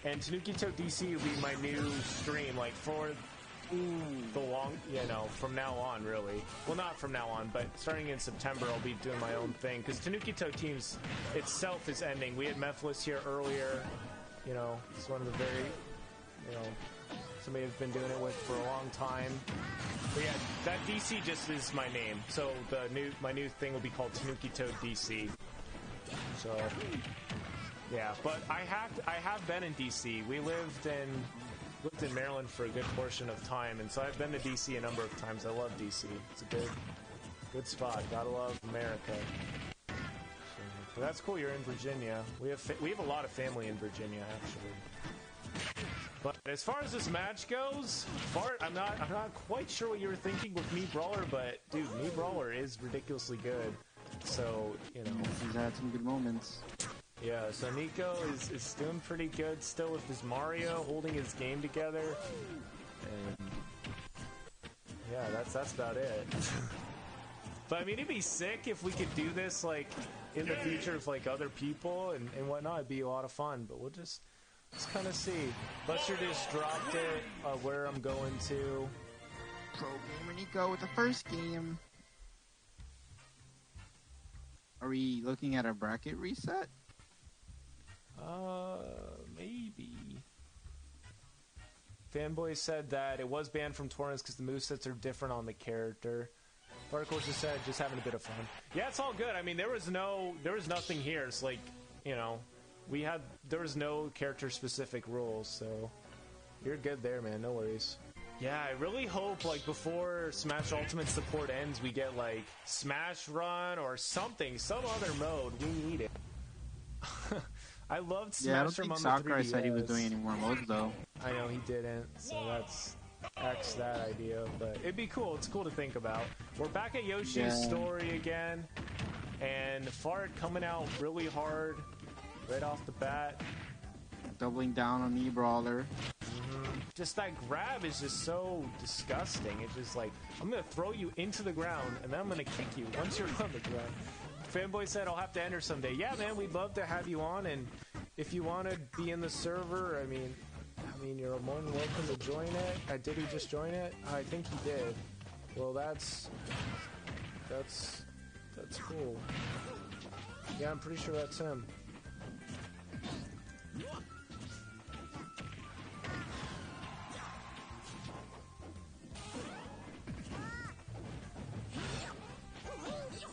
and Tanuki Toad DC will be my new stream, like for the long, you know, from now on, really. Well, not from now on, but starting in September, I'll be doing my own thing, because Tanuki Toad Teams itself is ending. We had Mephiles here earlier, you know, it's one of the very, you know, somebody I've been doing it with for a long time. But yeah, that DC just is my name. So my new thing will be called Tanuki Toad DC. So yeah, but I have been in DC. We lived in Maryland for a good portion of time, and so I've been to DC a number of times. I love DC. It's a good spot. Gotta love America. So that's cool. You're in Virginia. We have a lot of family in Virginia, actually. But as far as this match goes, I'm not quite sure what you were thinking with Me Brawler, but dude, Me Brawler is ridiculously good. So, you know, he's had some good moments. Yeah, so Nico is doing pretty good still with his Mario, holding his game together. And yeah, that's about it. But I mean, it'd be sick if we could do this like in the future with like other people and whatnot. It'd be a lot of fun, but let's kind of see. Buster just dropped it, where I'm going to. Pro Gamer Nico with the first game. Are we looking at a bracket reset? Maybe. Fanboy said that it was banned from tournaments because the movesets are different on the character. Farticles just said, just having a bit of fun. Yeah, it's all good. I mean, there was nothing here. It's like, you know, there was no character-specific rules, so you're good there, man. No worries. Yeah, I really hope, like, before Smash Ultimate support ends, we get, like, Smash Run or something, some other mode. We need it. I loved Smash Run on the 3DS. Sakurai said he was doing any more modes, though. I know he didn't, so that's X that idea, but it'd be cool. It's cool to think about. We're back at Yoshi's story again, and Fart coming out really hard right off the bat. Doubling down on Me Brawler. Just that grab is just so disgusting. It's just like, I'm going to throw you into the ground, and then I'm going to kick you once you're on the ground. Fanboy said, I'll have to enter someday. Yeah, man, we'd love to have you on, and if you want to be in the server, I mean, mean, you're more than welcome to join it. Did he just join it? I think he did. Well, that's cool. Yeah, I'm pretty sure that's him.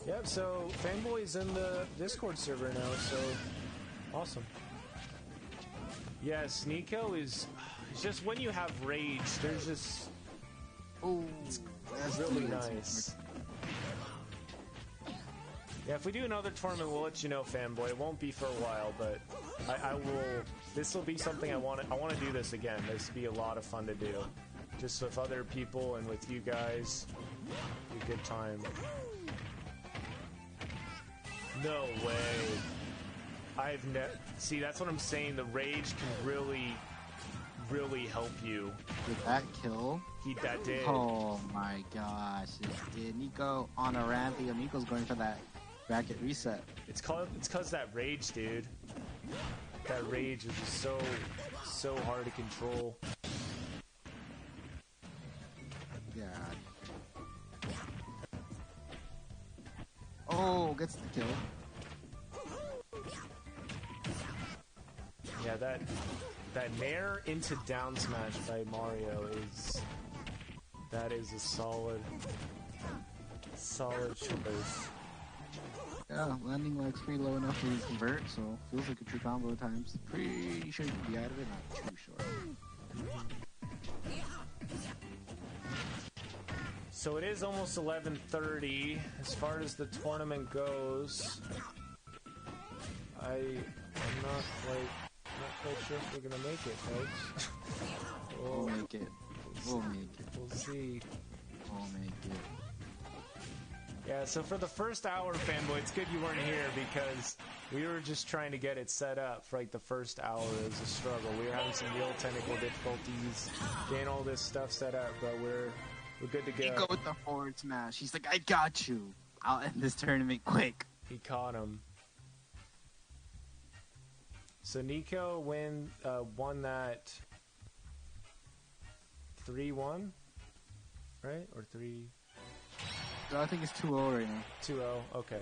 Yep, so Fanboy's in the Discord server now, so awesome. Yes, Nico is just when you have rage, there's just it's really nice. Yeah, if we do another tournament, we'll let you know, Fanboy. It won't be for a while, but I will. This will be something I want to do this again. This will be a lot of fun to do, just with other people and with you guys. Be a good time. No way. See, that's what I'm saying. The rage can really, really help you. Did that kill? That did. Oh my gosh! It did. Nico on a rampage. Nico's going for that bracket reset. It's cause that rage, dude. That rage is just so hard to control. Yeah. Oh, gets the kill. Yeah, that nair into down smash by Mario is a solid choice. Yeah, landing leg's pretty low enough to convert, so feels like a true combo at times. Pretty sure you can be out of it, not too sure. So it is almost 11:30. As far as the tournament goes, I'm not quite sure if we're gonna make it, folks. We'll make it. We'll make it. We'll see. We'll make it. Yeah, so for the first hour, Fanboy, it's good you weren't here because we were just trying to get it set up for like the first hour. It was a struggle. We were having some real technical difficulties, getting all this stuff set up, but we're good to go. He go with the forward smash. He's like, I got you. I'll end this tournament quick. He caught him. So Nico won that 3-1, right? Or 3... I think it's 2-0 right now. 2-0, okay.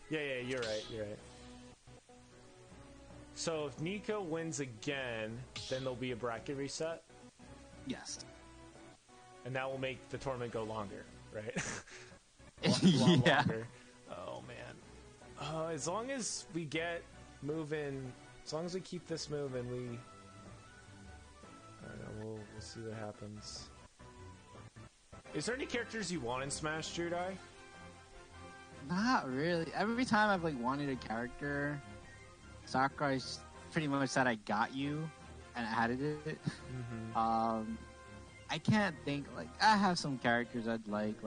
Yeah, you're right. So if Nico wins again, then there'll be a bracket reset? Yes. And that will make the tournament go longer, right? Yeah. Longer. Oh, man. As long as we get moving, as long as we keep this moving, I don't know, we'll see what happens. Is there any characters you want in Smash, Judai? Not really. Every time I've like wanted a character, Sakurai's pretty much said I got you and added it. Mm-hmm. I can't think, like, I have some characters I'd like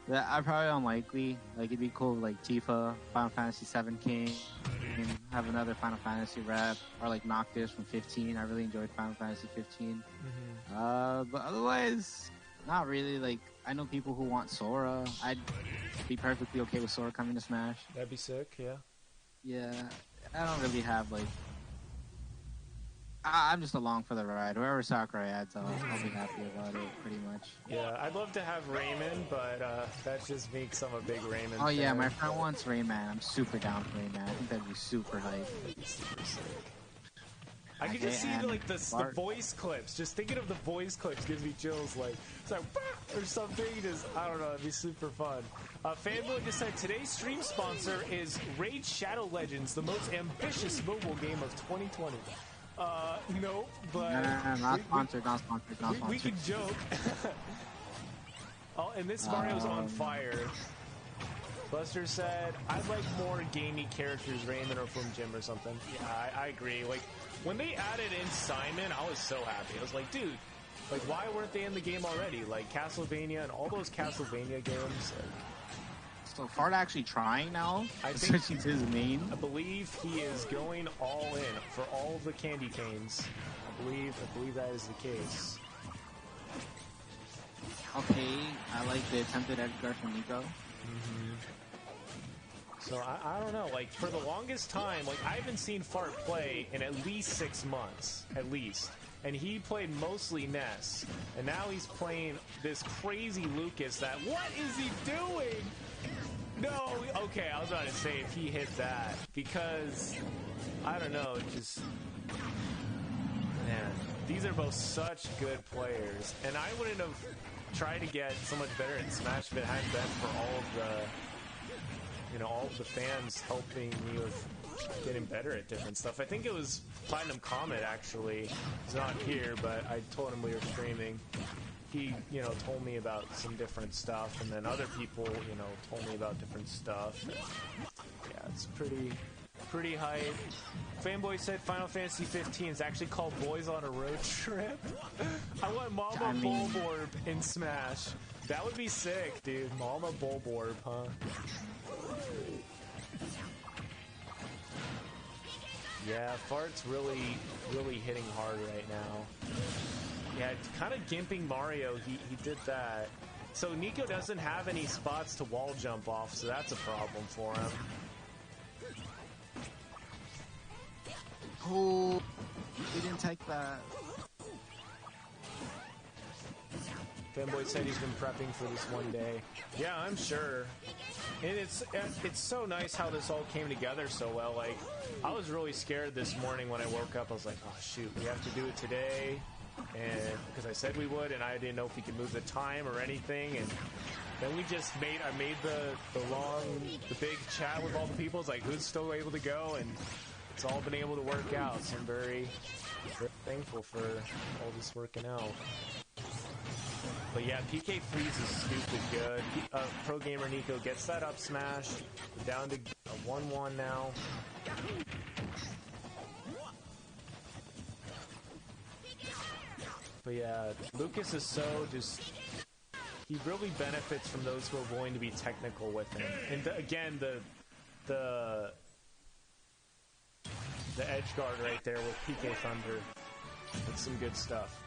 that are probably unlikely. Like, it'd be cool, like Tifa, Final Fantasy VII King, and have another Final Fantasy rep, or like Noctis from 15. I really enjoyed Final Fantasy 15. Mm-hmm. But otherwise, not really. Like, I know people who want Sora. I'd be perfectly okay with Sora coming to Smash. That'd be sick, yeah. Yeah, I don't really have, like... I'm just along for the ride. Whoever Sakurai adds, I'll be happy about it, pretty much. Yeah, I'd love to have Rayman, but that's just me because I'm a big Rayman Oh, yeah, fan. my friend wants Rayman. I'm super down for Rayman. I think that'd be super hype. That'd be super sick. I can just see the voice clips. Just thinking of the voice clips gives me chills. Like it's like bah! Or something. Just I don't know. It'd be super fun. Fanboy just said today's stream sponsor is Raid Shadow Legends, the most ambitious mobile game of 2020. Nope, but not sponsored. We can joke. Oh, and this Mario's on fire. Buster said, I'd like more gamey characters, Raymond or from Jim or something. Yeah, I agree. Like, when they added in Simon, I was so happy. I was like, dude, like, why weren't they in the game already? Like, Castlevania and all those Castlevania games. Like, so Fart actually trying now? I think switching to his main? I believe he is going all in for all of the candy canes. I believe that is the case. Okay, I like the attempted edge guard from Nico. Mm-hmm. So I don't know, like for the longest time, like I haven't seen Fart play in at least 6 months, at least. and he played mostly Ness, and now he's playing this crazy Lucas that, what is he doing? No, okay, I was about to say if he hit that, because, I don't know, just, man, these are both such good players, and I wouldn't have tried to get so much better in Smash if it hadn't been for all of the, you know, all of the fans helping me with getting better at different stuff. I think it was Platinum Comet, actually. He's not here, but I told him we were streaming. He, you know, told me about some different stuff, and then other people, you know, told me about different stuff. And yeah, it's pretty hype. Fanboy said Final Fantasy 15 is actually called Boys on a Road Trip. I want Mama Bulborb in Smash. That would be sick, dude. Mama Bulborb, huh? Yeah, Fart's really hitting hard right now. Yeah, kind of gimping Mario. He did that. So Nico doesn't have any spots to wall jump off, so that's a problem for him. Oh, he didn't take that. Fanboy said he's been prepping for this one day. Yeah, I'm sure. And it's so nice how this all came together so well. Like, I was really scared this morning when I woke up. I was like, oh shoot, we have to do it today, and because I said we would, and I didn't know if we could move the time or anything. And then I made the big chat with all the people. It's like, who's still able to go, and it's all been able to work out. So I'm very, very thankful for all this working out. But yeah, PK Freeze is stupid good. Pro Gamer Nico gets that up smash. We're down to a 1-1 now. But yeah, Lucas is so just... He really benefits from those who are willing to be technical with him. And again, the edge guard right there with PK Thunder. It's some good stuff.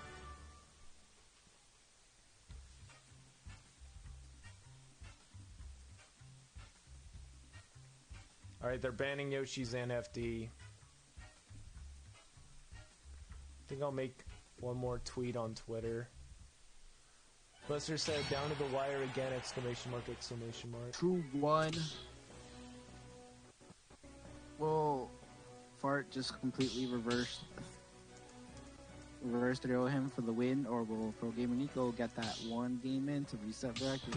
Alright, they're banning Yoshi's NFD. I think I'll make one more tweet on Twitter. Lester said, down to the wire again, exclamation mark, exclamation mark. 2-1. Well, Fart just completely reverse throw him for the win, or will Pro Gamer Nico get that one game in to reset the record?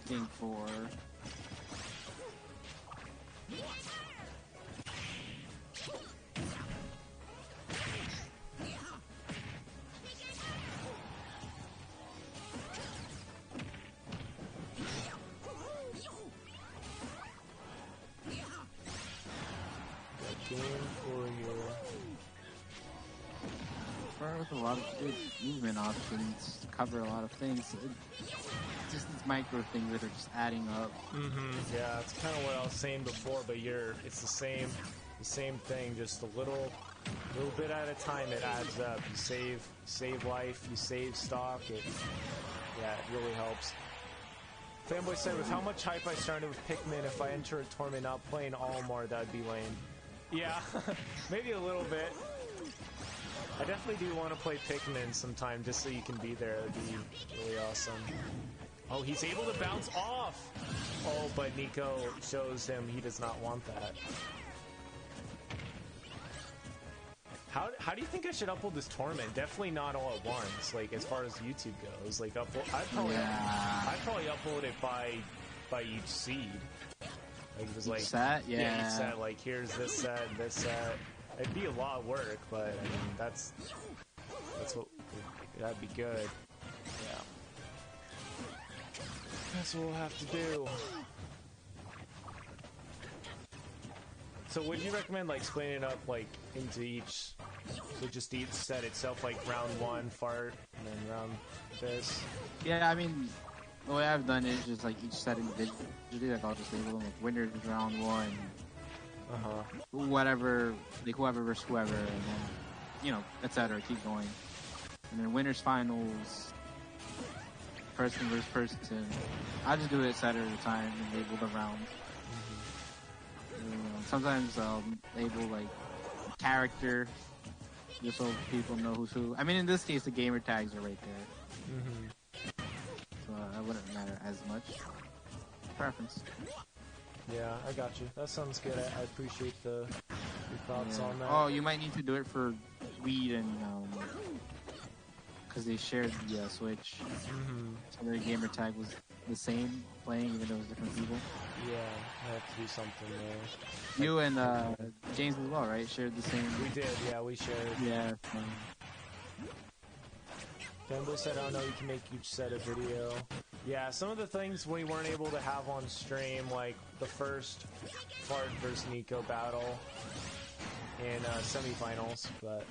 Game 4. With a lot of good movement options to cover a lot of things. Just these micro things that are just adding up. Mm-hmm. Yeah, it's kind of what I was saying before, but it's the same thing. Just a little bit at a time. It adds up. You save life. You save stock. It really helps. Fanboy said, with how much hype I started with Pikmin, if I enter a tournament not playing Olimar, that'd be lame. Yeah, maybe a little bit. I definitely do want to play Pikmin sometime just so you can be there. That'd be really awesome. Oh, he's able to bounce off! Oh, but Nico shows him he does not want that. How do you think I should upload this tournament? Definitely not all at once, like, as far as YouTube goes. Like, I'd probably upload it by each seed. Like, it was like... Each set? Yeah. Each set, like, here's this set, and this set. It'd be a lot of work, but I mean that's what that'd be good. Yeah, that's what we'll have to do. So, would you recommend like splitting it up like into each, so just each set itself, like round 1 Fart, and then round this? Yeah, I mean, The way I've done it is just like each set individually. Like I'll just label them like winners round 1, whatever, like whoever versus whoever, and then etc. Keep going, and then winners finals, person versus person. I just do it a set at a time and label the rounds. Sometimes I'll label like character, just so people know who's who. I mean, in this case, the gamer tags are right there. So that wouldn't matter as much. Preference. Yeah, I got you. That sounds good. I appreciate your thoughts on that. Oh, you might need to do it for Weed and because they shared the Switch. So their gamer tag was the same playing, even though it was different people. Yeah, I have to do something there. You and James as well, right? Shared the same. We did, yeah, we shared. Yeah. Fanboy said, "Oh no, you can make each set a video." Yeah, some of the things we weren't able to have on stream, like the first Fart versus Nico battle in semifinals, but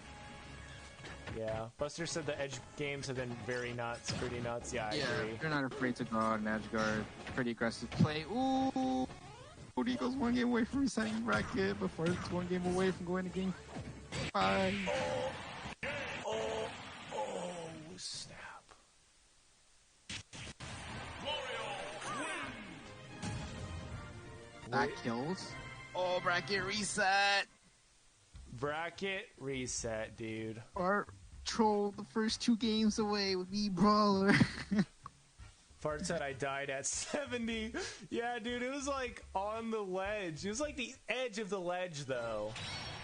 yeah. Buster said the Edge games have been very nuts, pretty nuts. Yeah, I agree. They're not afraid to go out and edge guard. Pretty aggressive play. Ooh! Nico's 1 game away from resetting bracket before it's 1 game away from going to game 5. Snap. That kills. Oh, bracket reset. Bracket reset, dude. Or troll the first 2 games away with me, brawler. Fart said I died at 70. Yeah, dude, it was like on the ledge. It was like the edge of the ledge, though.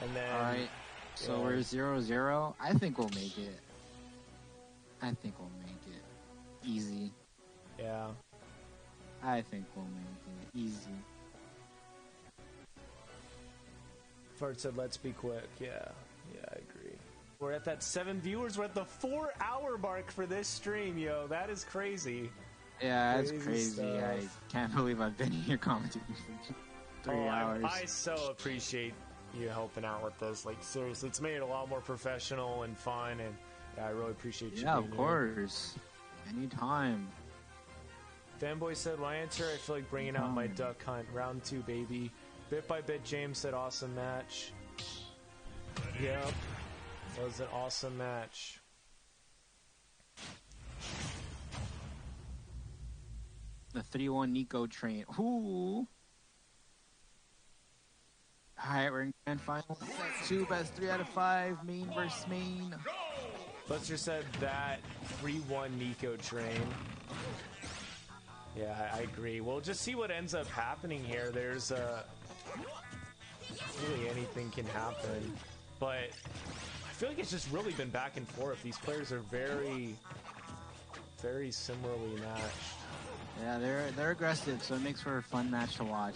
And then... Alright, so we're 0-0. I think we'll make it. Easy. Yeah. I think we'll make it. Easy. Fart said, let's be quick. Yeah, I agree. We're at that 7 viewers. We're at the 4-hour mark for this stream, yo. That is crazy. Yeah, that's crazy. I can't believe I've been here commenting for 3 hours. I so appreciate you helping out with this. Like, seriously, it's made it a lot more professional and fun, and yeah, I really appreciate you being of course. Anytime. Fanboy said, my answer, I feel like bringing out my duck hunt. Round 2, baby. Bit by bit, James said, awesome match. Yep. That was an awesome match. The 3-1 Nico train. Ooh. Alright, we're in grand final. Set 2, best 3 out of 5. Main versus main. Buster said that 3-1 Nico train. Yeah, I agree. We'll just see what ends up happening here. There's really anything can happen, but I feel like it's just really been back and forth. These players are very, very similarly matched. Yeah, they're aggressive, so it makes for a fun match to watch.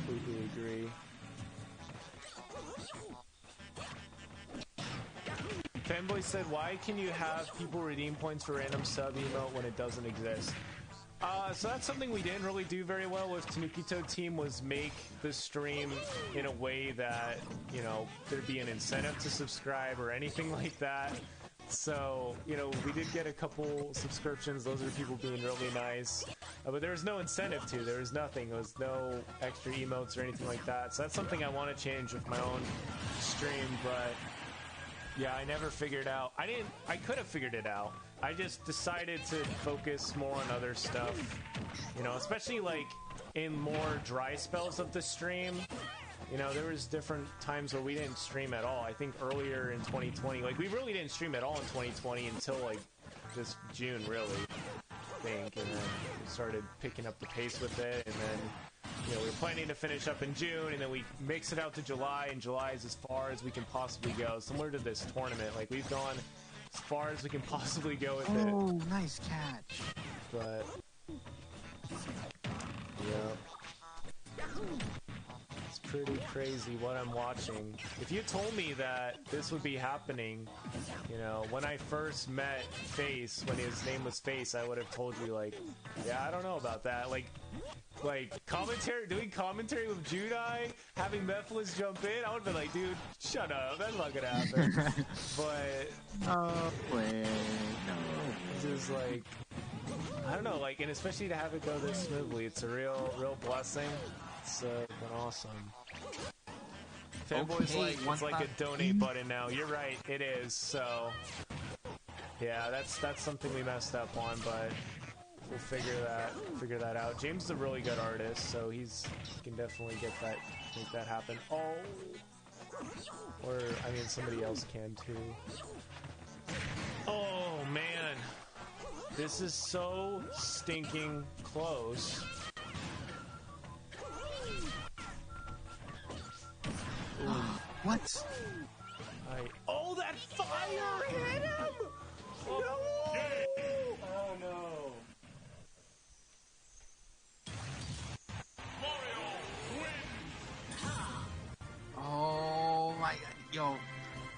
Completely agree. Fanboy said, why can you have people redeem points for random sub emote when it doesn't exist? So that's something we didn't really do very well with Tanukito team, was make the stream in a way that, there'd be an incentive to subscribe or anything like that. So, we did get a couple subscriptions. Those are people being really nice. But there was no incentive to. There was nothing. There was no extra emotes or anything like that. So that's something I want to change with my own stream, but... yeah, I never figured out. I could have figured it out. I just decided to focus more on other stuff. Especially like in more dry spells of the stream. There was different times where we didn't stream at all. I think earlier in 2020, like we really didn't stream at all in 2020 until like just June, really. I think, and then we started picking up the pace with it, and then we were planning to finish up in June, and then we mix it out to July, and July is as far as we can possibly go. Similar to this tournament, like we've gone as far as we can possibly go with it. Oh, nice catch. But yeah, it's pretty crazy what I'm watching. If you told me that this would be happening, when I first met Face, when his name was Face, I would have told you, like, yeah, I don't know about that. Like, Like, doing commentary with Judai, having Mephiles jump in, I would have been like, dude, shut up, that's not gonna happen. But no way, no. It's just like, I don't know, like, and especially to have it go this smoothly, it's a real blessing. It's been awesome. Fanboy's like, it's like a donate button now. You're right, it is. So, yeah, that's something we messed up on, but we'll figure that out. James is a really good artist, so he can definitely make that happen. Oh, or I mean, somebody else can too. Oh man, this is so stinking close. What? Oh, that fire hit him! No! Oh no! Oh my god, yo.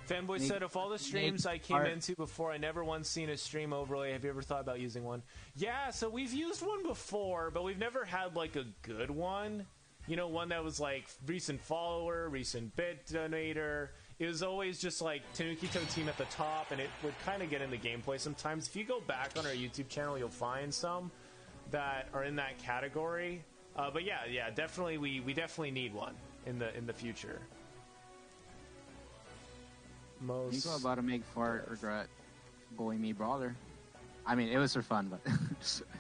Fanboy said, of all the streams I came into before, I never once seen a stream overlay. Have you ever thought about using one? Yeah, so we've used one before, but we've never had, like, a good one. You know, one that was, like, recent follower, recent bit donator. It was always just, like, Tanukito team at the top, and it would kind of get in the gameplay sometimes. If you go back on our YouTube channel, you'll find some that are in that category. But yeah, definitely, we definitely need one in the future. Nico about to make Fart regret bullying me, brawler. I mean, it was for fun, but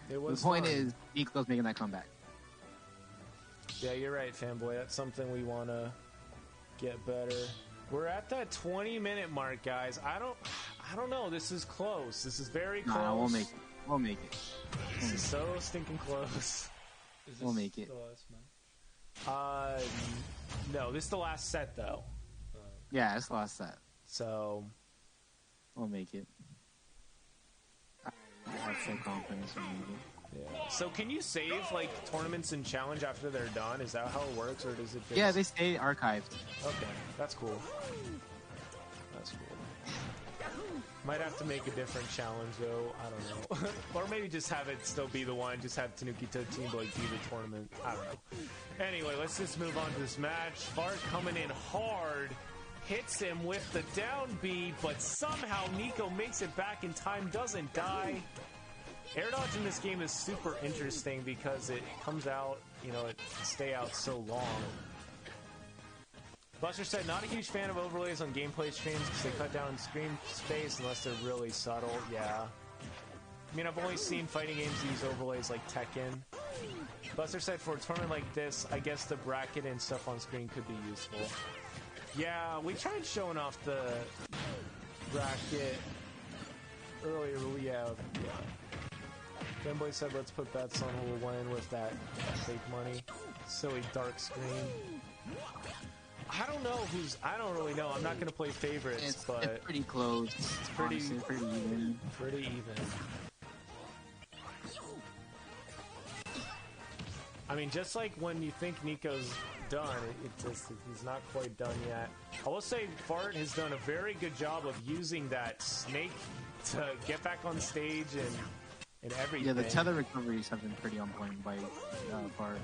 it was the point fun. is, Nico's making that comeback. Yeah, you're right, Fanboy. That's something we want to get better. We're at that 20-minute mark, guys. I don't know. This is close. This is very close. Nah, we'll make it. We'll make it. This is so stinking close. Is this We'll make it. the last match? No, this is the last set, though. Yeah, it's the last set. So We'll make it. I have full confidence we'll make it. yeah. So can you save like tournaments and challenge after they're done? Is that how it works, or does it? Just... Yeah, they stay archived. Okay, that's cool. That's cool. Might have to make a different challenge though. I don't know, or maybe just have it still be the one. Just have Tanukito team like be the tournament. I don't know. Anyway, let's just move on to this match. Fart coming in hard. Hits him with the down B, but somehow Nico makes it back in time, doesn't die. Air dodge in this game is super interesting because it comes out, you know, it can stay out so long. Buster said, not a huge fan of overlays on gameplay streams because they cut down screen space unless they're really subtle. Yeah. I mean, I've only seen fighting games use overlays like Tekken. Buster said, for a tournament like this, I guess the bracket and stuff on screen could be useful. Yeah, we tried showing off the bracket earlier, but yeah. Fanboy said, let's put bets on who will win with that fake money. Silly dark screen. I don't know I don't really know. I'm not going to play favorites, but... It's pretty close. It's pretty even. Pretty even. I mean, just like when you think Nico's done, he's not quite done yet. I will say Fart has done a very good job of using that snake to get back on stage and everything. Yeah, the tether recoveries have been pretty on point by Fart.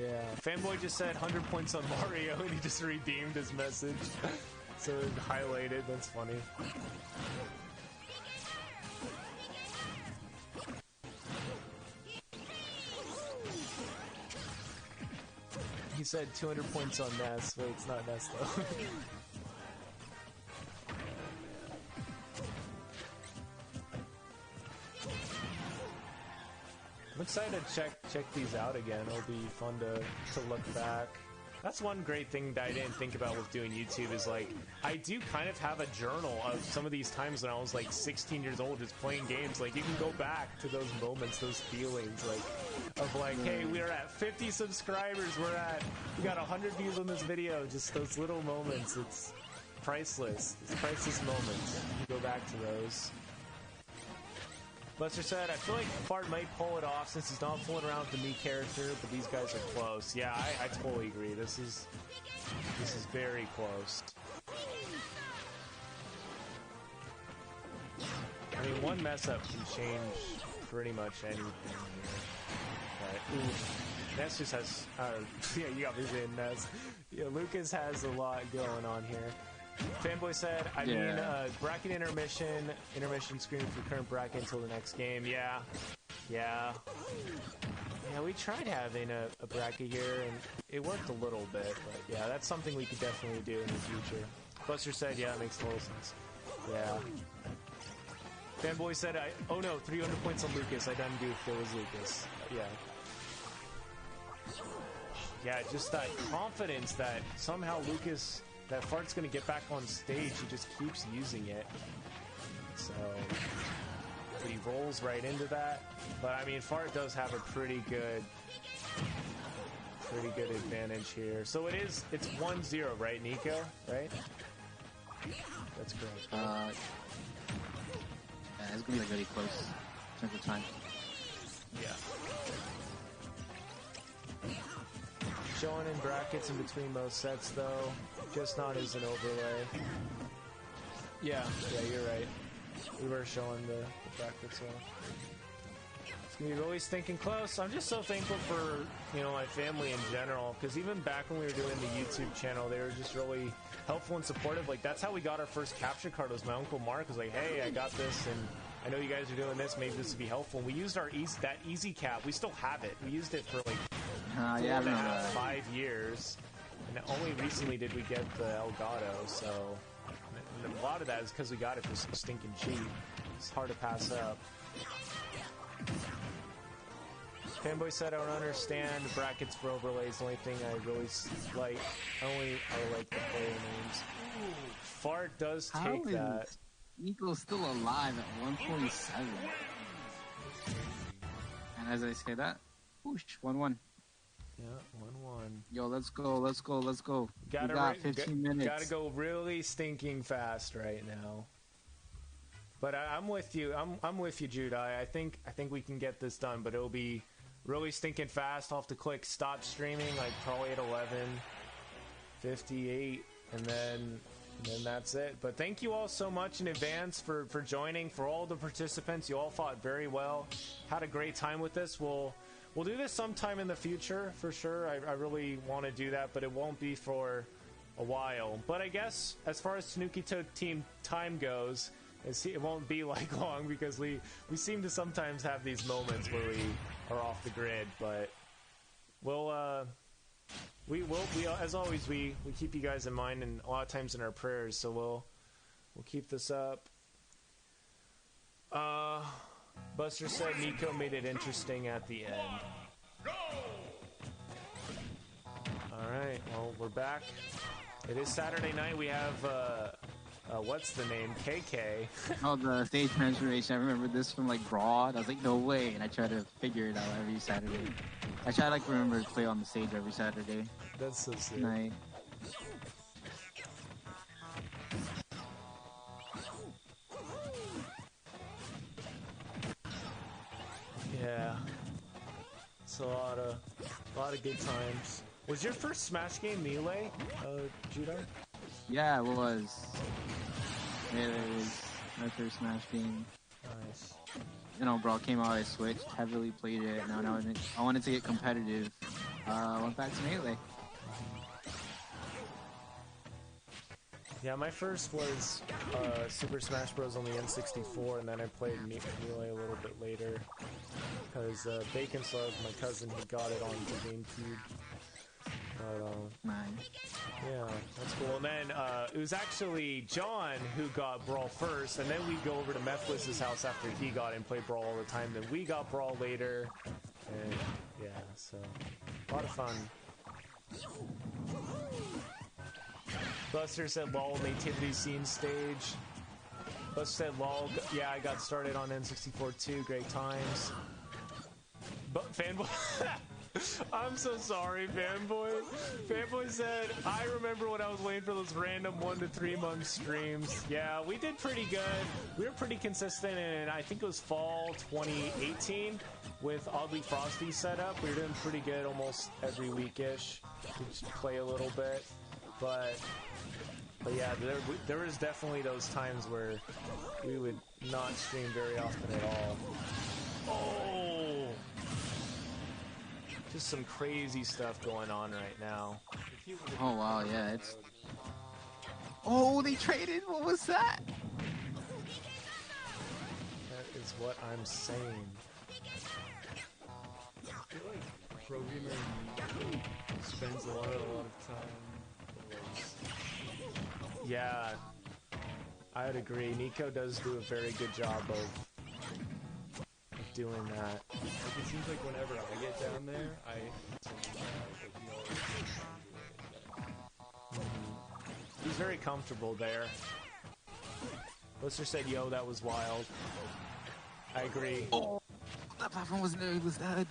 Yeah, Fanboy just said 100 points on Mario, and he just redeemed his message. So it highlighted, that's funny. He said 200 points on Ness, but it's not Ness though. I'm excited to check these out again. It'll be fun to look back. That's one great thing that I didn't think about with doing YouTube is like, I do kind of have a journal of some of these times when I was like 16 years old just playing games. Like you can go back to those moments, those feelings like of like, hey, we're at 50 subscribers, we got 100 views on this video. Just those little moments, it's priceless. It's priceless moments. You go back to those. Buster said, I feel like Fart might pull it off since he's not fooling around with the me character, but these guys are close. Yeah, I totally agree. This is very close. I mean, one mess up can change pretty much anything here. But, oof. Ness just has, yeah, you got me saying Ness. Yeah, Lucas has a lot going on here. Fanboy said, I mean, bracket intermission screen for current bracket until the next game. Yeah, we tried having a bracket here, and it worked a little bit, but yeah, that's something we could definitely do in the future. Buster said, yeah, it makes total sense. Yeah. Fanboy said, oh no, 300 points on Lucas. I done do if there was Lucas. Yeah. Yeah, just that confidence that somehow Lucas, that Fart's going to get back on stage. He just keeps using it. So he rolls right into that. But I mean, Fart does have a pretty good advantage here. So it's 1-0, right, Nico? Right? That's correct. Yeah, it's gonna be like really close in terms of time. Yeah. Showing in brackets in between most sets, though, just not as an overlay. Yeah, you're right. We were showing the brackets. It's gonna be really stinking close. I'm just so thankful for my family in general, because even back when we were doing the YouTube channel, they were just really helpful and supportive. Like, that's how we got our first capture card. Was my Uncle Mark was like, "Hey, I got this, and I know you guys are doing this. Maybe this would be helpful." And we used that easy cap. We still have it. We used it for like 5 years, and only recently did we get the Elgato. So, and a lot of that is because we got it for so stinking cheap. It's hard to pass up. Fanboy said, I don't understand brackets for overlays. The only thing I really like, I like the player names. Fart does take that. Nico's still alive at 147. And as I say that, whoosh, 1-1. Yeah, 1-1. Yo, let's go. We got 15 minutes. Gotta go really stinking fast right now. But I'm with you. I'm with you, Jude. I think we can get this done, but it'll be really stinking fast. I'll have to click stop streaming, like probably at 11:58, and then that's it. But thank you all so much in advance for joining. For all the participants, you all fought very well. Had a great time with this. We'll do this sometime in the future for sure. I really want to do that, but it won't be for a while. But I guess as far as Tanuki Team time goes, it won't be like long, because we seem to sometimes have these moments where we are off the grid. But we as always we keep you guys in mind, and a lot of times in our prayers. So we'll keep this up. Buster said Nico made it interesting at the end. All right, well, we're back. It is Saturday night. We have what's the name? KK. Oh, the stage transformation. I remember this from like Broad. I was like, no way. And I try to figure it out every Saturday. I try to remember to play on the stage every Saturday That's so sick. night. Yeah. It's a lot of good times. Was your first Smash game Melee, Judo? Yeah, it was. It was my first Smash game. Nice. Brawl came out, I switched, heavily played it. Now I wanted to get competitive. Went back to Melee. Yeah, my first was Super Smash Bros. On the N64, and then I played Melee a little bit later. Because Bacon Slug, my cousin, he got it on the GameCube. Nice. Yeah, that's cool. And then it was actually John who got Brawl first, and then we'd go over to Mephliss's house after he got it and play Brawl all the time. Then we got Brawl later, and yeah, so a lot of fun. Buster said LOL nativity scene stage. Buster said LOL. Yeah, I got started on N64 too. Great times. But Fanboy. I'm so sorry, Fanboy. Fanboy said, I remember when I was waiting for those random 1 to 3 month streams. Yeah, we did pretty good. We were pretty consistent in, I think it was fall 2018 with Oddly Frosty setup. We were doing pretty good almost every weekish. We just play a little bit. But yeah, there was definitely those times where we would not stream very often at all. Oh! Just some crazy stuff going on right now. Oh wow, yeah, it's. Oh, they traded. What was that? That is what I'm saying. I feel like programmer spends a lot of time. Yeah, I'd agree. Nico does do a very good job of doing that. Like, it seems like whenever I get down there, I He's very comfortable there. Lister said, yo, that was wild. I agree. Oh, that platform wasn't there. He was dead.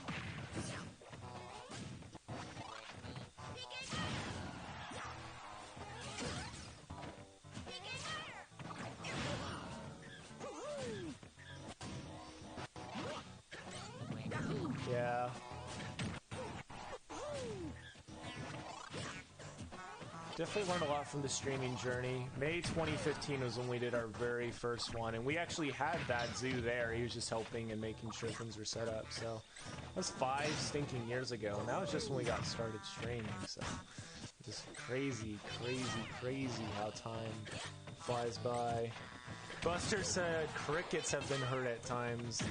Yeah. Definitely learned a lot from the streaming journey. May 2015 was when we did our very first one, and we actually had that Zoo there. He was just helping and making sure things were set up. So that was 5 stinking years ago, and that was just when we got started streaming. So just crazy, crazy, crazy how time flies by. Buster said crickets have been heard at times.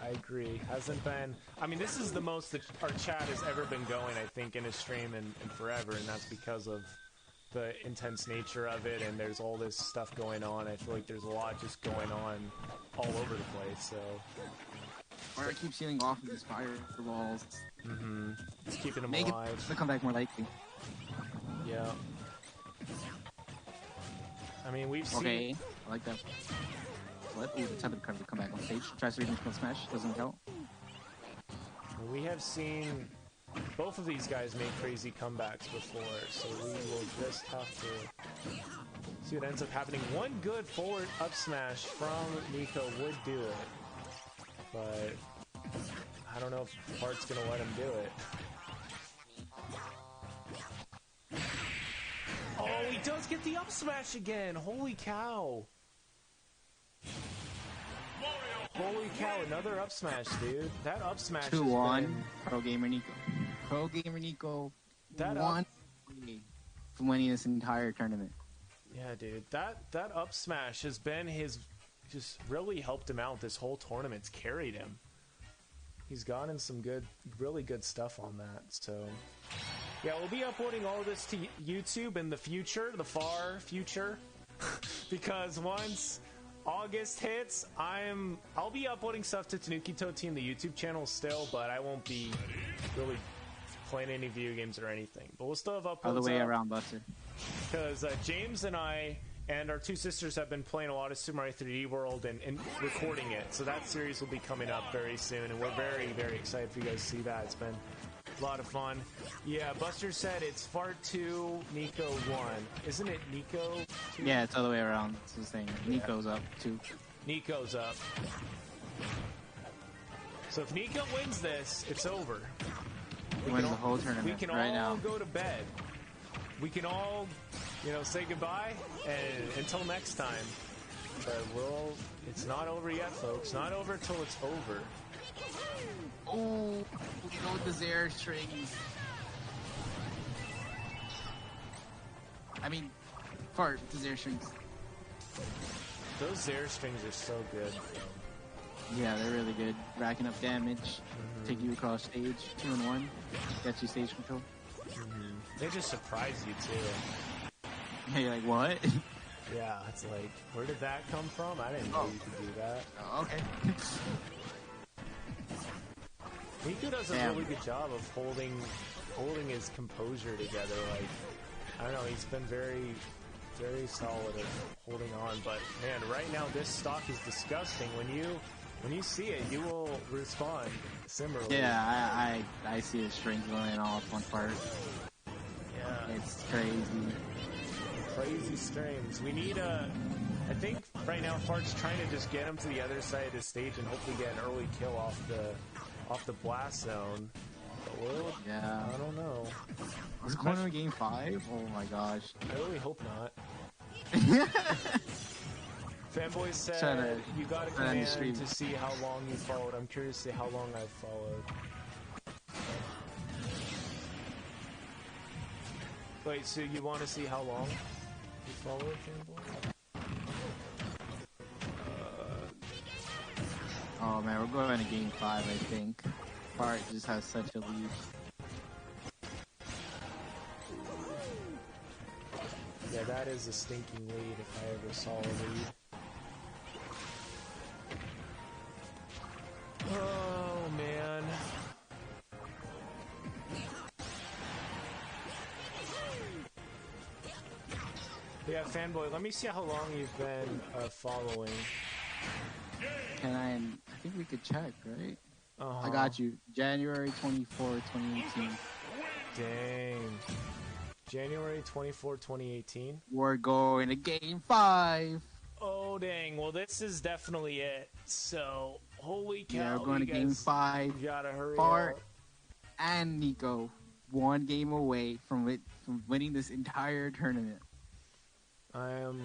I agree. Hasn't been. I mean, this is the most that our chat has ever been going, I think, in a stream and forever, and that's because of the intense nature of it, and there's all this stuff going on. I feel like there's a lot just going on all over the place, so. Or I keep sealing off of these fireballs. Mm-hmm. It's keeping them Make alive. it to come back more likely. Yeah. I mean, we've seen... Okay, I like that. What? Ooh, the template cover to come back on stage. Tries to read kill smash, doesn't count. We have seen both of these guys make crazy comebacks before, so we will just have to see what ends up happening. One good forward up smash from Nico would do it, but I don't know if Bart's gonna let him do it. Oh, he does get the up smash again! Holy cow! Holy cow, another up smash, dude. That up smash 2-1, Pro Gamer Nico. Pro Gamer Nico That won from winning this entire tournament. Yeah, dude. That up smash has been his... just really helped him out this whole tournament. It's carried him. He's gotten some good, really good stuff on that, so... Yeah, we'll be uploading all of this to YouTube in the future, the far future. Because once August hits, I'll be uploading stuff to Tanuki Toti in the YouTube channel still, but I won't be really playing any video games or anything. But we'll still have uploads. All the way around, Buster. Because James and I and our two sisters have been playing a lot of Super Mario 3D World and recording it. So that series will be coming up very soon, and we're very, very excited for you guys to see that. It's been a lot of fun. Yeah, Buster said it's Fart 2, Nico 1. Isn't it Nico 2? Yeah, it's all the way around. It's the same. Nico's up, too. Nico's up. So if Nico wins this, it's over. He wins the whole tournament we can right all now. go to bed. We can all, say goodbye and until next time. But it's not over yet, folks. Not over till it's over. Oh, we go with the Zare strings. I mean, Fart, the Zare strings. Those Zare strings are so good. Yeah, they're really good. Racking up damage, take you across stage, 2-1, gets you stage control. They just surprise you, too. Yeah, you're like, what? Yeah, it's like, where did that come from? I didn't know you could do that. Oh, okay. Nico does a really good job of holding his composure together. Like, I don't know, he's been very, very solid at holding on. But man, right now this stock is disgusting. When you see it, you will respond similarly. Yeah, I see the strings going off on Fart. Yeah, It's crazy. Crazy strings. We need I think right now Fart's trying to just get him to the other side of the stage and hopefully get an early kill off the blast zone. But I don't know. Is corner game 5? Oh my gosh. I really hope not. Fanboy said, you got a command to see how long you followed. I'm curious to see how long I've followed. Wait, so you want to see how long you follow Fanboy? Oh man, we're going to game 5, I think. Bart just has such a lead. Yeah, that is a stinking lead if I ever saw a lead. Oh man. Yeah, Fanboy, let me see how long you've been following. I think we could check, right? Uh-huh. I got you. January 24, 2018. Dang. January 24, 2018? We're going to game 5. Oh, dang. Well, this is definitely it. So, holy cow. Yeah, we're going to game 5. You gotta hurry Bart up. and Nico, 1 game away from winning this entire tournament. I am,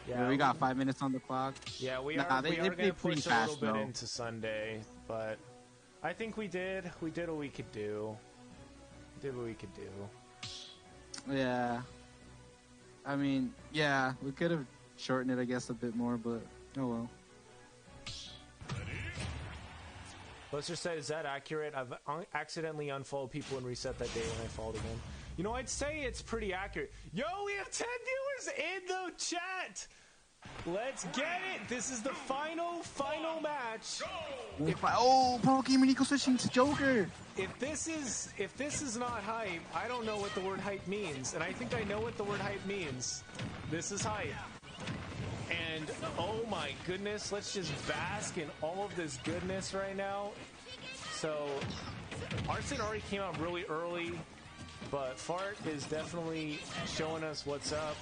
Yeah, we got 5 minutes on the clock. Yeah, we are going to push a little bit into Sunday, but I think we did what we could do. Did what we could do. Yeah. I mean, yeah, we could have shortened it, I guess, a bit more, but oh well. Buster said, is that accurate? I've accidentally unfollowed people and reset that day when I followed again. You know, I'd say it's pretty accurate. Yo, we have 10 viewers in the chat! Let's get it! This is the final match. Pokemon Nico switching to Joker! If this is not hype, I don't know what the word hype means. And I think I know what the word hype means. This is hype. And oh my goodness, let's just bask in all of this goodness right now. So, Arson already came out really early, but Fart is definitely showing us what's up.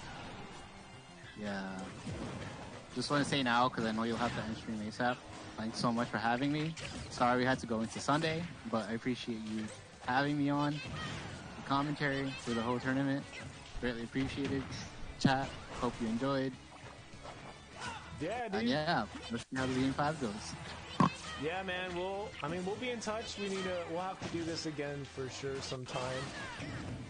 Yeah. Just want to say now, because I know you'll have to end stream ASAP. Thanks so much for having me. Sorry we had to go into Sunday, but I appreciate you having me on. The commentary for the whole tournament. Greatly appreciated. Chat, hope you enjoyed. Yeah, dude. And yeah, let's see how the game 5 goes. Yeah, man. We'll be in touch. We'll have to do this again for sure sometime.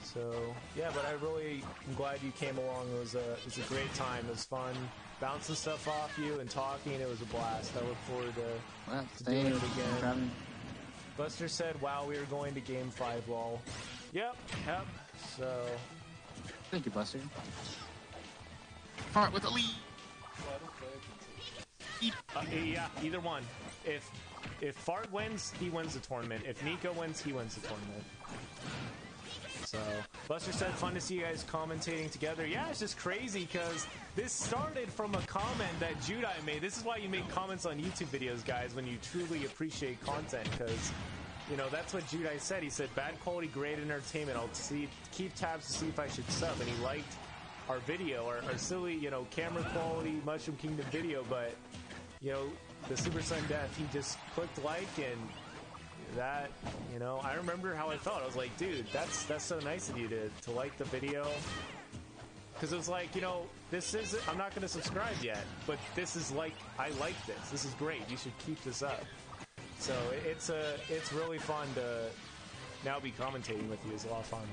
So yeah, but I really am glad you came along. It was a great time. It was fun bouncing stuff off you and talking. It was a blast. I look forward to doing it again. Buster said, "Wow, we are going to game 5, lol." Yep. So thank you, Buster. Fart with a lead. Yeah, either one. If Fart wins, he wins the tournament. If Nico wins, he wins the tournament. So, Buster said, fun to see you guys commentating together. Yeah, it's just crazy because this started from a comment that Judai made. This is why you make comments on YouTube videos, guys, when you truly appreciate content, because, you know, that's what Judai said. He said, bad quality, great entertainment. I'll keep tabs to see if I should sub. And he liked our video, our silly, you know, camera quality Mushroom Kingdom video, but, you know, the Super Sun Death, he just clicked like, and that, you know, I remember how I felt. I was like, dude, that's so nice of you to like the video. Because it was like, you know, this is, I'm not going to subscribe yet, but this is like, I like this. This is great. You should keep this up. So it's really fun to now be commentating with you. It's a lot of fun.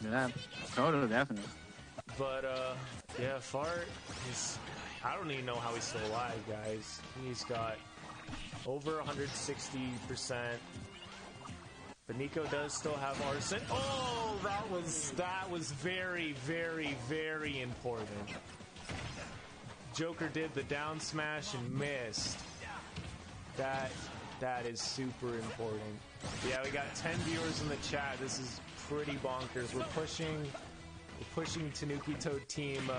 Yeah, totally, definitely. But, yeah, Fart is, I don't even know how he's still alive, guys. He's got over 160%. But Nico does still have Arson. Oh, that was very, very, very important. Joker did the down smash and missed. That is super important. Yeah, we got 10 viewers in the chat. This is pretty bonkers. We're pushing Tanuki Toad Team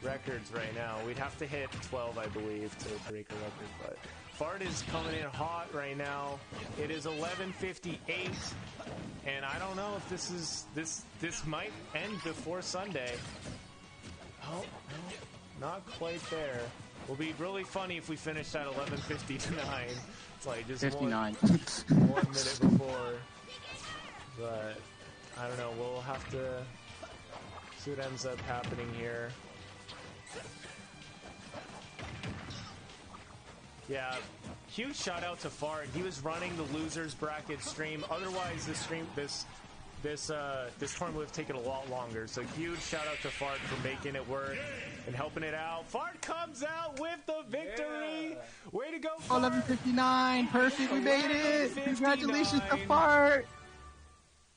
records right now. We'd have to hit 12, I believe, to break a record, but Fart is coming in hot right now. It is 11:58, and I don't know if this might end before Sunday. Oh, no, not quite there. Will be really funny if we finish at 11:59. It's like just 59. 1 minute before. But I don't know. We'll have to see what ends up happening here. Yeah, huge shout out to Fart. He was running the losers bracket stream. Otherwise, this this tournament would have taken a lot longer. So huge shout out to Fart for making it work and helping it out. Fart comes out with the victory. Yeah. Way to go, Fart. 11:59. Perfect. We made it. Congratulations to Fart.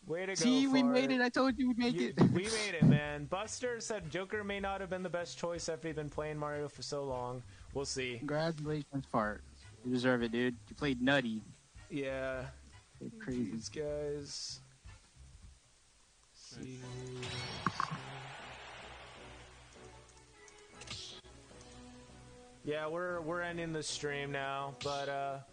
Way to go, See, Fart. we made it. I told you we'd make it. We made it, man. Buster said Joker may not have been the best choice after he'd been playing Mario for so long. We'll see. Congratulations, Fart. You deserve it, dude. You played nutty. Yeah. Crazy. These guys. See. Yeah, we're ending the stream now, but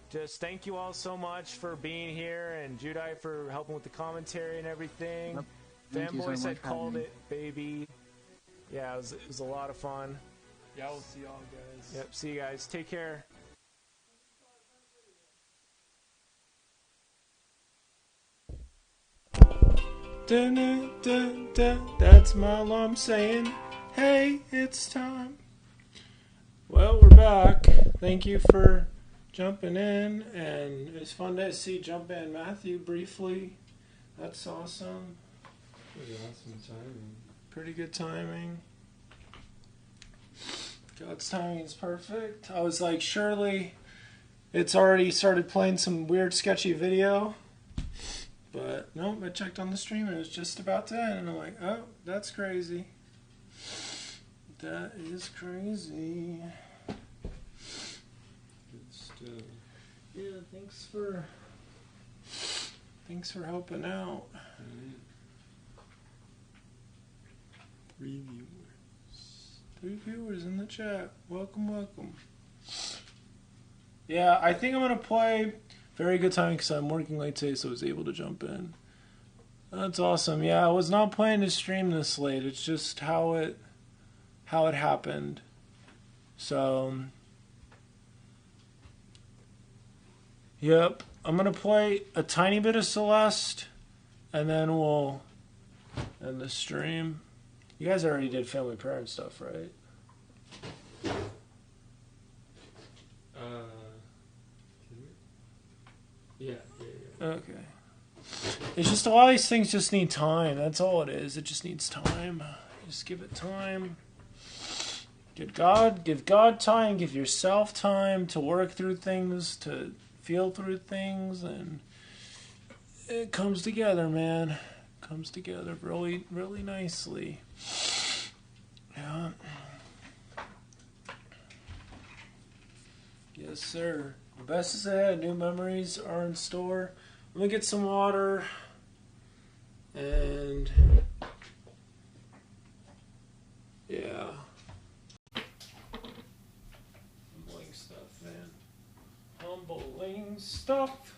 just thank you all so much for being here, and Judai for helping with the commentary and everything. Yep. Fanboy said called it, baby. Yeah, it was a lot of fun. Yeah, we'll see y'all guys. Yep, see you guys. Take care. Dun, dun, dun, dun. That's my alarm saying, hey, it's time. Well, we're back. Thank you for jumping in, and it's fun to see Jump In Matthew briefly. That's awesome. Pretty awesome timing. Pretty good timing. God's timing is perfect. I was like, surely it's already started playing some weird, sketchy video. But nope, I checked on the stream and it was just about to end. And I'm like, oh, that's crazy. That is crazy. Good stuff. Yeah, thanks for helping out. Right. 3 viewers. 3 viewers in the chat. Welcome, welcome. Yeah, I think I'm going to play very good timing because I'm working late today, so I was able to jump in. That's awesome. Yeah, I was not planning to stream this late. It's just how it happened. So, yep. I'm going to play a tiny bit of Celeste, and then we'll end the stream. You guys already did family prayer and stuff, right? Yeah. Okay. It's just a lot of these things just need time. That's all it is. It just needs time. Just give it time. Give God time. Give yourself time to work through things, to feel through things, and it comes together, man. It comes together really, really nicely. Yeah. Yes, sir. The best is ahead. New memories are in store. Let me get some water. And yeah. Humbling stuff, man. Humbling stuff.